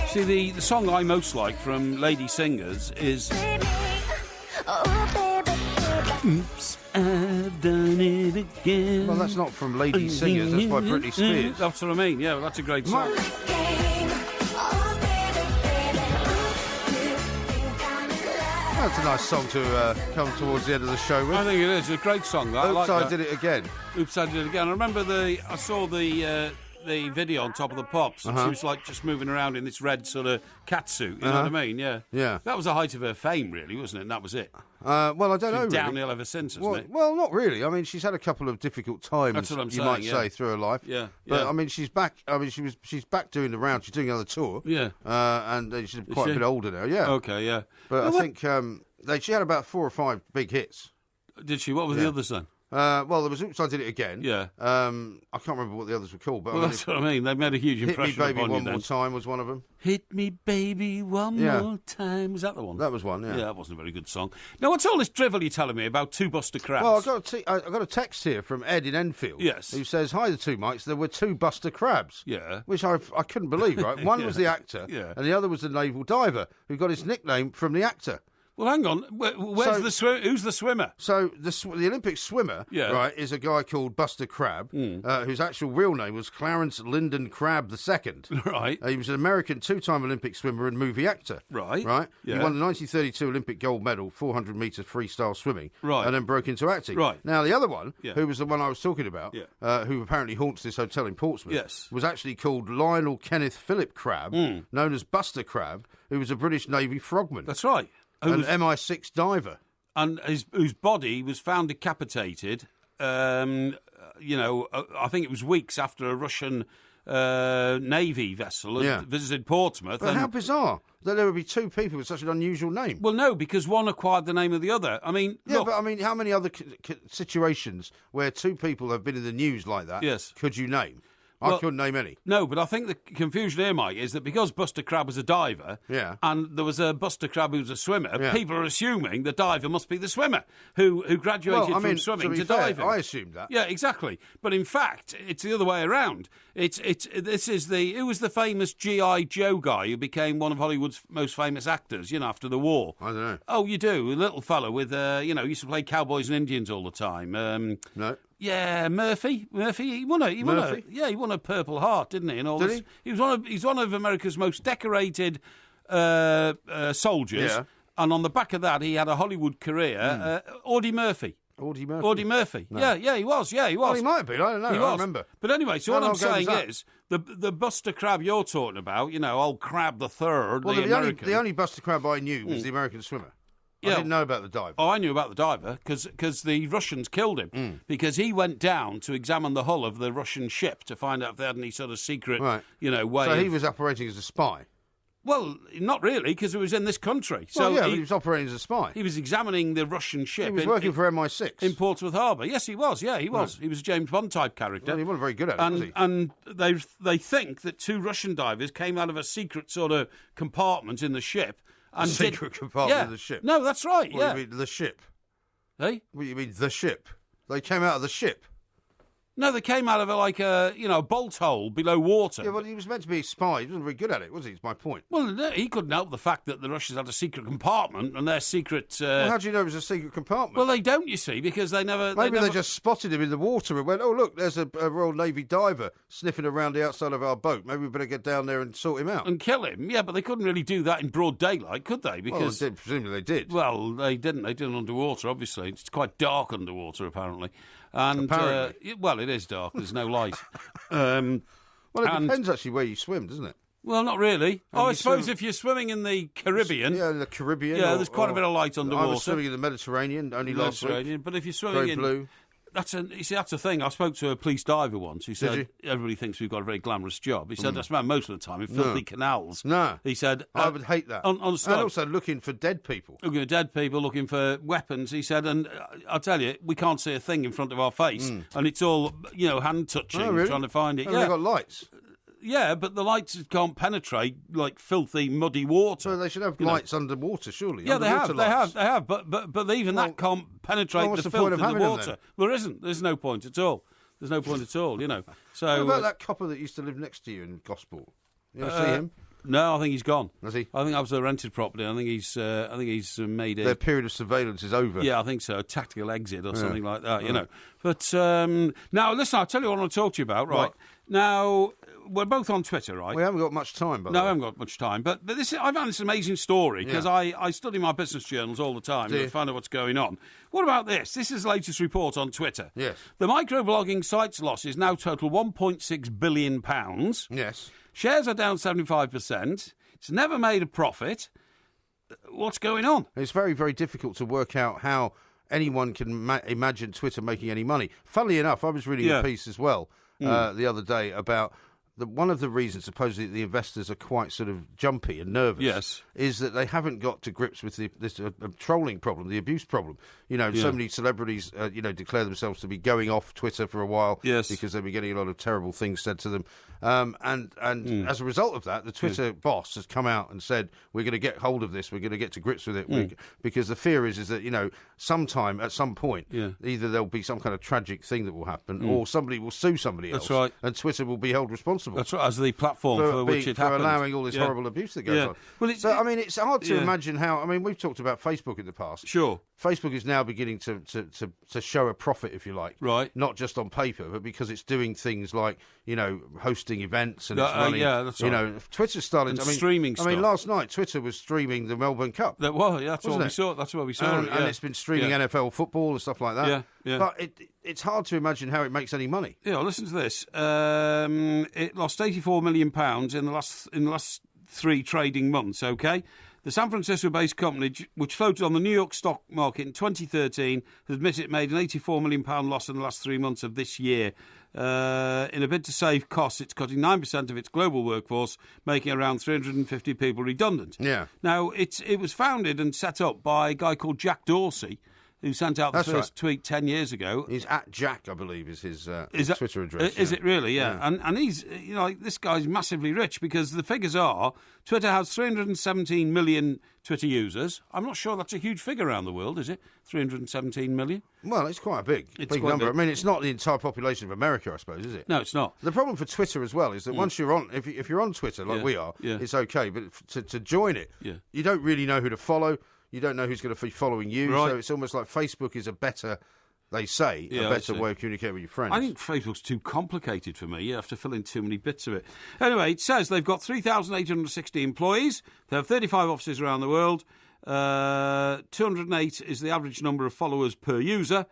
See, the song I most like from Lady Singers is... Oops, I've done it again. Well, that's not from Lady Singers, that's by Britney Spears. That's what I mean, yeah, well, that's a great song. That's a nice song to come towards the end of the show with. I think it is. It's a great song. I Oops, like I that. Did It Again. Oops, I Did It Again. I remember I saw the video on Top of the Pops, and she was like just moving around in this red sort of cat suit. You know what I mean? Yeah. Yeah. That was the height of her fame, really, wasn't it? And that was it. Well, I don't know. Downhill ever since, hasn't it? Well, not really. I mean, she's had a couple of difficult times. That's what I'm saying, might say, through her life. Yeah. But yeah. I mean, she's back. I mean, she's back doing the round. She's doing another tour. Yeah. And she's quite a bit older now. Yeah. Okay. Yeah. But I think she had about 4 or 5 big hits. Did she? What were the others then? Well, there was Oops, I Did It Again. Yeah. I can't remember what the others were called. But well, that's what I mean. They made a huge impression Hit Me Baby upon One you More Time was one of them. Hit Me Baby One More Time. Was that the one? That was one, yeah. Yeah, that wasn't a very good song. Now, what's all this drivel you're telling me about 2 Buster Crabs? Well, I got a text here from Ed in Enfield. Yes. Who says, hi, the Two Mics, there were 2 Buster Crabs. Yeah. Which I couldn't believe, right? One was the actor, and the other was the naval diver, who got his nickname from the actor. Well, hang on. Who's the swimmer? So the Olympic swimmer, right, is a guy called Buster Crabbe, whose actual real name was Clarence Lyndon Crabbe II. Right. He was an American two-time Olympic swimmer and movie actor. Right. Right. Yeah. He won the 1932 Olympic gold medal, 400 metres freestyle swimming. Right. And then broke into acting. Right. Now, the other one, who was the one I was talking about, who apparently haunts this hotel in Portsmouth, was actually called Lionel Kenneth Philip Crabbe, known as Buster Crabbe, who was a British Navy frogman. That's right. An MI6 diver. And whose body was found decapitated, I think it was weeks after a Russian Navy vessel had visited Portsmouth. But how bizarre that there would be two people with such an unusual name. Well, no, because one acquired the name of the other. I mean, look, but I mean, how many other situations where two people have been in the news like that could you name? I couldn't name any. No, but I think the confusion here, Mike, is that because Buster Crabbe was a diver, and there was a Buster Crabbe who was a swimmer, people are assuming the diver must be the swimmer who graduated from swimming to diving. I assumed that. Yeah, exactly. But in fact, it's the other way around. Who was the famous G.I. Joe guy who became one of Hollywood's most famous actors, after the war? I don't know. Oh, you do? A little fellow with, used to play cowboys and Indians all the time. No. Yeah, Murphy, he won a Purple Heart, didn't he? And all Did this. he? He's one of America's most decorated soldiers. Yeah. And on the back of that, he had a Hollywood career. Audie Murphy. Audie Murphy? Audie Murphy. No. Yeah, he was. Well, he might have been. I don't know. I don't remember. But anyway, so what I'm saying is, the Buster Crabbe you're talking about, old Crabbe the Third, well, American. The only Buster Crabbe I knew was the American swimmer. I didn't know about the diver. Oh, I knew about the diver because the Russians killed him because he went down to examine the hull of the Russian ship to find out if they had any sort of secret, way. So he was operating as a spy. Well, not really, because it was in this country. Well, but he was operating as a spy. He was examning the Russian ship. He was working for MI6 in Portsmouth Harbour. Yes, he was. Yeah, he was. Right. He was a James Bond type character. Well, he wasn't very good at it, was he? And they think that two Russian divers came out of a secret sort of compartment in the ship. And secret compartment of the ship? No, that's right, What do you mean, the ship? Hey? What do you mean, the ship? They came out of the ship? No, they came out of a bolt hole below water. Yeah, well, he was meant to be a spy. He wasn't very good at it, was he? It's my point. Well, he couldn't help the fact that the Russians had a secret compartment and their secret... Well, how do you know it was a secret compartment? Well, they don't, you see, because they never... Maybe they just spotted him in the water and went, oh, look, there's a Royal Navy diver sniffing around the outside of our boat. Maybe we better get down there and sort him out. And kill him. Yeah, but they couldn't really do that in broad daylight, could they? Because presumably they did. Well, they didn't. They did it underwater, obviously. It's quite dark underwater, apparently. And well, it is dark. There's no light. Well, it depends actually where you swim, doesn't it? Well, not really. I suppose if you're swimming in the Caribbean, in the Caribbean, there's quite a bit of light underwater. I was swimming in the Mediterranean only last week. But if you're swimming in blue. That's a thing. I spoke to a police diver once. He said everybody thinks we've got a very glamorous job. He said I spend most of the time in filthy canals. No. He said I would hate that. And also looking for dead people. Looking for dead people, looking for weapons. He said, and I'll tell you, we can't see a thing in front of our face, and it's all hand touching, trying to find it. They've got lights. Yeah, but the lights can't penetrate like filthy, muddy water. So they should have lights underwater, surely. Yeah, they have. But even that can't penetrate the filth in the water. There isn't. There's no point at all. So what about that copper that used to live next to you in Gosport? You ever see him? No, I think he's gone. Has he? I think that was a rented property. I think he's made it. Their period of surveillance is over. Yeah, I think so. A tactical exit or something like that. But now, listen, I'll tell you what I want to talk to you about. Right now, we're both on Twitter, right? We haven't got much time, No, I haven't got much time. But I've found this amazing story because I study my business journals all the time to find out what's going on. What about this? This is the latest report on Twitter. Yes. The microblogging site's losses now total £1.6 billion. Yes. Shares are down 75%. It's never made a profit. What's going on? It's very, very difficult to work out how anyone can imagine Twitter making any money. Funnily enough, I was reading a piece as well the other day about one of the reasons supposedly the investors are quite sort of jumpy and nervous is that they haven't got to grips with this trolling problem, the abuse problem. So many celebrities, declare themselves to be going off Twitter for a while because they've been getting a lot of terrible things said to them. And as a result of that, the Twitter boss has come out and said, we're going to get hold of this, we're going to get to grips with it, because the fear is that, sometime, at some point, either there'll be some kind of tragic thing that will happen or somebody will sue somebody else. That's right. And Twitter will be held responsible responsible. That's right, as the platform for which it happened. For allowing all this horrible abuse that goes on. Well, it's hard to imagine how... I mean, we've talked about Facebook in the past. Sure. Facebook is now beginning to show a profit, if you like. Right. Not just on paper, but because it's doing things like, hosting events and it's running... Yeah, that's right. Twitter's starting... And streaming stuff. I mean, last night, Twitter was streaming the Melbourne Cup. That's what we saw. That's what we saw. And it's been streaming NFL football and stuff like that. Yeah. But it's hard to imagine how it makes any money. Yeah, listen to this. It lost £84 million in the last 3 trading months, OK? The San Francisco-based company, which floated on the New York stock market in 2013, has admitted it made an £84 million loss in the last 3 months of this year. In a bid to save costs, it's cutting 9% of its global workforce, making around 350 people redundant. Yeah. Now, it was founded and set up by a guy called Jack Dorsey, who sent out the first tweet 10 years ago. He's at Jack, I believe, is his Twitter address. Is it really? Yeah. And he's, this guy's massively rich because the figures are Twitter has 317 million Twitter users. I'm not sure that's a huge figure around the world, is it? 317 million? Well, it's quite a big number. I mean, it's not the entire population of America, I suppose, is it? No, it's not. The problem for Twitter as well is that once you're on, if you're on Twitter like we are, it's okay. But to join it, you don't really know who to follow. You don't know who's going to be following you, so it's almost like Facebook is a better way of communicating with your friends. I think Facebook's too complicated for me. You have to fill in too many bits of it. Anyway, it says they've got 3,860 employees. They have 35 offices around the world. 208 is the average number of followers per user.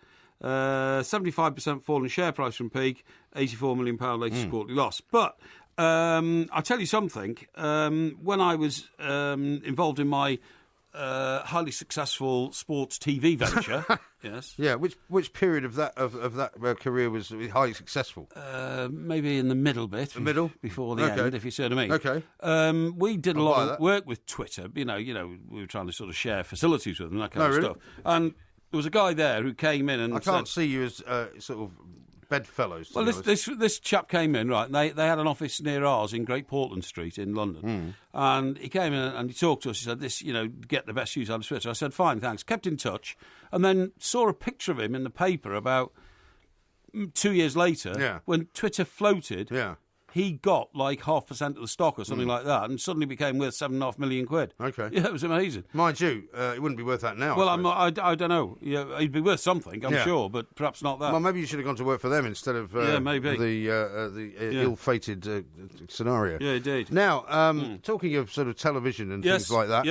75% fall in share price from peak. £84 million latest quarterly loss. But I'll tell you something. When I was involved in my highly successful sports TV venture. Yes. Yeah. Which period of that career was highly successful? Maybe in the middle bit. The middle before the end, if you see what I mean. Okay. We did a lot of work with Twitter. We were trying to sort of share facilities with them, that kind of stuff. And there was a guy there who came in and I can't see you as sort of bedfellows. Well, this chap came in, right, and they had an office near ours in Great Portland Street in London. And he came in and he talked to us. He said, get the best use out of Twitter. I said, fine, thanks. Kept in touch. And then saw a picture of him in the paper about 2 years later when Twitter floated. Yeah. He got like 0.5% of the stock or something like that and suddenly became worth £7.5 million. Okay. Yeah, it was amazing. Mind you, it wouldn't be worth that now. Well, I don't know. Yeah, he'd be worth something, I'm sure, but perhaps not that. Well, maybe you should have gone to work for them instead of maybe. the ill-fated scenario. Yeah, indeed. Now, talking of sort of television and things like that,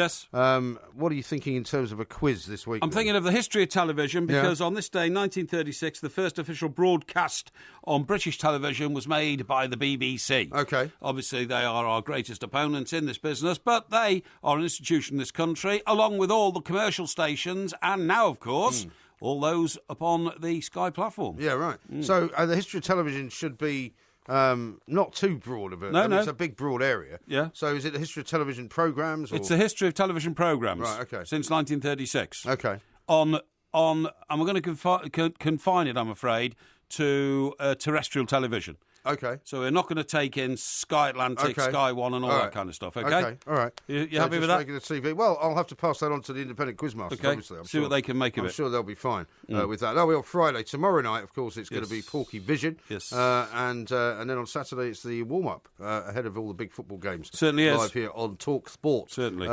what are you thinking in terms of a quiz this week? I'm thinking of the history of television because on this day, 1936, the first official broadcast on British television was made by the BBC. Okay. Obviously, they are our greatest opponents in this business, but they are an institution in this country, along with all the commercial stations, and now, of course, all those upon the Sky platform. Yeah, right. So the history of television should be not too broad of it. No. It's a big, broad area. Yeah. So is it the history of television programmes? It's the history of television programmes. Right, okay. Since 1936. Okay. And we're going to confine it, I'm afraid, to terrestrial television. Okay. So we're not going to take in Sky Atlantic, Sky One and all that kind of stuff, okay? Okay, all right. You happy with that? Regular TV. Well, I'll have to pass that on to the independent quizmasters, obviously. See what they can make of it. I'm sure they'll be fine with that. That'll be on Friday. Tomorrow night, of course, it's going to be Porky Vision. Yes. And then on Saturday, it's the warm-up ahead of all the big football games. Certainly is. Live here on Talk Sport. Certainly.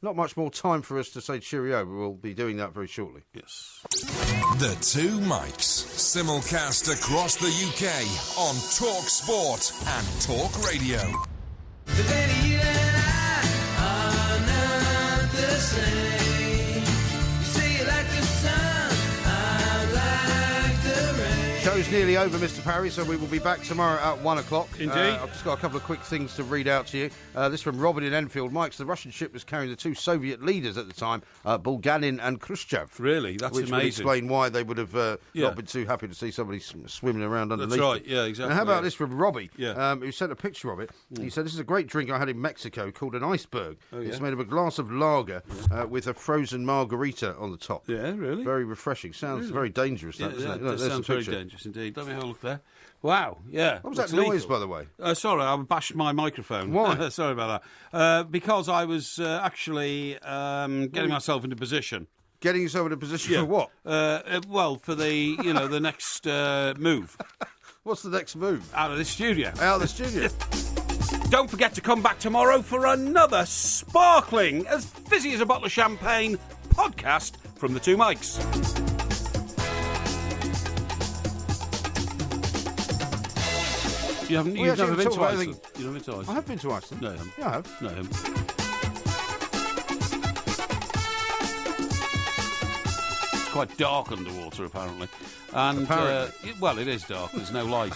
Not much more time for us to say cheerio, but we'll be doing that very shortly. Yes. The Two Mics, simulcast across the UK on Talk Sport and Talk Radio. Today you and I are not the same. You say you like the sun, I like the rain. Show's nearly over, Mr. Parry, so we will be back tomorrow at 1 o'clock. Indeed. I've just got a couple of quick things to read out to you. This from Robin in Enfield. Mike's, the Russian ship was carrying the two Soviet leaders at the time, Bulganin and Khrushchev. Really? That's which amazing. Would explain why they would have not been too happy to see somebody swimming around underneath. That's right, them. yeah, exactly. Now, how about this from Robbie, Yeah. who sent a picture of it. He said, this is a great drink I had in Mexico called an iceberg. Oh, yeah? It's made of a glass of lager with a frozen margarita on the top. Yeah, really? Very refreshing. Sounds very dangerous, that, doesn't it? That sounds very dangerous indeed. Let me have a look there. Wow, yeah. What was that noise, by the way? Sorry, I bashed my microphone. Why? Sorry about that. Because I was actually getting myself into position. Getting yourself in a position for what? Well, for the the next move. What's the next move? Out of the studio. Out of the studio. Don't forget to come back tomorrow for another sparkling, as fizzy as a bottle of champagne, podcast from the two mics. You've never been to Iceland? You've never been to Iceland? I have been to Iceland. No, you haven't. Yeah, I have. No, you haven't. It's quite dark underwater, apparently. And, well, it is dark. There's no light.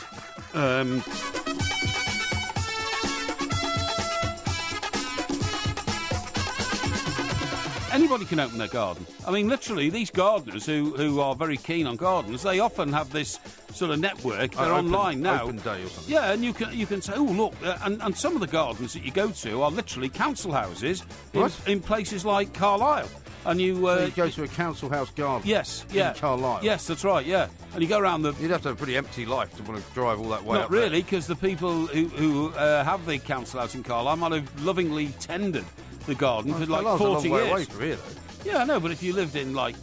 Anybody can open their garden. I mean, literally, these gardeners who are very keen on gardens, they often have this sort of network. They're online now. Open day or something. Yeah, and you can say, oh, look, and some of the gardens that you go to are literally council houses in places like Carlisle. And you go to a council house garden. Yes, yeah. In Carlisle. Yes, that's right. Yeah, and you go around the. You'd have to have a pretty empty life to want to drive all that way. Not really, because the people who have the council house in Carlisle might have lovingly tended the garden for like 40 a long years. way away from here, though. Yeah, I know, but if you lived in, like,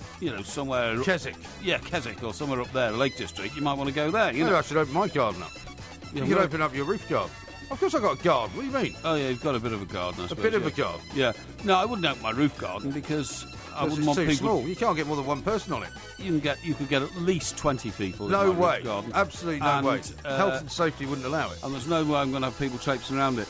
somewhere... Keswick. Yeah, Keswick or somewhere up there, Lake District, you might want to go there, Maybe I should open my garden up. You could open up your roof garden. Of course I've got a garden. What do you mean? Oh, yeah, you've got a bit of a garden, I suppose. A bit of a garden? Yeah. No, I wouldn't open my roof garden because I wouldn't want too people... small. You can't get more than one person on it. You could get at least 20 people No in my way. roof garden. Absolutely no way. Health and safety wouldn't allow it. And there's no way I'm going to have people traipsing around it.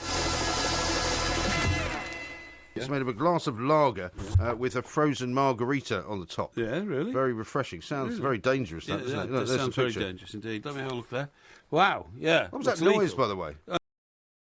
It's made of a glass of lager with a frozen margarita on the top. Yeah, really? Very refreshing. Sounds very dangerous, that, doesn't it? That sounds very dangerous indeed. Let me have a look there. Wow, yeah. What was that noise, by the way?